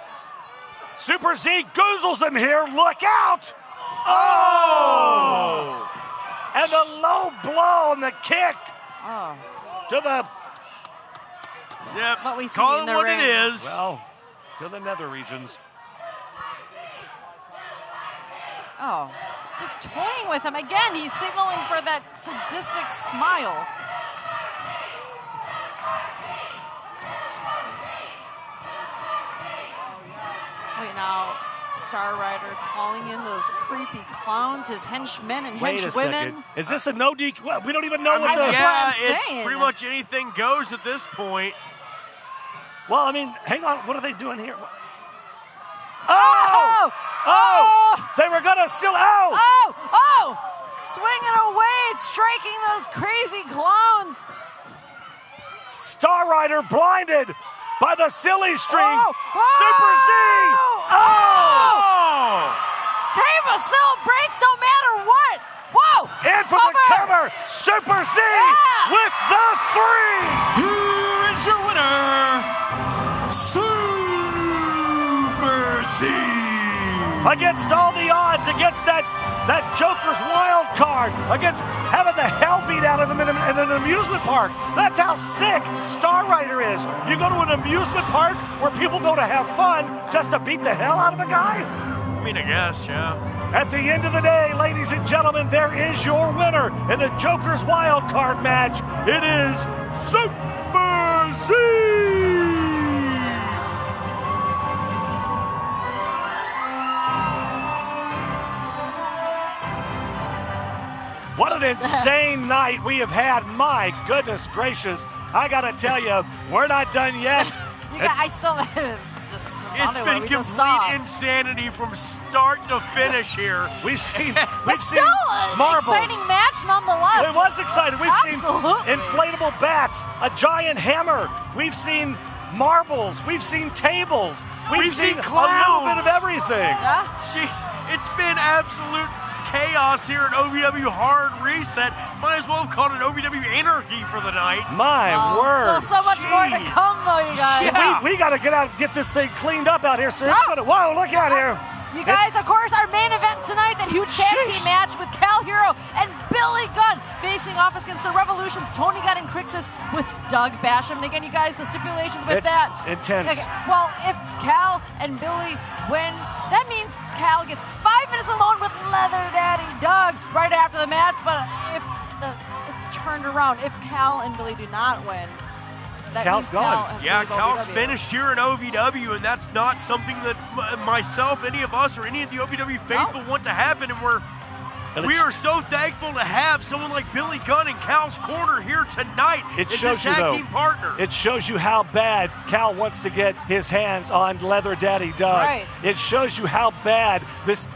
Super Z goozles him here. Look out! Oh! And the low blow and the kick to the... Yep, what we see call in it the what ring. it is. Well, to the nether regions. Oh, just toying with him. Again, he's signaling for that sadistic smile. Wait, now, Star Rider calling in those creepy clowns, his henchmen and Wait a henchwomen. second. Is this a no DQ? Well, we don't even know what that's the... what Yeah, I'm it's saying. pretty much anything goes at this point. Well, I mean, hang on. What are they doing here? Oh! Oh! They were going to seal... Oh! Oh! Swinging away, striking those crazy clowns. Star Rider blinded by the silly string. Oh! Super Z! Oh! Table still breaks no matter what. Whoa! In for the cover. Super Z with the 3. Here is your winner, Super Z. Against all the odds, against that Joker's wild card, against having the hell beat out of him in an amusement park. That's how sick Star Rider is. You go to an amusement park where people go to have fun just to beat the hell out of a guy? I mean, I guess, yeah. At the end of the day, ladies and gentlemen, there is your winner in the Joker's wild card match. It is Super Z. What an insane night we have had. My goodness gracious. I got to tell you, we're not done yet. I still It's been complete insanity from start to finish here. We've seen Still an marbles. exciting match nonetheless. It was exciting. We've Absolutely. seen inflatable bats, a giant hammer. We've seen marbles. We've seen tables. We've seen a little bit of everything. Yeah. Jeez, it's been absolute chaos here at OVW Hard Reset. Might as well have called it OVW Anarchy for the night. My word. So much more to Jeez. come, though, you guys. Yeah. We got to get out and get this thing cleaned up out here. So whoa, look out here. You guys, of course, our main event tonight, that huge tag team match with Cal Hero and Billy Gunn facing off against the Revolutions, Tony Gunn and Crixus with Doug Basham. And again, you guys, the stipulations with It's that. intense. Okay, well, if Cal and Billy win, that means Cal gets 5 minutes alone with Leather Daddy Doug right after the match. But if it's turned around, if Cal and Billy do not win, that Cal's means Cal gone. has to Yeah, leave Cal's OVW. finished here in OVW, and that's not something that myself, any of us, or any of the OVW faithful want to happen, and we are so thankful to have someone like Billy Gunn in Cal's corner here tonight It as shows his you, tag though, team partner. it shows you how bad Cal wants to get his hands on Leather Daddy Doug. Right. It shows you how bad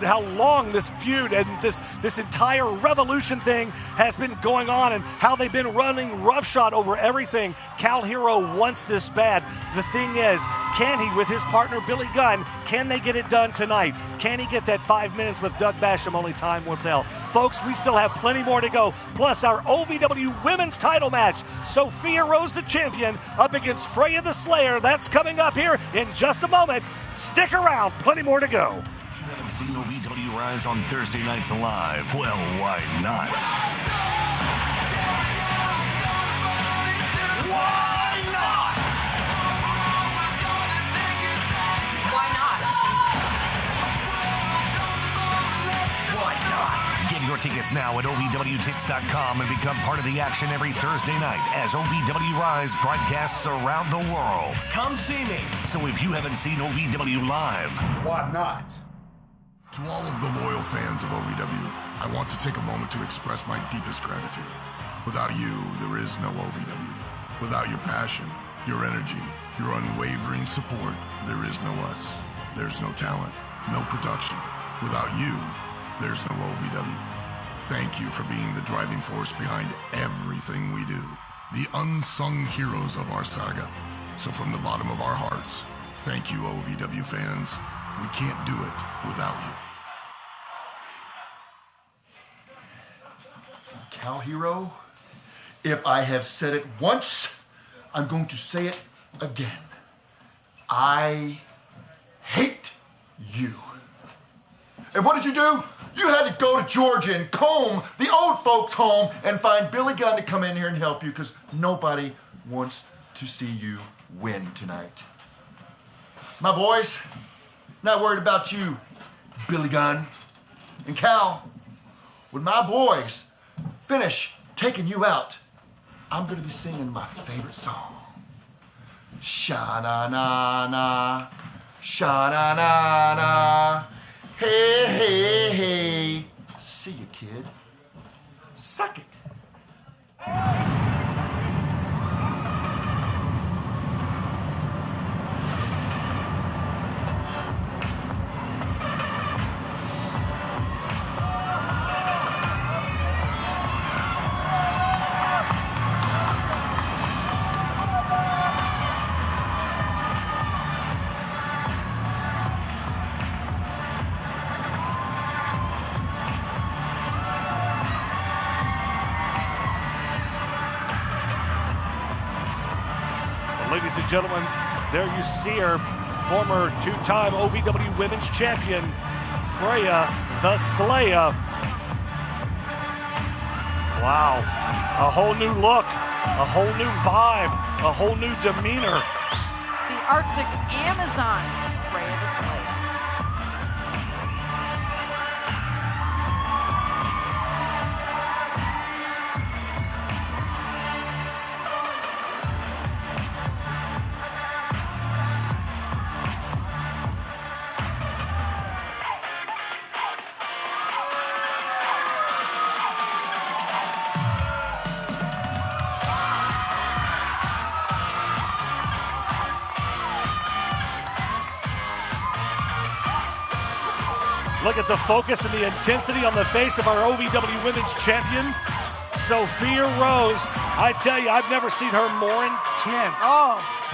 how long this feud and this entire Revolution thing has been going on, and how they've been running roughshod over everything. Cal Hero wants this bad. The thing is, can he, with his partner Billy Gunn, can they get it done tonight? Can he get that 5 minutes with Doug Basham? Only time will tell. Folks, we still have plenty more to go. Plus our OVW women's title match. Sophia Rose, the champion, up against Freya the Slayer. That's coming up here in just a moment. Stick around. Plenty more to go. If you haven't seen OVW Rise on Thursday nights live, well, why not? Why not? Why not? Why not? Get your tickets now at OVWTix.com and become part of the action every Thursday night as OVW Rise broadcasts around the world. Come see me. So if you haven't seen OVW Live, Why not? To all of the loyal fans of OVW, I want to take a moment to express my deepest gratitude. Without you, there is no OVW. Without your passion, your energy, your unwavering support, there is no us. There's no talent, no production. Without you, there's no OVW. Thank you for being the driving force behind everything we do. The unsung heroes of our saga. So from the bottom of our hearts, thank you, OVW fans. We can't do it without you. Cal Hero, if I have said it once, I'm going to say it again. I hate you. And what did you do? You had to go to Georgia and comb the old folks home and find Billy Gunn to come in here and help you because nobody wants to see you win tonight. My boys, not worried about you, Billy Gunn. And Cal, when my boys finish taking you out, I'm going to be singing my favorite song. Sha-na-na-na, sha-na-na-na, hey, hey, hey. See you, kid. Suck it. Ladies and gentlemen, there you see her, former two-time OVW Women's Champion, Freya the Slayer. Wow, a whole new look, a whole new vibe, a whole new demeanor. The Arctic Amazon, Freya the Slayer. Look at the focus and the intensity on the face of our OVW Women's Champion, Sophia Rose. I tell you, I've never seen her more intense,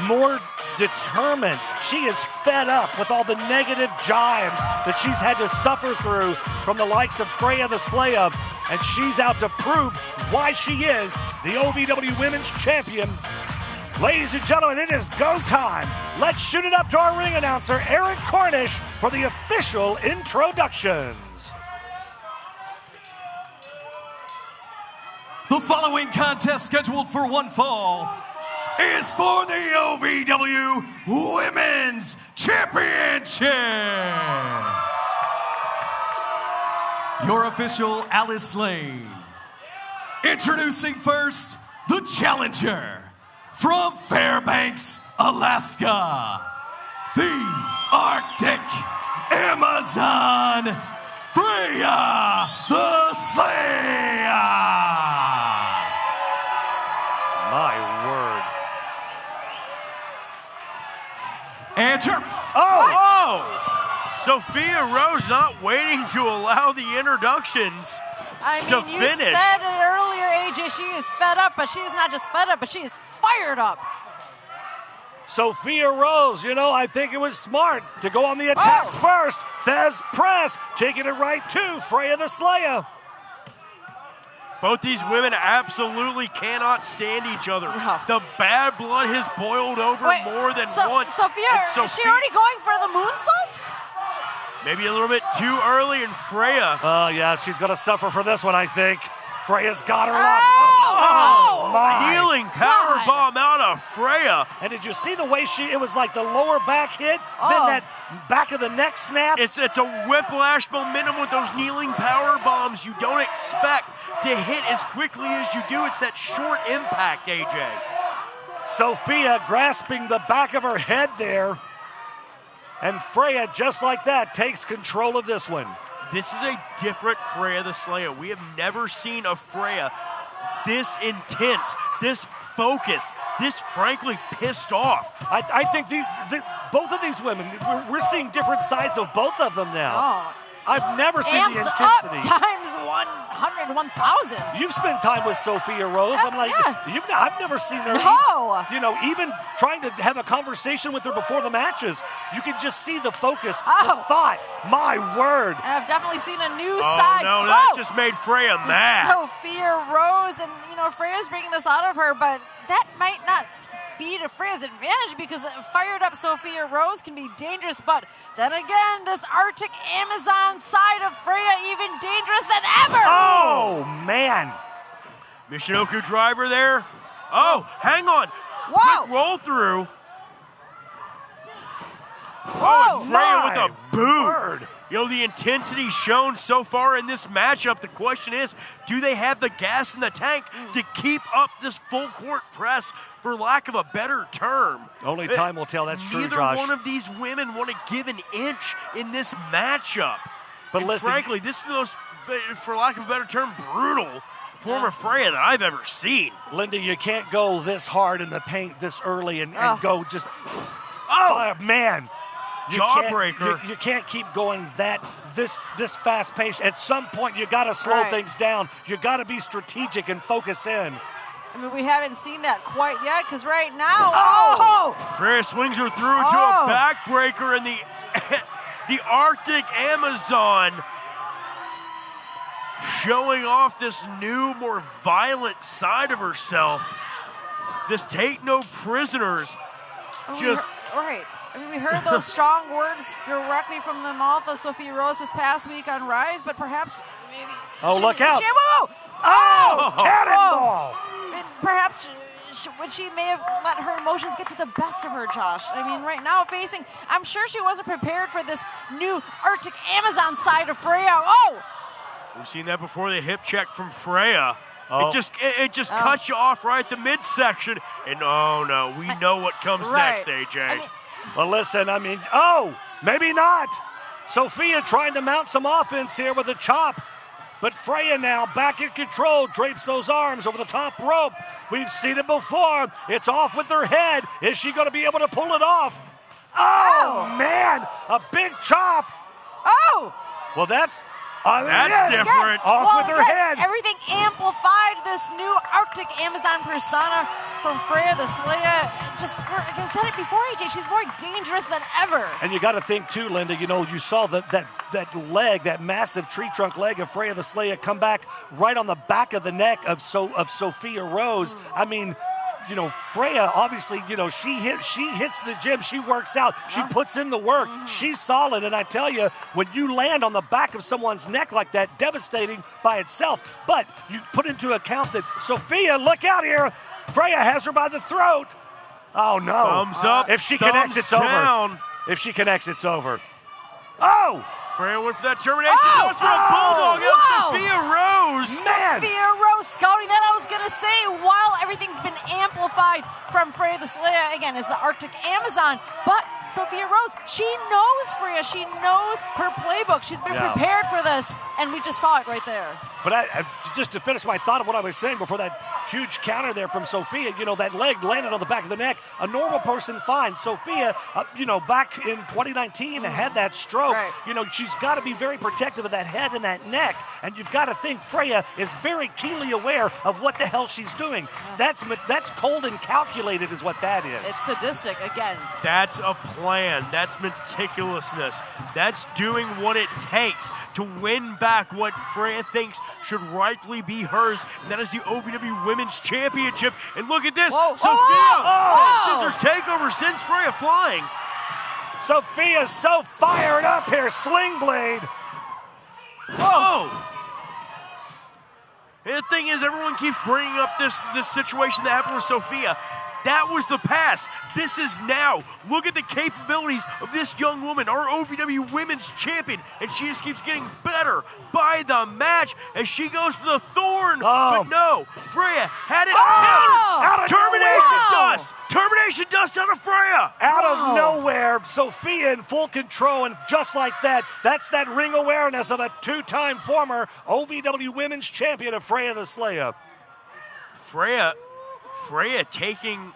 more determined. She is fed up with all the negative jibes that she's had to suffer through from the likes of Freya the Slayer, and she's out to prove why she is the OVW Women's Champion. Ladies and gentlemen, it is go time. Let's shoot it up to our ring announcer, Eric Cornish, for the official introductions. The following contest, scheduled for one fall, is for the OVW Women's Championship. Your official, Alice Lane. Introducing first, the challenger. From Fairbanks, Alaska, the Arctic Amazon, Freya the Slayer. My word. Enter. Oh! Sophia Rose not waiting to allow the introductions to You finish. said it earlier, AJ, she is fed up, but she is not just fed up, but she is fired up. Sophia Rose, you know, I think it was smart to go on the attack first. Thez Press taking it right to Freya the Slayer. Both these women absolutely cannot stand each other. The bad blood has boiled over more than once. Sophia, is she already going for the moonsault? Maybe a little bit too early, and Freya. Oh, yeah, she's going to suffer for this one, I think. Freya's got her up. Oh, my healing powerbomb out of Freya. And did you see the way it was like the lower back hit, then that back of the neck snap? It's a whiplash momentum with those kneeling power bombs you don't expect to hit as quickly as you do. It's that short impact, AJ. Sophia grasping the back of her head there. And Freya, just like that, takes control of this one. This is a different Freya the Slayer. We have never seen a Freya this intense, this focused, this frankly pissed off. I think both of these women, we're seeing different sides of both of them now. I've never seen the amped intensity. up times 100, 1,000. You've spent time with Sophia Rose. I'm like, I've never seen her. No. Even trying to have a conversation with her before the matches, you can just see the focus, the thought. My word. I've definitely seen a new side. Oh, no, that just made Freya mad. Sophia Rose, and, Freya's bringing this out of her, but that might not be to Freya's advantage because fired up Sophia Rose can be dangerous, but then again, this Arctic Amazon side of Freya even dangerous than ever. Oh, man. Michinoku driver there. Oh, hang on. Whoa. Quick roll through. Whoa. And Freya with a boot. Word. The intensity shown so far in this matchup, the question is, do they have the gas in the tank to keep up this full court press, for lack of a better term? Only time will tell. That's true, Neither Josh. one of these women want to give an inch in this matchup. But and listen, frankly, this is the most, for lack of a better term, brutal form of Freya that I've ever seen. Linda, you can't go this hard in the paint this early and go just, oh, man. Jawbreaker. You can't keep going this fast paced. At some point, you got to slow things down. You got to be strategic and focus in. I mean, we haven't seen that quite yet because right now, Freya swings her through into a backbreaker, and the Arctic Amazon showing off this new, more violent side of herself. This take no prisoners. I mean, we heard those strong words directly from the mouth of Sophia Rose this past week on Rise, but perhaps maybe. Look out! Cannonball! Perhaps she may have let her emotions get to the best of her, Josh. I mean, right now I'm sure she wasn't prepared for this new Arctic Amazon side of Freya. We've seen that before, the hip check from Freya. It just cuts you off right at the midsection, and no, we know what comes next, AJ. Well, listen, maybe not. Sophia trying to mount some offense here with a chop. But Freya now back in control, drapes those arms over the top rope. We've seen it before. It's off with her head. Is she going to be able to pull it off? Oh, man, a big chop. Oh. Well, that's different. Off with her head. Everything amplified this new Arctic Amazon persona from Freya the Slayer. Like I said it before, AJ, she's more dangerous than ever. And you got to think too, Linda, you saw that leg, that massive tree trunk leg of Freya the Slayer come back right on the back of the neck of Sophia Rose. I mean, Freya, obviously, she hits the gym, she works out, she puts in the work, she's solid, and I tell you, when you land on the back of someone's neck like that, devastating by itself, but you put into account that Sophia, look out here, Freya has her by the throat. Oh, no. Thumbs up, if she connects, it's over. If she connects, it's over. Oh! Freya went for that termination. Goes for a bulldog out Sophia Rose. Man. Sophia Rose scouting that. I was going to say, while everything's been amplified from Freya the Slayer, again, is the Arctic Amazon, but Sophia Rose, she knows Freya. She knows her playbook. She's been prepared for this, and we just saw it right there. But just to finish my thought of what I was saying before that huge counter there from Sophia, that leg landed on the back of the neck. A normal person, fine. Sophia, back in 2019 had that stroke. Right. She's got to be very protective of that head and that neck. And you've got to think Freya is very keenly aware of what the hell she's doing. That's cold and calculated is what that is. It's sadistic, again. That's a plan. That's meticulousness. That's doing what it takes to win back what Freya thinks should rightfully be hers, and that is the OVW Women's Championship. And look at this, Sophia, scissors takeover, sends Freya flying. Sophia's so fired up here, Sling Blade. Whoa! And the thing is, everyone keeps bringing up this situation that happened with Sophia. That was the past. This is now. Look at the capabilities of this young woman, our OVW Women's Champion, and she just keeps getting better by the match as she goes for the thorn. But no, Freya had it out of Termination dust. Termination dust out of Freya. Out of nowhere, Sophia in full control, and just like that, that's that ring awareness of a two-time former OVW Women's Champion of Freya the Slayer. Freya taking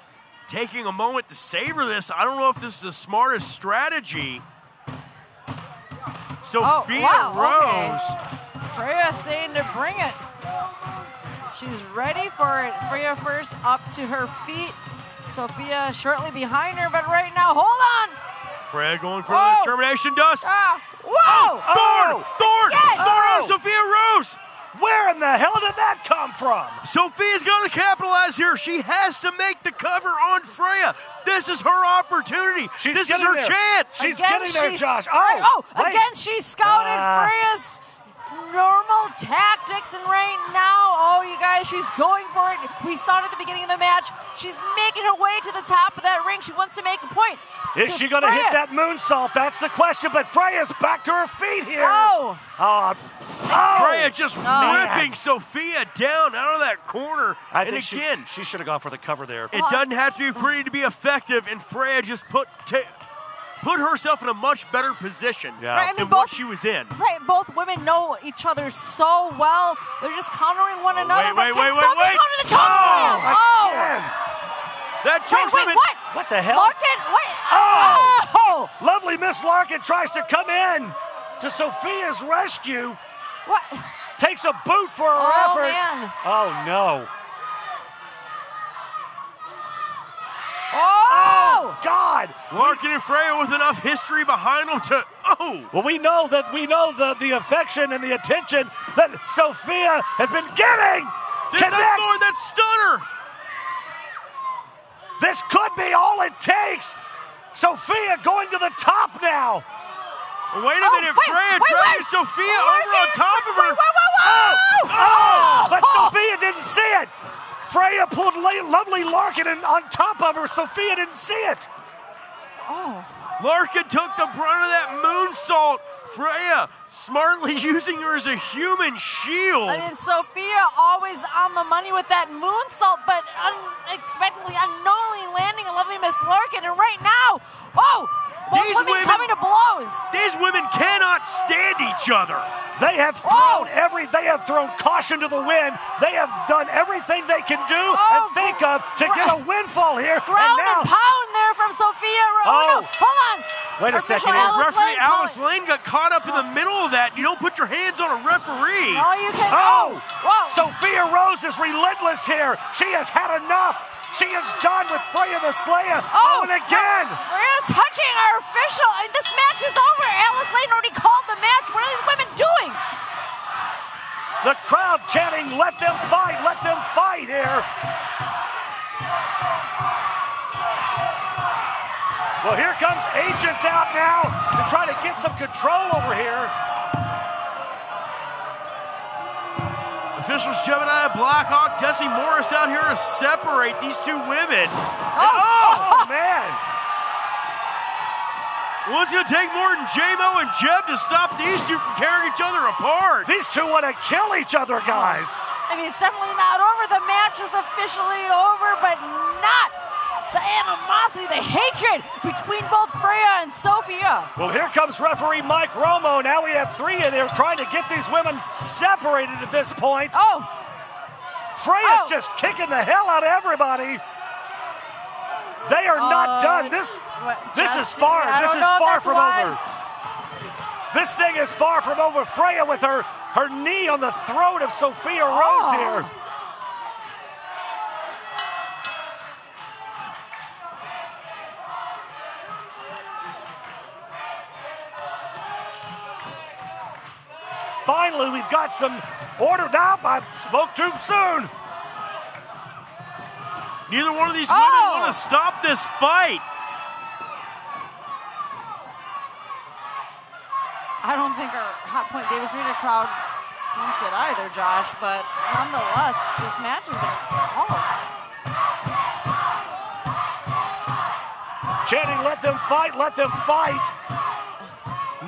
a moment to savor this. I don't know if this is the smartest strategy. Sophia Rose. Okay. Freya saying to bring it. She's ready for it. Freya first up to her feet. Sophia shortly behind her, but right now, hold on. Freya going for the determination dust. Whoa! Thorn on Sophia Rose. Where in the hell did that come from? Sophia's going to capitalize here. She has to make the cover on Freya. This is her opportunity. This is her chance. She's getting there, Josh. Again, she scouted Freya's normal tactics, and right now, you guys, she's going for it. We saw it at the beginning of the match. She's making her way to the top of that ring. She wants to make a point. Is she going to hit that moonsault? That's the question, but Freya's back to her feet here. Freya just ripping Sophia down out of that corner. I think she should have gone for the cover there. It doesn't have to be pretty to be effective, and Freya just put herself in a much better position than what she was in. Right, both women know each other so well. They're just countering one another. Wait. Go to the choke slam. That choke slam. What the hell? Larkin, wait. Lovely Miss Larkin tries to come in to Sophia's rescue. What? Takes a boot for her effort. Man. Oh, no. Oh, God! Larkin and Freya with enough history behind them to Well, we know the affection and the attention that Sophia has been getting. That stunner. This could be all it takes. Sophia going to the top now. Wait a minute, Freya dragging Sophia over on top of her. But Sophia didn't see it. Freya pulled lovely Larkin on top of her. Sophia didn't see it. Larkin took the brunt of that moonsault. Freya smartly using her as a human shield. I mean, Sophia always on the money with that moonsault, but unexpectedly, unknowingly landing a lovely Miss Larkin. And right now, these women coming to blows. These women cannot stand each other. They have thrown caution to the wind. They have done everything they can do and think of to get a windfall here. Ground and pound there from Sophia. No, hold on. Wait a second. Referee Alice Lane got caught up in the middle of that. You don't put your hands on a referee. You can. Sophia Rose is relentless here. She has had enough. She is done with Freya the Slayer. And again. Freya touching our official. This match is over. Alice Lane already called the match. What are these women doing? The crowd chanting, let them fight here. Well, here comes agents out now to try to get some control over here. Officials Gemini, Blackhawk, Desi Morris out here to separate these two women. Man. Well, it's going to take more than J-Mo and Jeb to stop these two from tearing each other apart. These two want to kill each other, guys. I mean, it's definitely not over. The match is officially over, but not the animosity, the hatred between both Freya and Sophia. Well, here comes referee Mike Romo. Now we have three in there trying to get these women separated at this point. Freya's just kicking the hell out of everybody. They are not done. This is far from over. This thing is far from over. Freya with her knee on the throat of Sophia Rose here. Finally, we've got some order now. I spoke too soon. Neither one of these women want to stop this fight. I don't think our Hot Point Davis Reader crowd wants it either, Josh, but nonetheless, this match has been called. Chanting, let them fight, let them fight.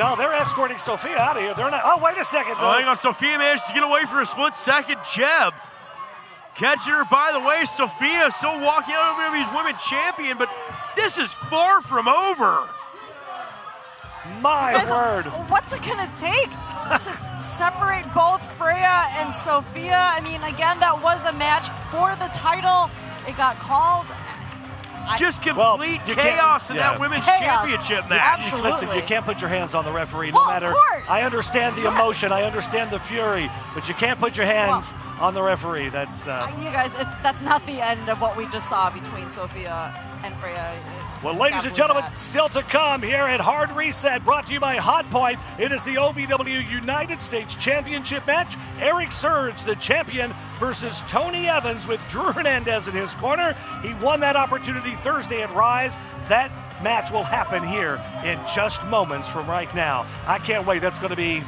No, they're escorting Sophia out of here. They're not. Oh, wait a second, though. Hang on, Sophia managed to get away for a split second. Jeb catching her by the way. Sophia still walking out of these women champion, but this is far from over. My word. What's it going to take to separate both Freya and Sophia? I mean, again, that was a match for the title. It got called. just complete chaos in that women's championship match. Absolutely. Listen, you can't put your hands on the referee no matter. Of course. I understand the emotion, I understand the fury, but you can't put your hands on the referee. That's you guys, that's not the end of what we just saw between Sophia and Freya. Well, ladies and gentlemen, still to come here at Hard Reset, brought to you by Hot Point. It is the OVW United States Championship match. Eric Surge, the champion, versus Tony Evans with Drew Hernandez in his corner. He won that opportunity Thursday at Rise. That match will happen here in just moments from right now. I can't wait. That's going to be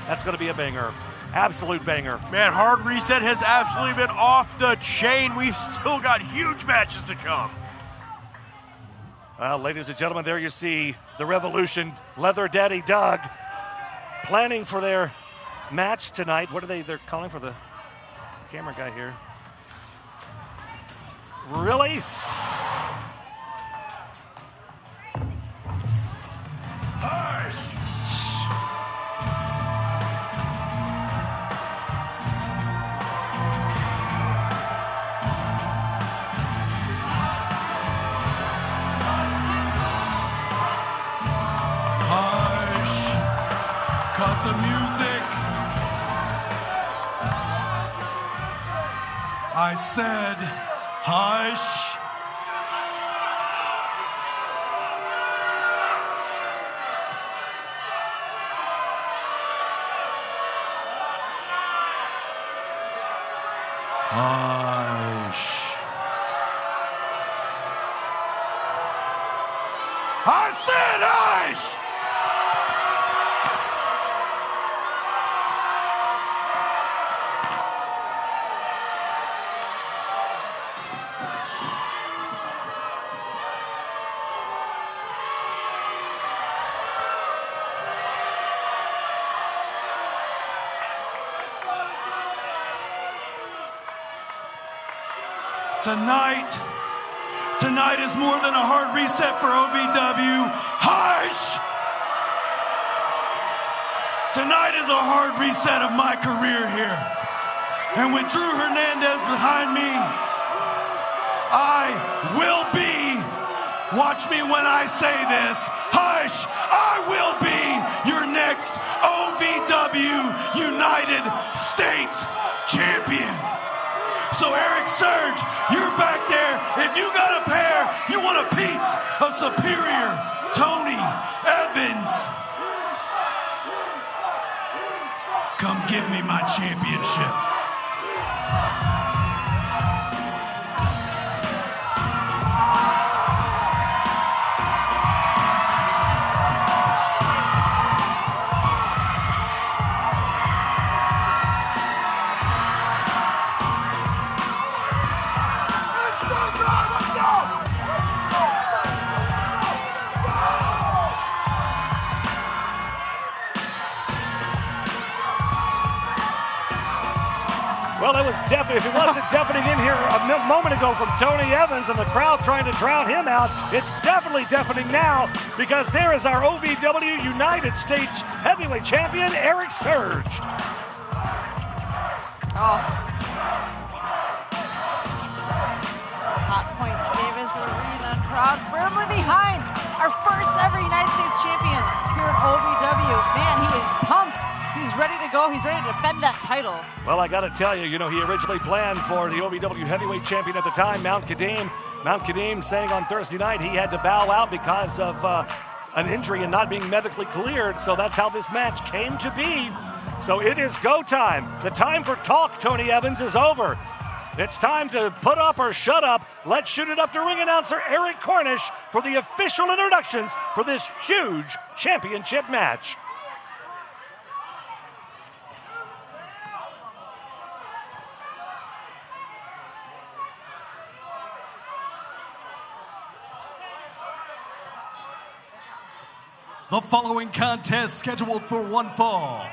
a banger. Absolute banger. Man, Hard Reset has absolutely been off the chain. We've still got huge matches to come. Well, ladies and gentlemen, there you see the Revolution, Leather Daddy Doug, planning for their match tonight. What are they're calling for the camera guy here? Really? Hush! Cut the music. I said, hush. Hush. I said, hush. Tonight is more than a hard reset for OVW. Hush! Tonight is a hard reset of my career here. And with Drew Hernandez behind me, I will be, watch me when I say this, hush, I will be your next OVW United States champion. So Eric Surge, you're back there. If you got a pair, you want a piece of Superior Tony Evans. Come give me my championship. Well, it was definitely, if it wasn't deafening in here a moment ago from Tony Evans and the crowd trying to drown him out, it's definitely deafening now because there is our OVW United States Heavyweight Champion, Eric Surge. Oh. Hot Point Davis Arena crowd firmly behind our first ever United States champion here at OVW. Man, he is pumped. He's ready to go. He's ready to defend that title. Well, I got to tell you, he originally planned for the OVW Heavyweight Champion at the time, Mount Kadim. Mount Kadim saying on Thursday night he had to bow out because of an injury and not being medically cleared. So that's how this match came to be. So it is go time. The time for talk, Tony Evans, is over. It's time to put up or shut up. Let's shoot it up to ring announcer Eric Cornish for the official introductions for this huge championship match. The following contest, scheduled for one fall,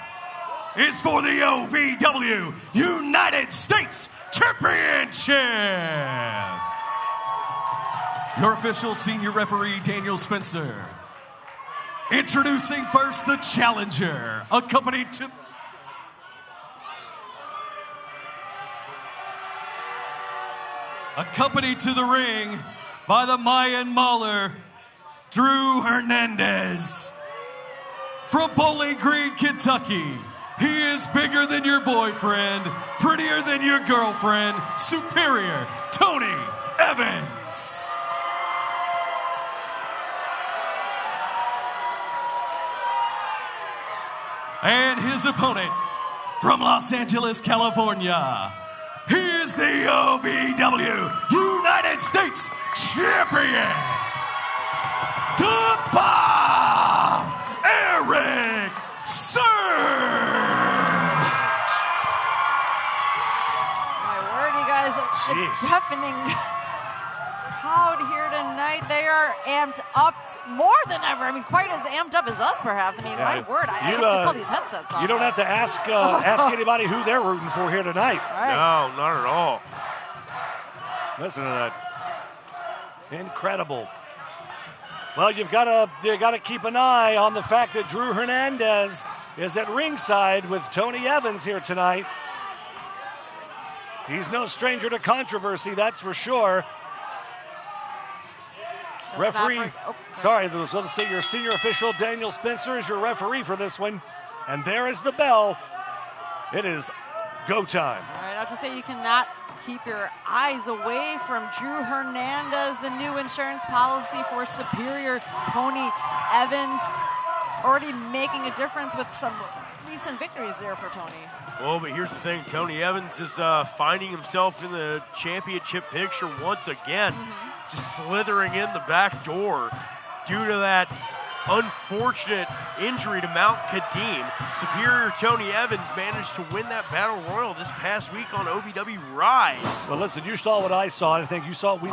is for the OVW United States Championship. Your official senior referee, Daniel Spencer. Introducing first the challenger, accompanied to the ring by the Mayan Mauler, Drew Hernandez. From Bowling Green, Kentucky, he is bigger than your boyfriend, prettier than your girlfriend, superior, Tony Evans. And his opponent from Los Angeles, California, he is the OVW United States Champion, the Bomb, Eric Surge. My word, you guys, a deafening crowd here tonight. They are amped up more than ever. I mean, quite as amped up as us, perhaps. I mean, my word, I have to pull these headsets off. You don't have to ask anybody who they're rooting for here tonight. Right. No, not at all. Listen to that. Incredible. Well, you got to keep an eye on the fact that Drew Hernandez is at ringside with Tony Evans here tonight. He's no stranger to controversy, that's for sure. Referee, sorry, I was going to say your senior official, Daniel Spencer, is your referee for this one. And there is the bell. It is go time. All right, I have to say you cannot keep your eyes away from Drew Hernandez, the new insurance policy for Superior Tony Evans. Already making a difference with some recent victories there for Tony. Well, but here's the thing. Tony Evans is finding himself in the championship picture once again. Just slithering in the back door due to that unfortunate injury to Mount Kadeem. Superior Tony Evans managed to win that Battle Royal this past week on OVW Rise. Well, listen, you saw what I saw. I think you saw we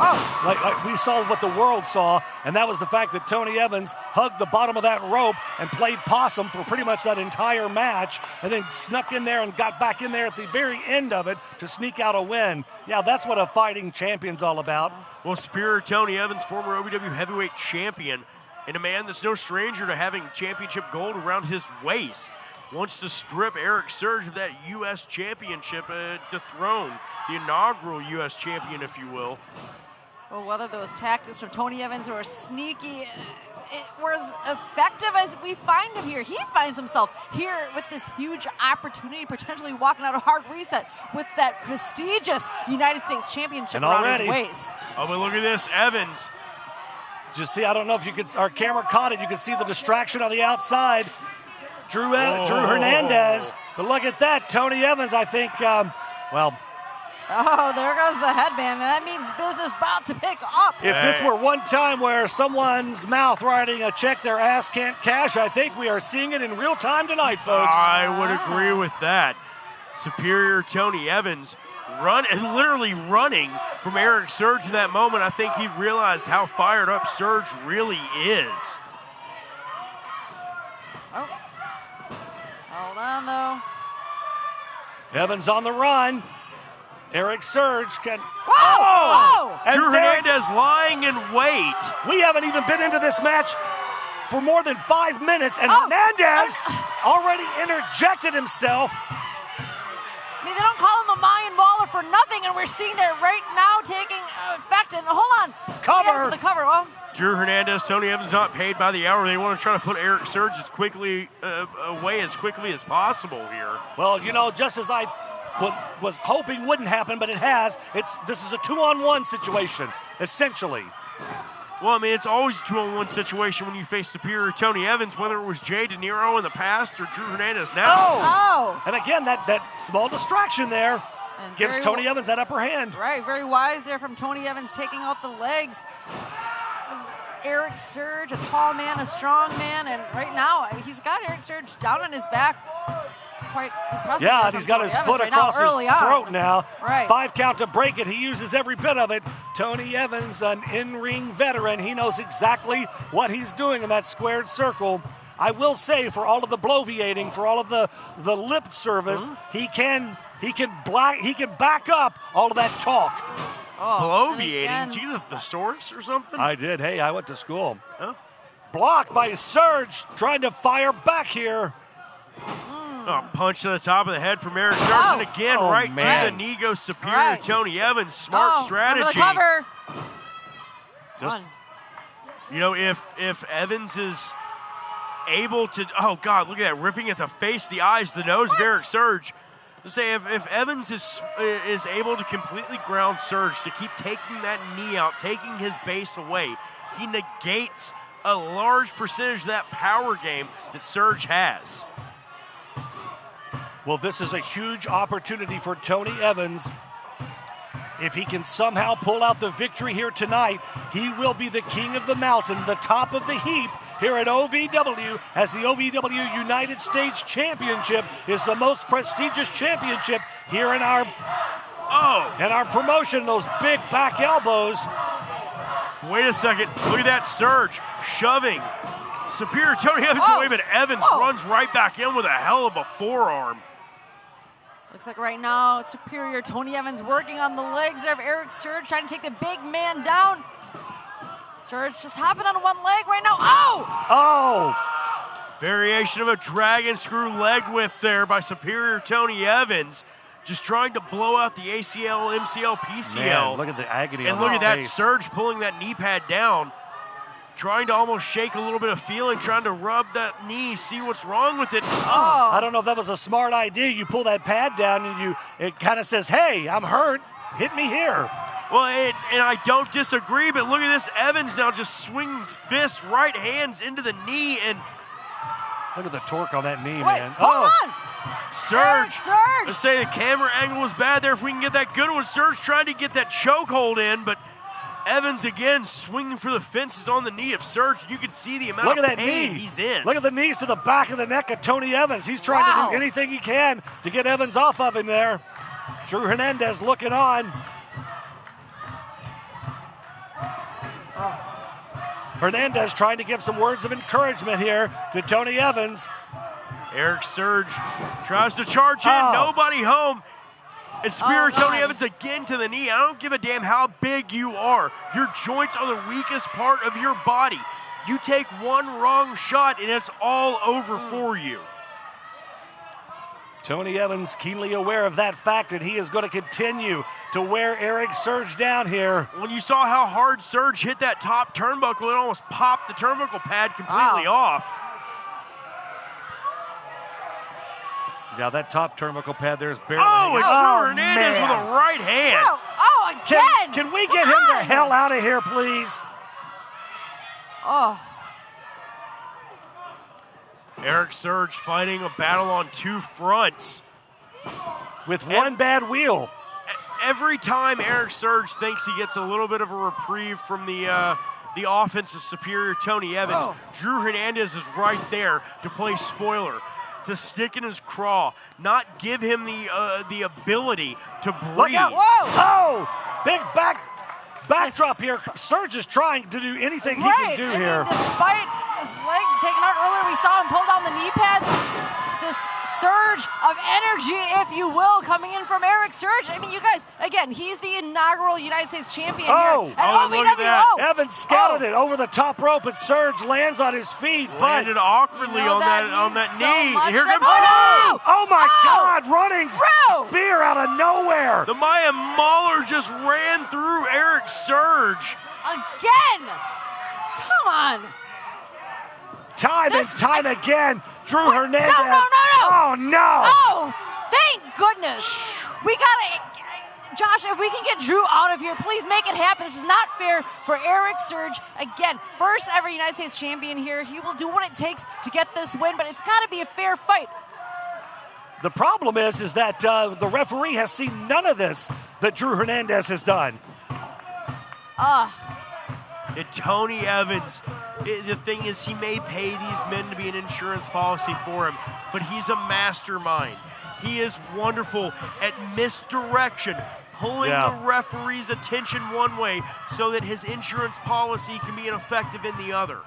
saw what the world saw, and that was the fact that Tony Evans hugged the bottom of that rope and played possum for pretty much that entire match, and then snuck in there and got back in there at the very end of it to sneak out a win. Yeah, that's what a fighting champion's all about. Well, Superior Tony Evans, former OVW heavyweight champion, and a man that's no stranger to having championship gold around his waist, wants to strip Eric Surge of that U.S. championship, dethrone the inaugural U.S. champion, if you will. Well, whether those tactics from Tony Evans were sneaky, it was effective as we find him here. He finds himself here with this huge opportunity, potentially walking out a hard reset with that prestigious United States championship around his waist. Oh, but look at this, Evans. Just see, I don't know if you could, our camera caught it. You could see the distraction on the outside. Drew Hernandez. But look at that, Tony Evans, I think, well. Oh, there goes the headband. That means business about to pick up. If this were one time where someone's mouth writing a check their ass can't cash, I think we are seeing it in real time tonight, folks. I would agree with that. Superior Tony Evans literally running from Eric Surge in that moment. I think he realized how fired up Surge really is. Oh. Hold on, though. Evans on the run. Eric Surge can. Whoa! And Drew Hernandez lying in wait. We haven't even been into this match for more than 5 minutes, and Hernandez already interjected himself. I mean, they don't call him the Mayan Mauler for nothing, and we're seeing that right now taking effect. And hold on. Cover. The cover. Well, Drew Hernandez, Tony Evans not paid by the hour. They want to try to put Eric Surge away as quickly as possible here. Well, you know, just as I was hoping wouldn't happen, but it has. This is a 2-on-1 situation, essentially. Well, I mean, it's always a 2-on-1 situation when you face Superior Tony Evans, whether it was Jay Deniro in the past or Drew Hernandez now. Oh! And again, that small distraction there gives Tony Evans that upper hand. Right, very wise there from Tony Evans, taking out the legs of Eric Surge, a tall man, a strong man, and right now he's got Eric Surge down on his back. It's quite impressive. Yeah, and he's got his foot across his throat now. Right. 5 count to break it. He uses every bit of it. Tony Evans, an in-ring veteran, he knows exactly what he's doing in that squared circle. I will say, for all of the bloviating, for all of the lip service, he can back up all of that talk. Bloviating? Did you thesaurus or something? I did. Hey, I went to school. Huh? Blocked by Surge, trying to fire back here. Oh, punch to the top of the head from Eric Surge, and again, to the Nego Superior Tony Evans. Smart strategy. Under the cover. Just, you know, if Evans is able to, oh God, look at that, ripping at the face, the eyes, the nose of Eric Surge. To say if Evans is able to completely ground Surge, to keep taking that knee out, taking his base away, he negates a large percentage of that power game that Surge has. well, this is a huge opportunity for Tony Evans. If he can somehow pull out the victory here tonight, he will be the king of the mountain, the top of the heap here at OVW, as the OVW United States Championship is the most prestigious championship here in our promotion. Those big back elbows. Wait a second, look at that Surge shoving Superior Tony Evans away, but Evans runs right back in with a hell of a forearm. Looks like right now it's Superior Tony Evans working on the legs there of Eric Surge, trying to take the big man down. Surge just hopping on one leg right now. Variation of a dragon screw leg whip there by Superior Tony Evans. Just trying to blow out the ACL, MCL, PCL. Man, look at the agony and on look that at face. that Surge pulling that knee pad down. Trying to almost shake a little bit of feeling, trying to rub that knee, see what's wrong with it. I don't know if that was a smart idea. You pull that pad down and it kind of says, hey, I'm hurt. Hit me here. Well, and I don't disagree, but look at this. Evans now just swinging fists, right hands into the knee, and look at the torque on that knee, Wait, man. hold on. Surge. Surge. Let's say the camera angle was bad there. If we can get that good one, Surge trying to get that chokehold in, but Evans again swinging for the fences on the knee of Surge. You can see the amount of pain he's in. Look at the knees to the back of the neck of Tony Evans. He's trying to do anything he can to get Evans off of him there. Drew Hernandez looking on. Hernandez trying to give some words of encouragement here to Tony Evans. Eric Surge tries to charge in, nobody home. And Superior Tony Evans again to the knee. I don't give a damn how big you are. Your joints are the weakest part of your body. You take one wrong shot and it's all over for you. Tony Evans keenly aware of that fact, and he is going to continue to wear Eric Surge down here. When you saw how hard Surge hit that top turnbuckle, it almost popped the turnbuckle pad completely off. Now that top turnbuckle pad there is barely. And Drew Hernandez with a right hand. Again. Can we get him the hell out of here, please? Eric Surge fighting a battle on two fronts. With one bad wheel. Every time Eric Surge thinks he gets a little bit of a reprieve from the offense of Superior Tony Evans, Drew Hernandez is right there to play spoiler, to stick in his craw, not give him the ability to breathe. Look out. Whoa! Big backdrop here. Surge is trying to do anything he can do here. Despite his leg taken out earlier, we saw him pull down the knee pads. This surge of energy, if you will, coming in from Eric Surge. I mean, you guys, again, he's the inaugural United States champion here at OVW. Look at that. Evans scouted it over the top rope, and Surge lands on his feet. Landed awkwardly on that knee. Here comes Oh my God, running spear out of nowhere. The Maya Mauler just ran through Eric Surge. Again. Come on. Time and time again, Drew Hernandez. No. Oh, no. Oh, thank goodness. We got to, Josh, if we can get Drew out of here, please make it happen. This is not fair for Eric Surge. Again, first ever United States champion here. He will do what it takes to get this win, but it's got to be a fair fight. The problem is that the referee has seen none of this that Drew Hernandez has done. And Tony Evans, the thing is, he may pay these men to be an insurance policy for him, but he's a mastermind. He is wonderful at misdirection, pulling the referee's attention one way so that his insurance policy can be ineffective in the other.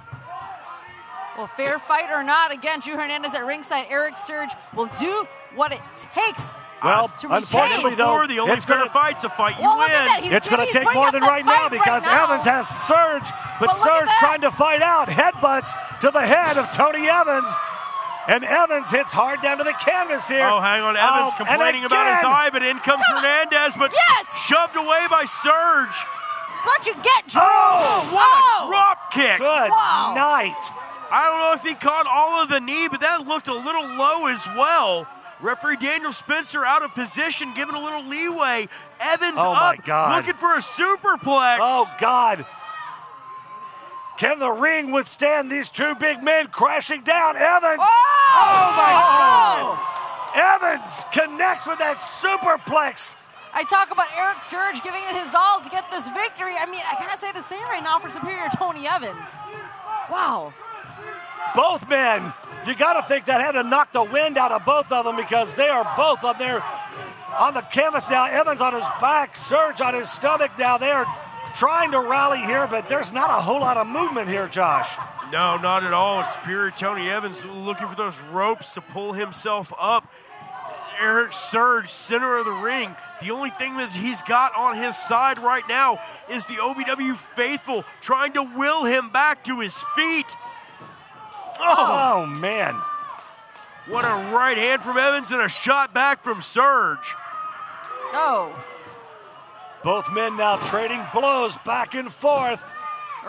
Well, fair fight or not, again, Drew Hernandez at ringside. Eric Surge will do what it takes. Well, to unfortunately, though, the only fair fight's a fight you look win. at that. It's going to take more than right now because Evans has Surge, but Surge trying to fight out. Headbutts to the head of Tony Evans. And Evans hits hard down to the canvas here. Oh, hang on. Evans complaining about his eye, but in comes Hernandez, but shoved away by Surge. what you get, Drew. Oh, what a drop kick. Good night. I don't know if he caught all of the knee, but that looked a little low as well. Referee Daniel Spencer out of position, giving a little leeway. Evans Oh, my up, God. looking for a superplex. Oh, God. Can the ring withstand these two big men crashing down? Evans. Oh my God. Evans connects with that superplex. I talk about Eric Surge giving it his all to get this victory. I mean, I gotta say the same right now for Superior Tony Evans. Wow. Both men, you gotta think that had to knock the wind out of both of them because they are both up there on the canvas now. Evans on his back, Surge on his stomach now. They are trying to rally here, but there's not a whole lot of movement here, Josh. No, not at all. Superior Tony Evans looking for those ropes to pull himself up. Eric Surge, center of the ring. The only thing that he's got on his side right now is the OVW faithful trying to will him back to his feet. Oh man. What a right hand from Evans and a shot back from Surge. Oh. Both men now trading blows back and forth.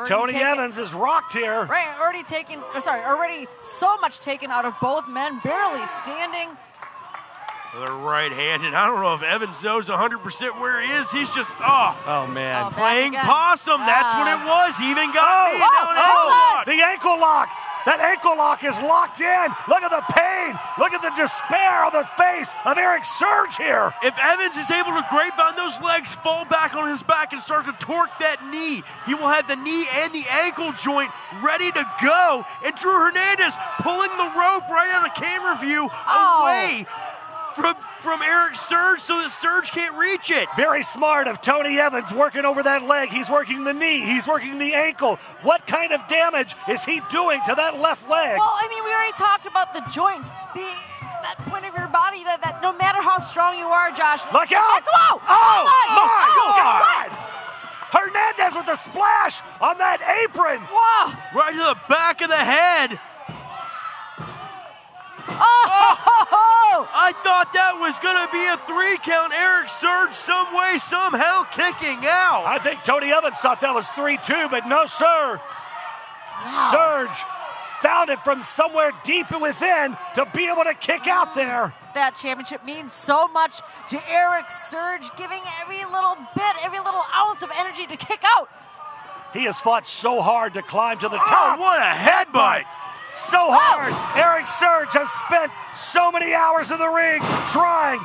Tony Evans is rocked here. Right, already so much taken out of both men, barely standing. The right hand, and I don't know if Evans knows 100% where he is. He's just, oh man. Playing possum. That's what it was. He even got me down the ankle lock. That ankle lock is locked in. Look at the pain. Look at the despair on the face of Eric Surge here. If Evans is able to grapevine those legs, fall back on his back, and start to torque that knee, he will have the knee and the ankle joint ready to go. And Drew Hernandez pulling the rope right out of camera view away from Eric Surge so that Surge can't reach it. Very smart of Tony Evans working over that leg. He's working the knee. He's working the ankle. What kind of damage is he doing to that left leg? Well, I mean, we already talked about the joints, that point of your body that no matter how strong you are, Josh. Look out! Whoa! Oh, my God! Hernandez with the splash on that apron. Whoa! Right to the back of the head. Oh! I thought that was going to be a 3 count. Eric Surge some way, somehow kicking out. I think Tony Evans thought that was 3-2, but no, sir. Wow. Surge found it from somewhere deep within to be able to kick out there. That championship means so much to Eric Surge, giving every little bit, every little ounce of energy to kick out. He has fought so hard to climb to the top. Oh, what a headbutt. So hard. Eric Surge has spent so many hours in the ring trying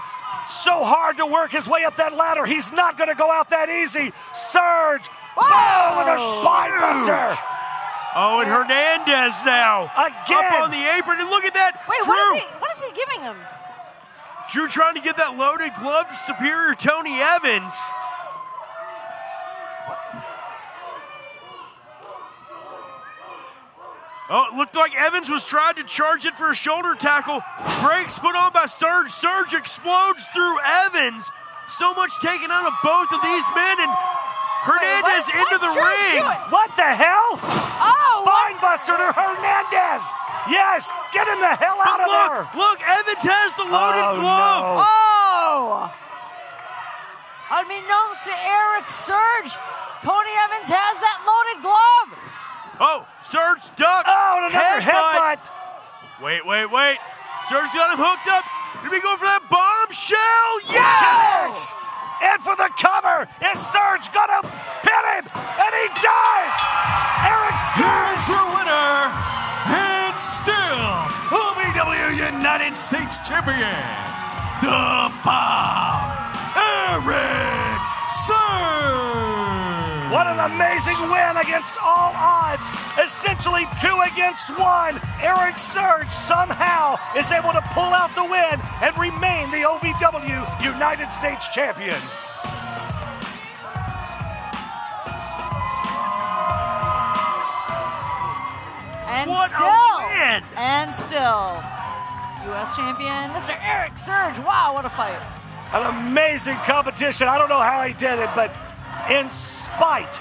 so hard to work his way up that ladder. He's not going to go out that easy. Surge, boom, with a spine buster. Oh, and Hernandez now. Again. Up on the apron, and look at that. Wait, Drew. what is he giving him? Drew trying to get that loaded glove to Superior Tony Evans. Oh, it looked like Evans was trying to charge it for a shoulder tackle. Brakes put on by Surge. Surge explodes through Evans. So much taken out of both of these men, and Hernandez into the ring. What the hell? Oh! Spine buster to Hernandez. Yes, get him the hell out of there. Look, Evans has the loaded glove. No. Oh! Unbeknownst to Eric Surge, Tony Evans has that loaded glove. Oh, Surge ducks. Oh, another headbutt. Wait. Surge got him hooked up. Did we go for that bombshell? Yes! And for the cover, is Surge gonna pin him? And he does! Eric Surge! Here's your winner, and still OVW United States Champion, the Bomb, Eric Surge! What an amazing win against all odds. Essentially 2 against 1. Eric Surge somehow is able to pull out the win and remain the OVW United States Champion. And still, U.S. champion, Mr. Eric Surge. Wow, what a fight. An amazing competition. I don't know how he did it, but in spite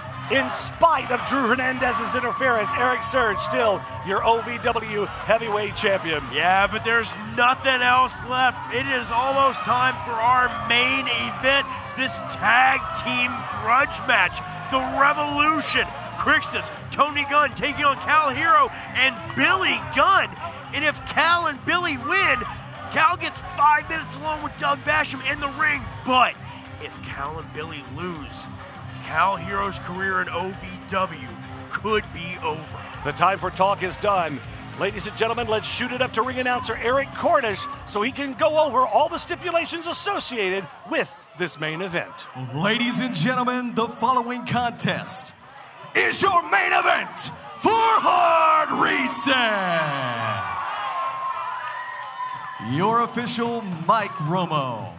of Drew Hernandez's interference, Eric Surge still your OVW heavyweight champion. Yeah, but there's nothing else left. It is almost time for our main event, this tag team grudge match. The Revolution. Crixus, Tony Gunn taking on Cal Hero and Billy Gunn. And if Cal and Billy win, Cal gets 5 minutes along with Doug Basham in the ring. But if Cal and Billy lose, Cal Hero's career in OVW could be over. The time for talk is done. Ladies and gentlemen, let's shoot it up to ring announcer Eric Cornish so he can go over all the stipulations associated with this main event. Ladies and gentlemen, the following contest is your main event for Hard Reset. Your official Mike Romo.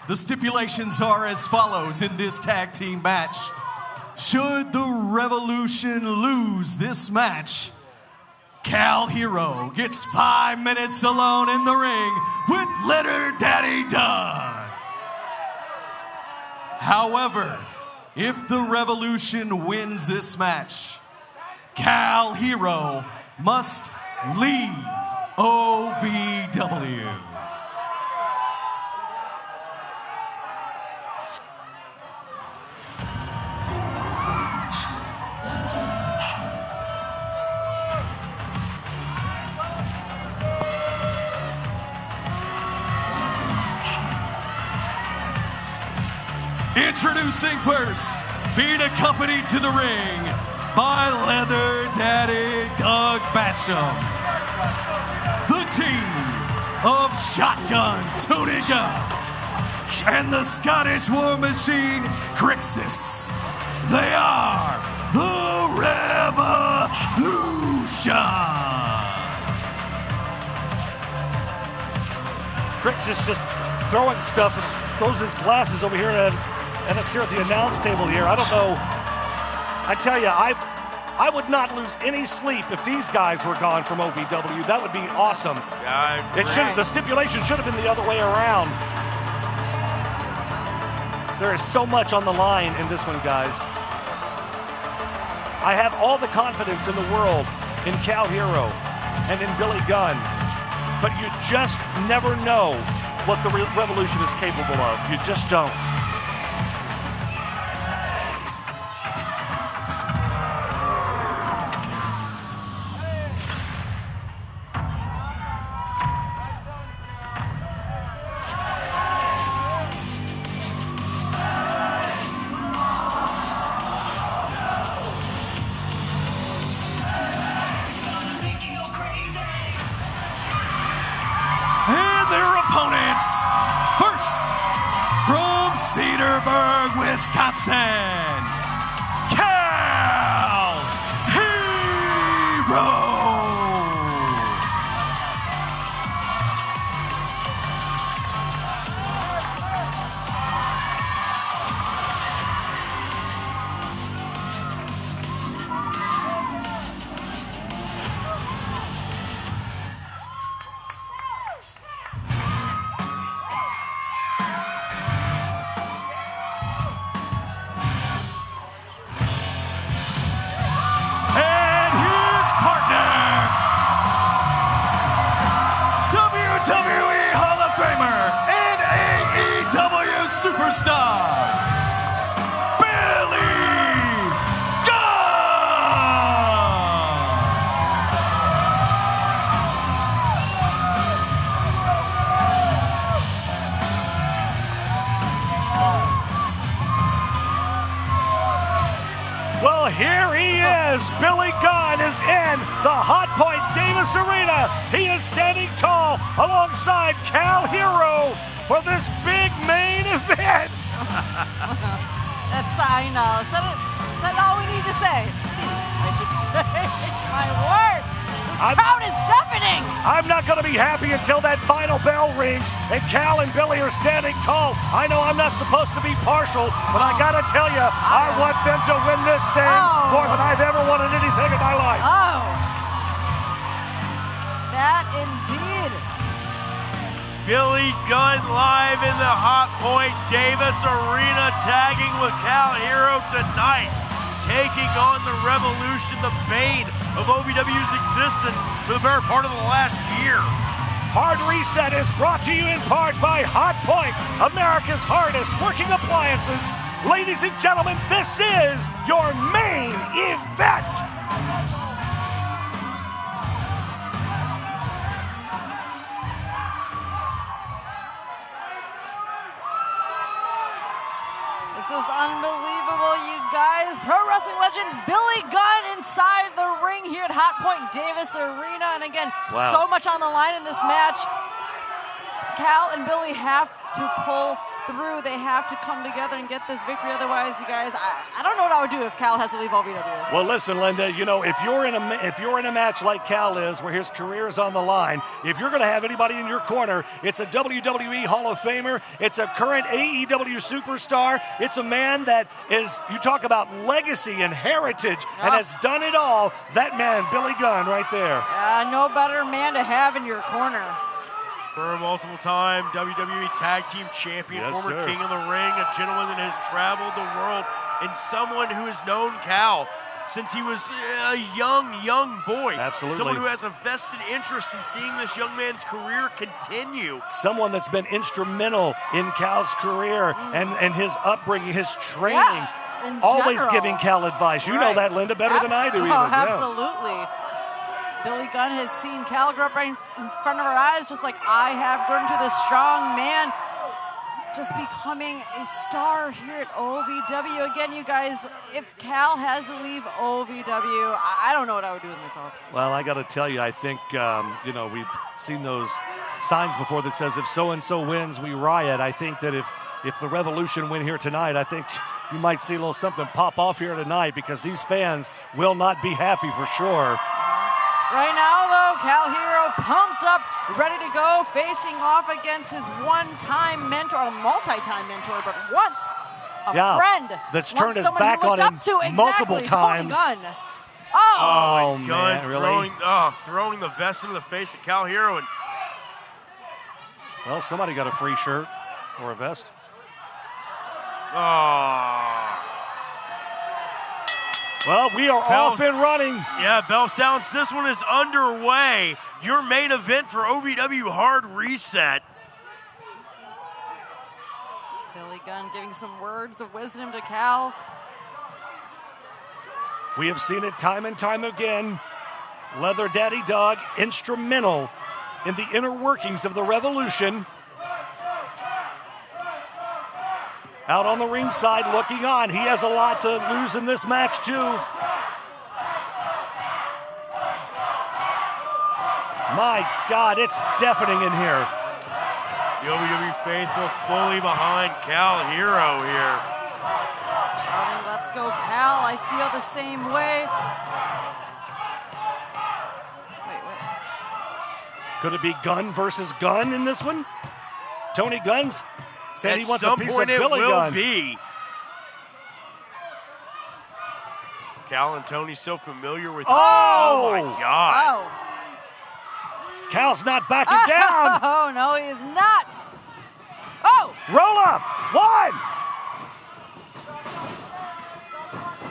The stipulations are as follows in this tag team match. Should the Revolution lose this match, Cal Hero gets 5 minutes alone in the ring with Letter Daddy Doug. However, if the Revolution wins this match, Cal Hero must leave OVW. Introducing first, being accompanied to the ring by Leather Daddy Doug Basham. The team of Shotgun Tony Gunn and the Scottish War Machine Crixus. They are the Revolution. Crixus just throwing stuff and throws his glasses over here and it's here at the announce table here. I don't know. I tell you, I would not lose any sleep if these guys were gone from OVW. That would be awesome. Yeah, The stipulation should have been the other way around. There is so much on the line in this one, guys. I have all the confidence in the world in Cal Hero and in Billy Gunn, but you just never know what the Revolution is capable of. You just don't. Wisconsin, Cal Hero. Billy Gunn is in the Hot Point Davis Arena. He is standing tall alongside Cal Hero for this big main event. That's, I know. That's all we need to say. I should say. My word. This crowd is deafening. I'm not going to be happy until that final bell rings and Cal and Billy are standing tall. I know I'm not supposed to be partial, but I got to tell you, I want them to win this thing more than I've ever wanted anything in my life. Oh. That indeed. Billy Gunn live in the Hot Point Davis Arena, tagging with Cal Hero tonight, taking on the Revolution, the bane of OVW's existence for the better part of the last year. Hard Reset is brought to you in part by Hot Point, America's hardest working appliances. Ladies and gentlemen, this is your main event. This is unbelievable, you guys. Pro wrestling legend Billy Gunn inside the ring here at Hot Point Davis Arena. And again, so much on the line in this match. Cal and Billy have to pull through. They have to come together and get this victory. Otherwise, you guys, I don't know what I would do if Cal has to leave OVW. Well, listen, Linda, you know, if you're in a match like Cal is, where his career is on the line, if you're going to have anybody in your corner, it's a WWE Hall of Famer, it's a current AEW superstar, it's a man that is, you talk about legacy and heritage and has done it all. That man, Billy Gunn, right there. No better man to have in your corner. For a multiple-time WWE Tag Team Champion, former King of the Ring, a gentleman that has traveled the world, and someone who has known Cal since he was a young boy. Absolutely. Someone who has a vested interest in seeing this young man's career continue. Someone that's been instrumental in Cal's career and his upbringing, his training. Always giving Cal advice. You know that, Linda, better than I do even. Absolutely. Billy Gunn has seen Cal grow up right in front of our eyes, just like I have grown to this strong man, just becoming a star here at OVW. Again, you guys, if Cal has to leave OVW, I don't know what I would do with myself. Well, I got to tell you, I think, you know, we've seen those signs before that says if so-and-so wins, we riot. I think that if the Revolution win here tonight, I think you might see a little something pop off here tonight, because these fans will not be happy for sure. Right now, though, Cal Hero pumped up, ready to go, facing off against his one-time mentor, or multi-time mentor, but once a friend. That's turned his back on him multiple times. Gunn. Oh, my God, man, really? Throwing the vest into the face of Cal Hero. And well, somebody got a free shirt or a vest. Well, we are off and running. Yeah, bell sounds. This one is underway. Your main event for OVW Hard Reset. Billy Gunn giving some words of wisdom to Cal. We have seen it time and time again. Leather Daddy Dog, instrumental in the inner workings of the Revolution. Out on the ringside looking on. He has a lot to lose in this match, too. My God, it's deafening in here. The OVW faithful fully behind Cal Hero here. Shouting, let's go, Cal. I feel the same way. Wait. Could it be Gunn versus Gunn in this one? Tony Gunn's saying he wants a piece of Billy Gunn. Be. Cal and Tony so familiar with. Oh my God! Oh. Cal's not backing down. Oh no, he is not. Oh! Roll up. One.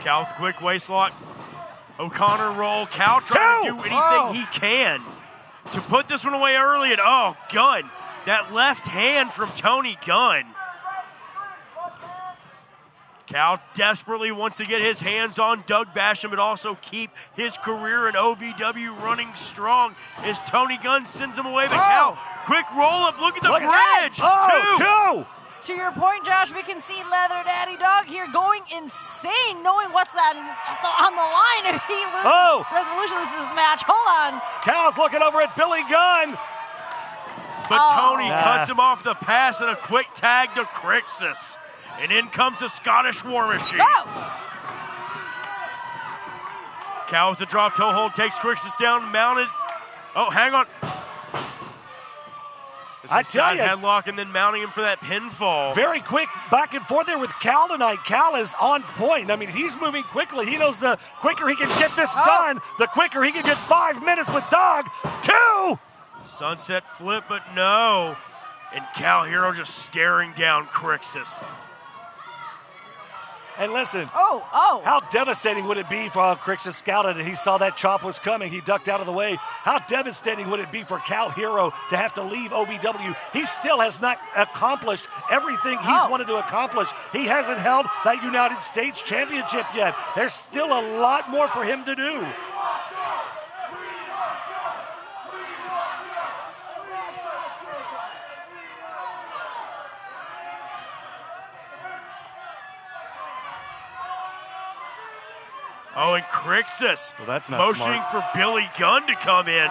Cal with a quick waist lock. O'Connor roll. Cal trying to do anything he can to put this one away early. And Gunn. That left hand from Tony Gunn. Cal desperately wants to get his hands on Doug Basham, but also keep his career in OVW running strong as Tony Gunn sends him away. But Cal, quick roll up, look at the bridge. Two. To your point, Josh, we can see Leather Daddy Dog here going insane, knowing what's on the line if he loses. Resolution loses this match. Hold on. Cal's looking over at Billy Gunn. But Tony cuts him off the pass and a quick tag to Crixus. And in comes the Scottish War Machine. Cal with the drop toe hold takes Crixus down, mounted. Oh, hang on. I tell you, headlock and then mounting him for that pinfall. Very quick back and forth there with Cal tonight. Cal is on point. I mean, he's moving quickly. He knows the quicker he can get this done, the quicker he can get 5 minutes with Dog. 2. Sunset flip, but no. And Cal Hero just staring down Crixus. And listen, Oh. how devastating would it be for Crixus scouted and he saw that chop was coming. He ducked out of the way. How devastating would it be for Cal Hero to have to leave OVW? He still has not accomplished everything he's wanted to accomplish. He hasn't held that United States Championship yet. There's still a lot more for him to do. Oh, and Crixus that's not motioning smart. for Billy Gunn to come in.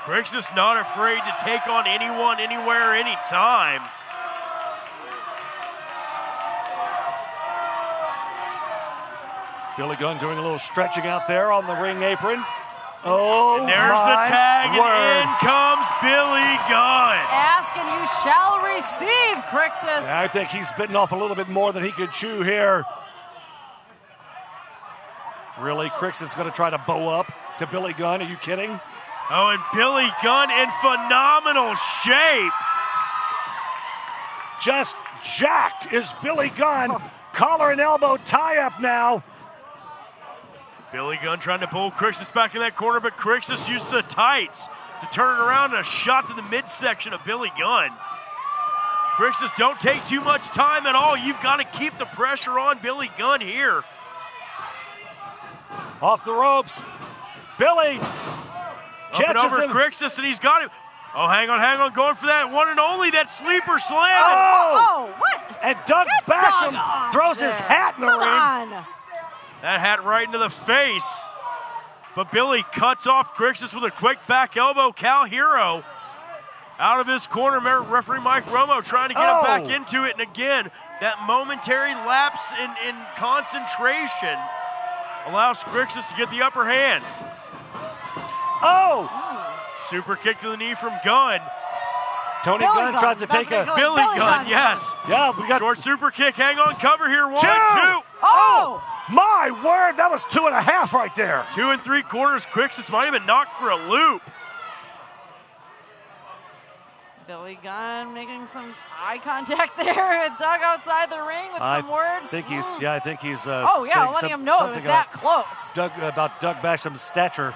Crixus not afraid to take on anyone, anywhere, anytime. Billy Gunn doing a little stretching out there on the ring apron. Oh, and there's the tag, and in comes Billy Gunn. Ask and you shall receive, Crixus. Yeah, I think he's bitten off a little bit more than he could chew here. Really, Crixus is going to try to bow up to Billy Gunn. Are you kidding? Oh, and Billy Gunn in phenomenal shape. Just jacked is Billy Gunn. Collar and elbow tie-up now. Billy Gunn trying to pull Crixus back in that corner, but Crixus used the tights to turn it around and a shot to the midsection of Billy Gunn. Crixus, don't take too much time at all. You've got to keep the pressure on Billy Gunn here. Off the ropes. Billy catches him. Crixus, and he's got him. Oh, hang on, going for that one and only, that sleeper slam. Oh, what? And Doug Basham throws his hat in the ring. On. That hat right into the face. But Billy cuts off Crixus with a quick back elbow. Cal Hero out of his corner. Referee Mike Romo trying to get him back into it. And again, that momentary lapse in concentration allows Crixus to get the upper hand. Super kick to the knee from Gunn. Tony Gunn tries to take a Billy Gunn, yes. Yeah, we got short super kick. Hang on, cover here. 1, 2. Oh, my word, that was 2.5 right there. 2 3/4. Crixus might have been knocked for a loop. Billy Gunn making some eye contact there. Doug outside the ring with some words. I think he's. Letting him know it was that close. About Doug Basham's stature.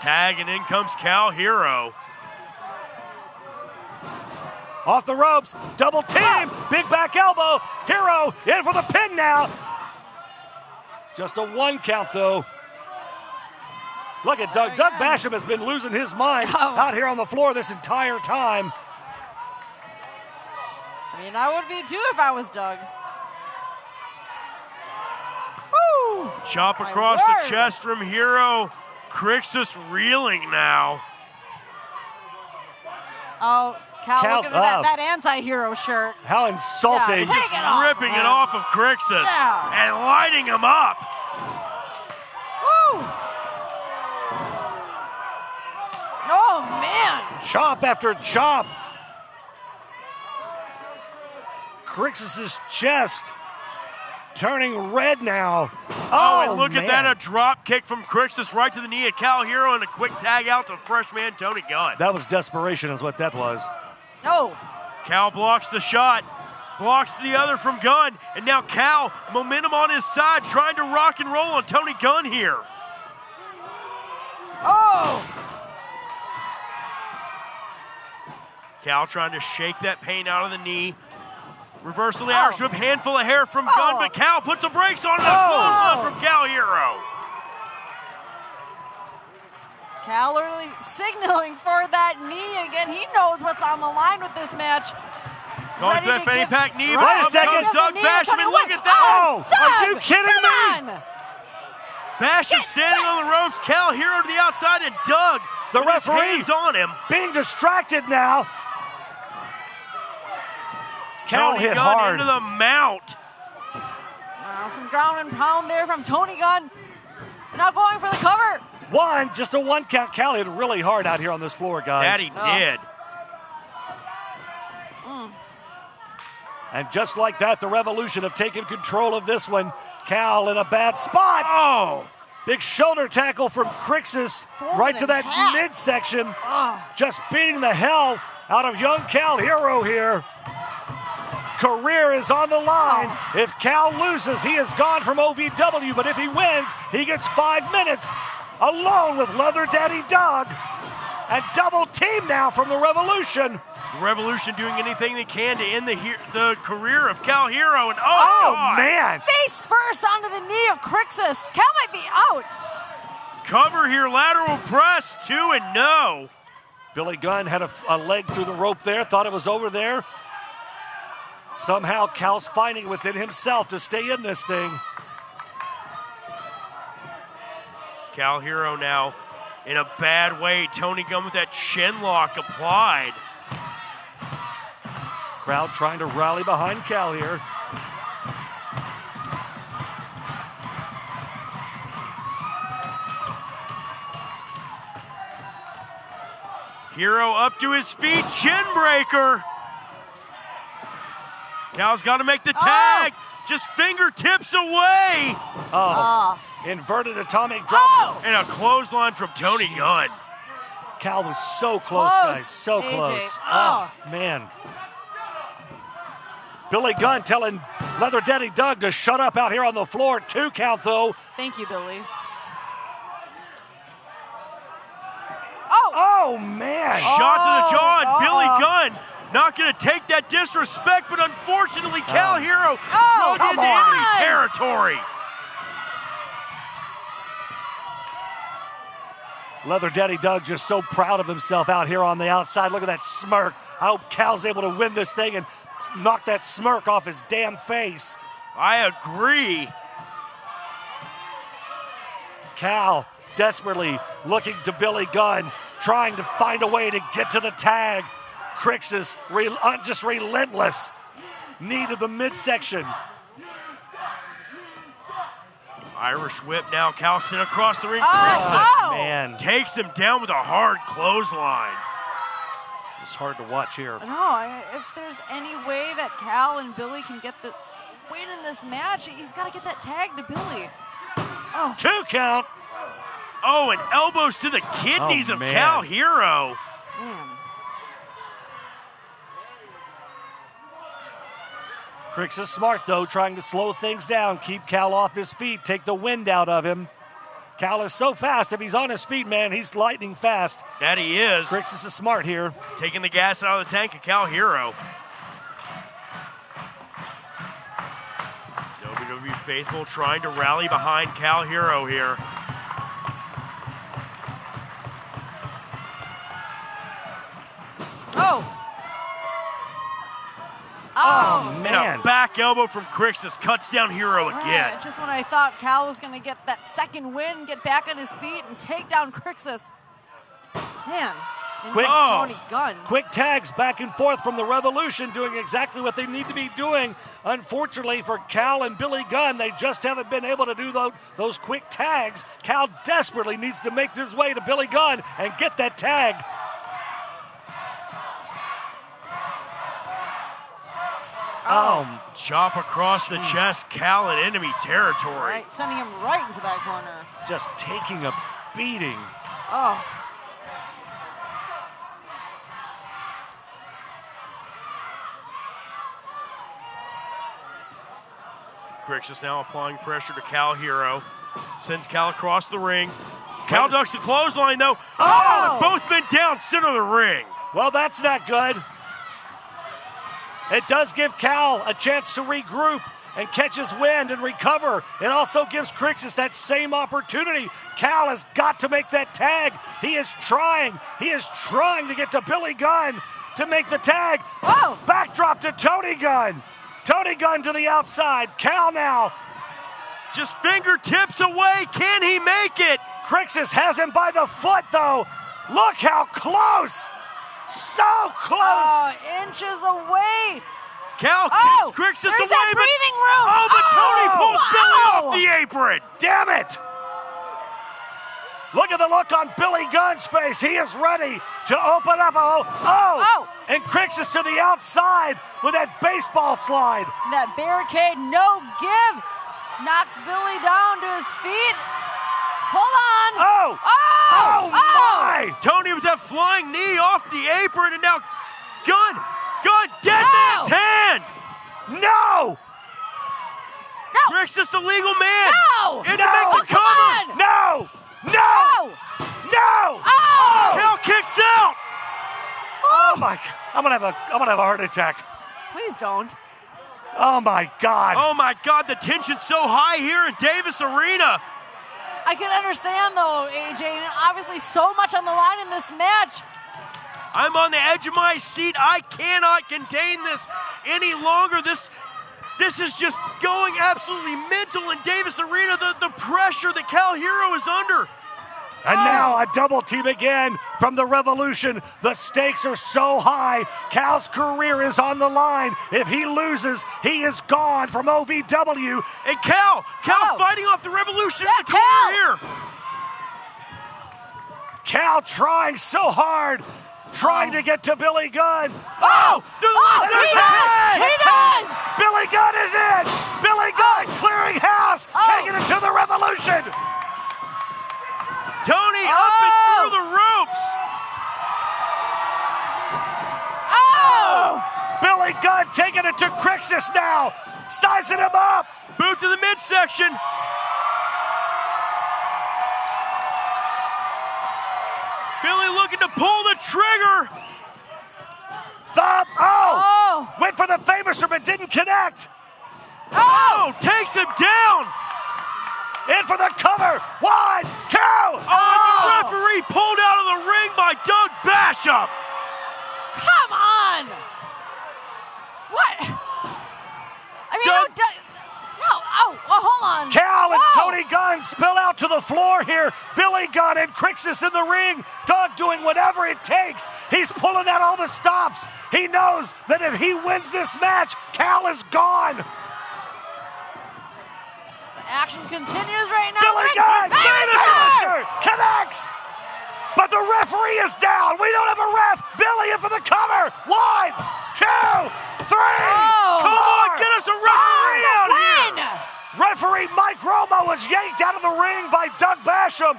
Tag, and in comes Cal Hero. Off the ropes, double team, big back elbow. Hero in for the pin now. Just a 1 count though. Look at Doug. Doug Basham has been losing his mind out here on the floor this entire time. I mean, I would be too if I was Doug. Woo! Chop across the chest from Hero. Crixus reeling now. Oh, Cal looking at that anti-hero shirt. How insulting. Yeah, take it off, ripping it off of Crixus and lighting him up. Woo! Oh, man. Chop after chop. Crixus's chest turning red now. Oh, and look at that, a drop kick from Crixus right to the knee of Cal Hero and a quick tag out to freshman Tony Gunn. That was desperation is what that was. Oh. Cal blocks the shot, blocks the other from Gunn, and now Cal, momentum on his side, trying to rock and roll on Tony Gunn here. Oh! Cal trying to shake that pain out of the knee. Reversal of the Irish whip, handful of hair from Gunn, but Cal puts the brakes on it. From Cal Hero. Cal early signaling for that knee again. He knows what's on the line with this match. Going for that fanny pack knee. Wait a second. Doug Basham, and look at that. Oh, are you kidding me? Basham standing on the ropes. Cal Hero to the outside, and Doug, the referee, hands on him. Being distracted now. Cal hit Gunn hard. Into the mount. Some ground and pound there from Tony Gunn. Now going for the cover. Just a 1 count. Cal hit really hard out here on this floor, guys. That he did. And just like that, the Revolution have taken control of this one. Cal in a bad spot. Oh! Big shoulder tackle from Crixus right to that midsection. Just beating the hell out of young Cal Hero here. career is on the line. If Cal loses, he is gone from OVW, but if he wins, he gets 5 minutes alone with Leather Daddy Doug. And double team now from the Revolution. The Revolution doing anything they can to end the career of Cal Hero. And man! Face first onto the knee of Crixus. Cal might be out. Cover here, lateral press, 2 and no. Billy Gunn had a leg through the rope there, thought it was over there. Somehow Cal's finding within himself to stay in this thing. Cal Hero now in a bad way. Tony Gunn with that chin lock applied. Crowd trying to rally behind Cal here. Hero up to his feet, chin breaker. Cal's got to make the tag. Just fingertips away. Inverted atomic drop. And a clothesline from Tony Gunn. Cal was so close, guys. So AJ. close. Oh, man. Billy Gunn telling Leather Daddy Doug to shut up out here on the floor. 2 count, though. Thank you, Billy. Oh, man. Shot to the jaw, and Billy Gunn not going to take that disrespect, but unfortunately, Cal Hero drug into enemy territory. Leather Daddy Doug just so proud of himself out here on the outside. Look at that smirk. I hope Cal's able to win this thing and knock that smirk off his damn face. I agree. Cal desperately looking to Billy Gunn, trying to find a way to get to the tag. Crixus just relentless. Knee to the midsection. Irish whip now. Cal sent across the ring. Man. Takes him down with a hard clothesline. It's hard to watch here. No, if there's any way that Cal and Billy can get the win in this match, he's got to get that tag to Billy. 2 count. Oh, and elbows to the kidneys of Cal Hero. Man. Crixus smart, though, trying to slow things down, keep Cal off his feet, take the wind out of him. Cal is so fast. If he's on his feet, man, he's lightning fast. That he is. Crixus is smart here. Taking the gas out of the tank of Cal Hero. OVW faithful trying to rally behind Cal Hero here. Oh, man. And a back elbow from Crixus cuts down Hero again. Just when I thought Cal was going to get that second win, get back on his feet, and take down Crixus. Man. Tony Gunn. Quick tags back and forth from the Revolution, doing exactly what they need to be doing. Unfortunately for Cal and Billy Gunn, they just haven't been able to do those quick tags. Cal desperately needs to make his way to Billy Gunn and get that tag. Chop across the chest, Cal in enemy territory. Right, sending him right into that corner. Just taking a beating. Crixus now applying pressure to Cal Hero. Sends Cal across the ring. Cal ducks the clothesline, though. And both men down center of the ring. Well, that's not good. It does give Cal a chance to regroup and catch his wind and recover. It also gives Crixus that same opportunity. Cal has got to make that tag. He is trying. He is trying to get to Billy Gunn to make the tag. Backdrop to Tony Gunn. Tony Gunn to the outside. Cal now. Just fingertips away. Can he make it? Crixus has him by the foot, though. Look how close. So close. Inches away. Cal kicks Crixus away. That breathing room. But Tony pulls Billy off the apron. Damn it. Look at the look on Billy Gunn's face. He is ready to open up. And Crixus to the outside with that baseball slide. That barricade, no give. Knocks Billy down to his feet. Hold on. My! Tony was that flying knee off the apron, and now Gunn, dead man's hand. No! Crixus, the legal man. No! In to No! make the Come cover. on! No! No! No! No! Oh! Cal kicks out. Oh my! I'm gonna have a heart attack. Please don't. Oh my God! Oh my God, the tension's so high here in Davis Arena. I can understand though, AJ, and obviously so much on the line in this match. I'm on the edge of my seat. I cannot contain this any longer. This is just going absolutely mental in Davis Arena. The pressure that Cal Hero is under. And now a double team again from the Revolution. The stakes are so high. Cal's career is on the line. If he loses, he is gone from OVW. And Cal fighting off the Revolution in the Cal. corner here. Cal trying so hard, trying to get to Billy Gunn. He does! Billy Gunn is in! Billy Gunn clearing house, taking it to the Revolution. Tony up and through the ropes. Billy Gunn taking it to Crixus now, sizing him up. Boot to the midsection. Billy looking to pull the trigger. Thumb, went for the famouser but didn't connect. Takes him down. In for the cover. 1, 2. The referee pulled out of the ring by Doug Basham. Come on! What? I mean, hold on. Cal and Tony Gunn spill out to the floor here. Billy Gunn and Crixus in the ring. Doug doing whatever it takes. He's pulling out all the stops. He knows that if he wins this match, Cal is gone. Action continues right now. Billy Gunn, finisher, connects, but the referee is down. We don't have a ref. Billy in for the cover. 1, 2, 3, 4. Come on, get us a referee out here. Referee Mike Romo was yanked out of the ring by Doug Basham.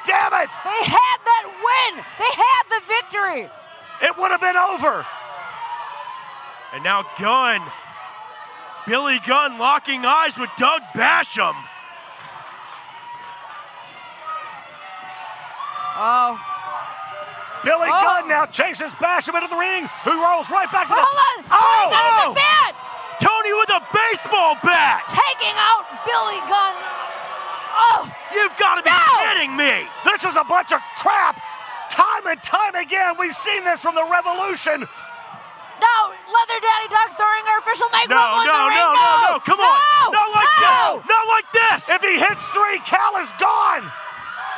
Damn it! They had that win. They had the victory. It would have been over. And now Gunn. Billy Gunn locking eyes with Doug Basham. Billy Gunn now chases Basham into the ring, who rolls right back to the... Hold on! Tony with a baseball bat! Taking out Billy Gunn. You've got to be kidding me! This is a bunch of crap. Time and time again, we've seen this from the Revolution. No, Leather Daddy Doug throwing our official Mike Romo in the ring. No, come on. Not like this. Not like this. If he hits 3, Cal is gone.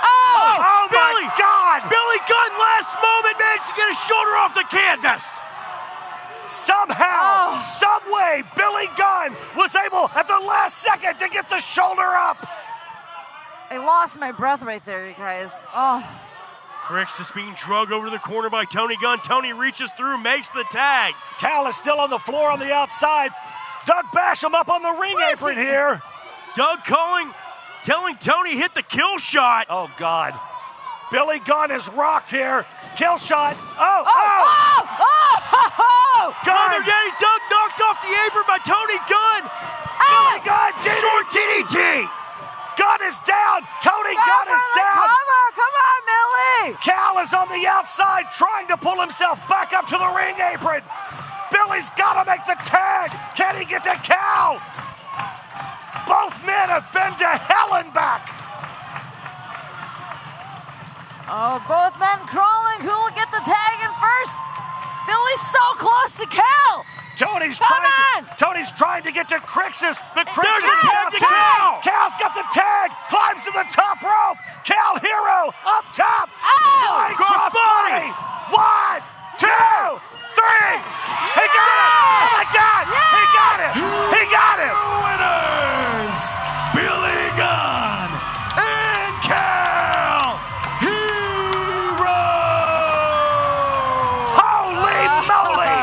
Oh my God. Billy Gunn last moment managed to get his shoulder off the canvas. Somehow, some way, Billy Gunn was able at the last second to get the shoulder up. I lost my breath right there, you guys. Crixus being drugged over to the corner by Tony Gunn. Tony reaches through, makes the tag. Cal is still on the floor on the outside. Doug Basham up on the ring apron here. Doug telling Tony hit the kill shot. Oh, God. Billy Gunn is rocked here. Kill shot. Gunn! Daddy Doug knocked off the apron by Tony Gunn. Billy Gunn, short DDT. Gunn is down. Tony Gunn is down. Come on, Billy. Cal is on the outside trying to pull himself back up to the ring apron. Billy's got to make the tag. Can he get to Cal? Both men have been to hell and back. Both men crawling. Who will get the tag in first? Billy's so close to Cal. Tony's trying to get to Crixus, but Crixus tag to Cal. Cal's got the tag, climbs to the top rope. Cal Hero up top. Crossbody. 1, 2, 3. He got it. Oh my God. He got it. He got it. Winners, Billy Gunn and Cal Hero. Holy moly.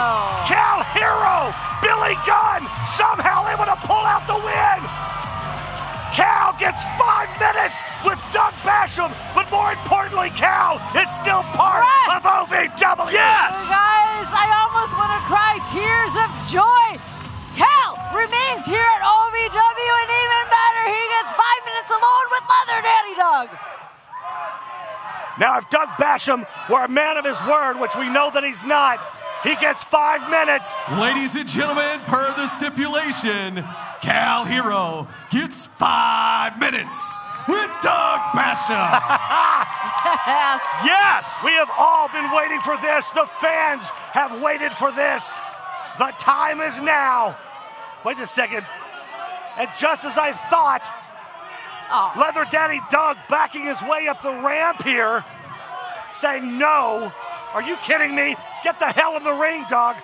Cal Hero, Billy Gunn somehow able to pull out the win. Cal gets 5 minutes with Doug Basham, but more importantly, Cal is still part of OVW. Yes! Guys, I almost want to cry tears of joy. Cal remains here at OVW, and even better, he gets 5 minutes alone with Leather Daddy Doug. Now, if Doug Basham were a man of his word, which we know that he's not, he gets 5 minutes. Ladies and gentlemen, per the stipulation, Cal Hero gets 5 minutes with Doug Basham. Yes. Yes! We have all been waiting for this. The fans have waited for this. The time is now. Wait a second. And just as I thought, Leather Daddy Doug backing his way up the ramp here, saying no. Are you kidding me? Get the hell in the ring, Doug.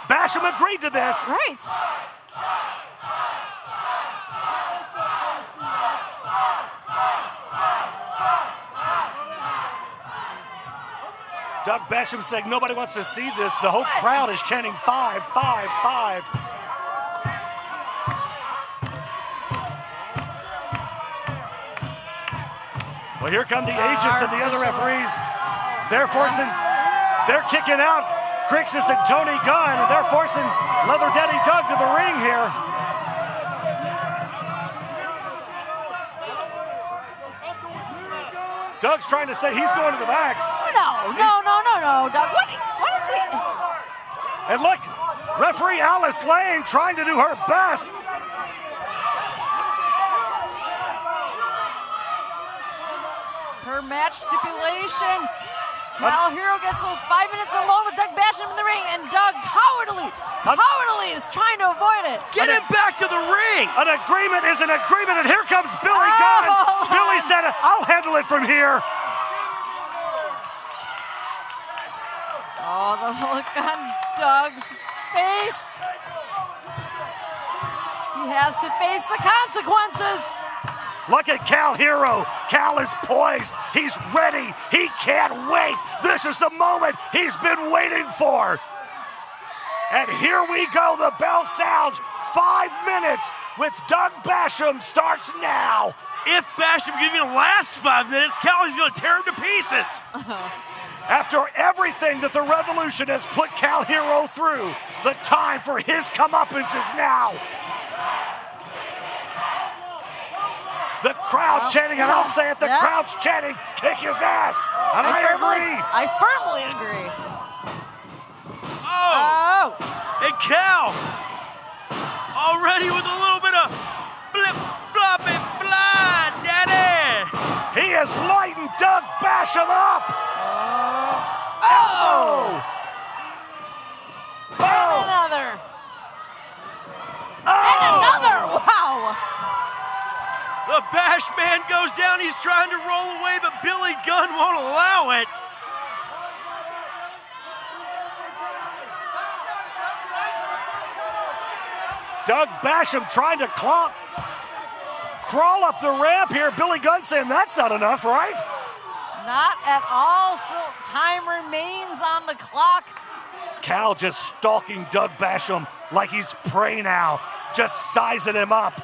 Basham agreed to this. Right. Doug Basham saying nobody wants to see this. The whole crowd is chanting 5, 5, 5. Well, here come the agents and the other referees. They're kicking out Crixus and Tony Gunn, and they're forcing Leather Daddy Doug to the ring here. Doug's trying to say he's going to the back. No, Doug. What is it? And look, referee Alice Lane trying to do her best. Per match stipulation, Cal Hero gets those 5 minutes alone with Doug Basham in the ring, and Doug cowardly is trying to avoid it. Get him back to the ring. An agreement is an agreement, and here comes Billy Gunn. Billy said, I'll handle it from here. Oh, the look on Doug's face. He has to face the consequences. Look at Cal Hero. Cal is poised. He's ready. He can't wait. This is the moment he's been waiting for. And here we go. The bell sounds. 5 minutes with Doug Basham starts now. If Basham can even last 5 minutes, Cal's going to tear him to pieces. After everything that the Revolution has put Cal Hero through, the time for his comeuppance is now. The crowd chanting, and I'll say it, the crowd's chanting, kick his ass. And I agree. I firmly agree. Oh! And Cal, already with a little bit of flip, flop, and fly, daddy. He has lightened Doug Basham up. Oh! And another. And another. Wow. The Bash Man goes down. He's trying to roll away, but Billy Gunn won't allow it. Doug Basham trying to crawl up the ramp here. Billy Gunn saying that's not enough, right? Not at all. Still time remains on the clock. Cal just stalking Doug Basham like he's prey now, just sizing him up,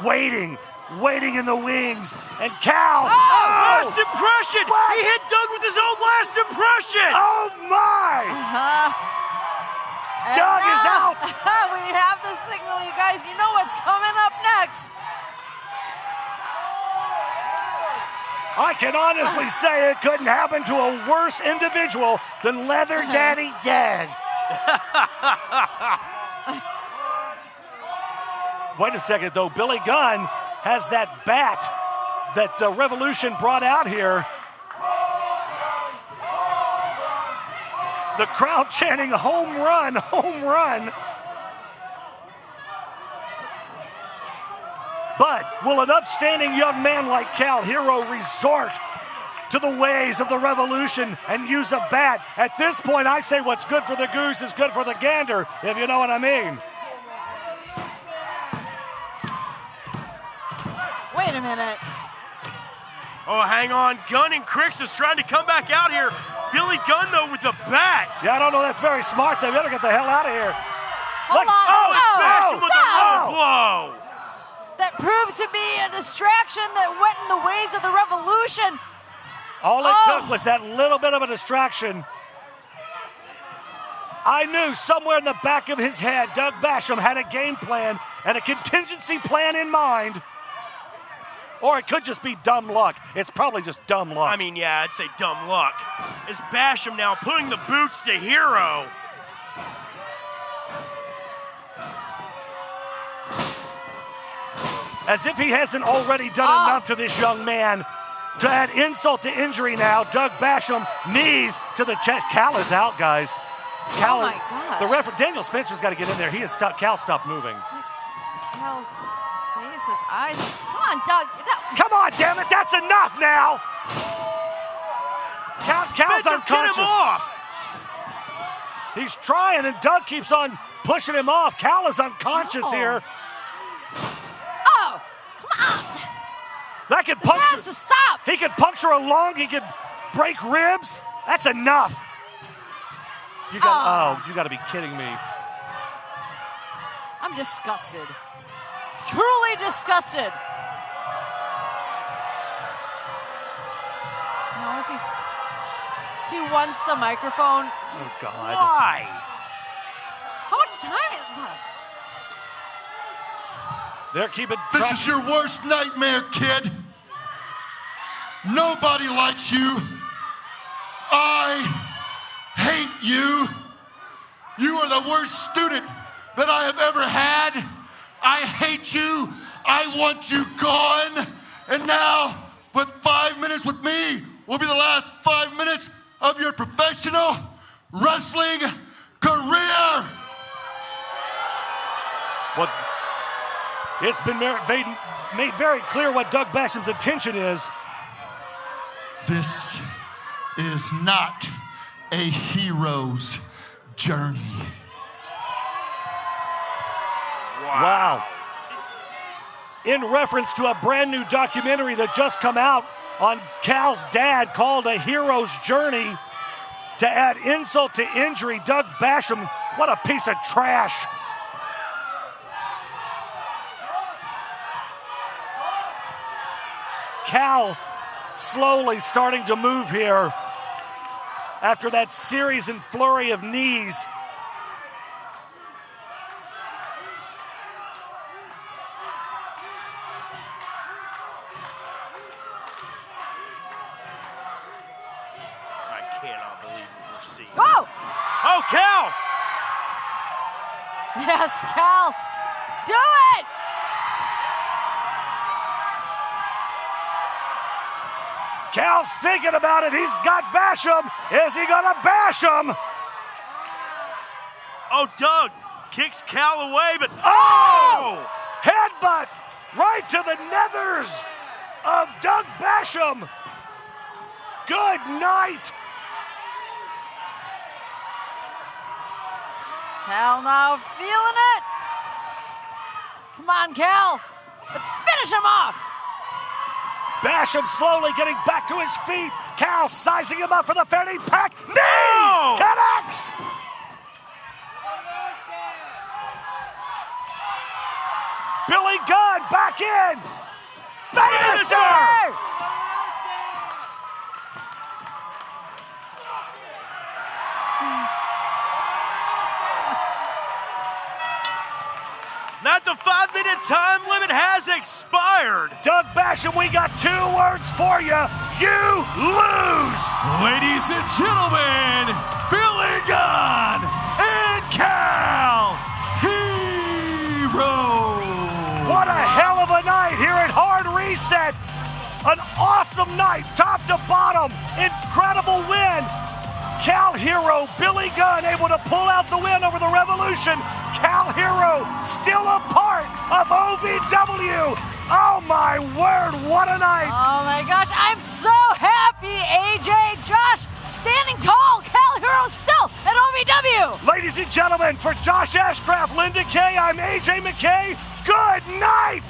waiting in the wings. And Cal, last impression! What? He hit Doug with his own last impression! Oh my! Doug is out! We have the signal, you guys. You know what's coming up next. I can honestly say it couldn't happen to a worse individual than Leather Daddy Dag. Wait a second, though. Billy Gunn has that bat that Revolution brought out here. The crowd chanting home run, home run. But will an upstanding young man like Cal Hero resort to the ways of the Revolution and use a bat? At this point, I say what's good for the goose is good for the gander, if you know what I mean. Wait a minute. Oh, hang on. Gunn and Crix is trying to come back out here. Billy Gunn, though, with the bat. Yeah, I don't know. That's very smart. They better get the hell out of here. Hold on. Basham with a low blow. That proved to be a distraction that went in the ways of the Revolution. All it took was that little bit of a distraction. I knew somewhere in the back of his head, Doug Basham had a game plan and a contingency plan in mind. Or it could just be dumb luck. It's probably just dumb luck. I mean, yeah, I'd say dumb luck. Is Basham now putting the boots to Hero? As if he hasn't already done enough to this young man. To add insult to injury now, Doug Basham, knees to the chest. Cal is out, guys. Cal, oh my gosh. The referee, Daniel Spencer's got to get in there. He is stuck. Cal, stop moving. Cal's face, his eyes. Come on, Doug. No. Come on, damn it. That's enough now. Cal's Spencer, unconscious. get him off. He's trying, and Doug keeps on pushing him off. Cal is unconscious here. Oh, come on. That could puncture. He has to stop. He could puncture a lung. He could break ribs. That's enough. You got to be kidding me. I'm disgusted. Truly disgusted. No, he wants the microphone. Oh, God. Why? How much time is left? They're keeping This track. is your worst nightmare, kid. Nobody likes you. I hate you. You are the worst student that I have ever had. I hate you. I want you gone. And now, with 5 minutes with me, will be the last 5 minutes of your professional wrestling career. Well, it's been made very clear what Doug Basham's intention is. This is not a hero's journey. Wow. In reference to a brand new documentary that just come out on Cal's dad called A Hero's Journey, to add insult to injury, Doug Basham, what a piece of trash. Cal slowly starting to move here after that series and flurry of knees. I cannot believe what we're seeing. Go! Oh, Cal! Yes, Cal. Do it! Cal's thinking about it. He's got Basham. Is he gonna bash him? Oh, Doug kicks Cal away, but oh! Headbutt right to the nethers of Doug Basham. Good night. Cal now feeling it. Come on, Cal. Let's finish him off. Basham slowly getting back to his feet. Cal sizing him up for the fanny pack. Knee! Oh! Connects! Billy Gunn back in. Finisher! not the 5-minute time limit has expired. Doug Basham, we got 2 words for you. You lose. Ladies and gentlemen, Billy Gunn and Cal Hero. What a hell of a night here at Hard Reset. An awesome night, top to bottom. Incredible win. Cal Hero, Billy Gunn able to pull out the win over the Revolution. Cal Hero still a part of OVW. Oh my word, what a night. Oh my gosh, I'm so happy, AJ, Josh, standing tall. Cal Hero still at OVW. Ladies and gentlemen, for Josh Ashcraft, Linda Kay, I'm AJ McKay. Good night.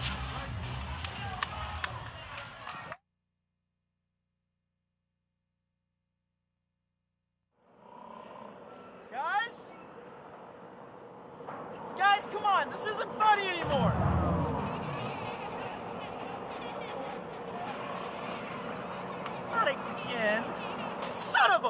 Guys, come on, this isn't funny anymore. Not again. Son of a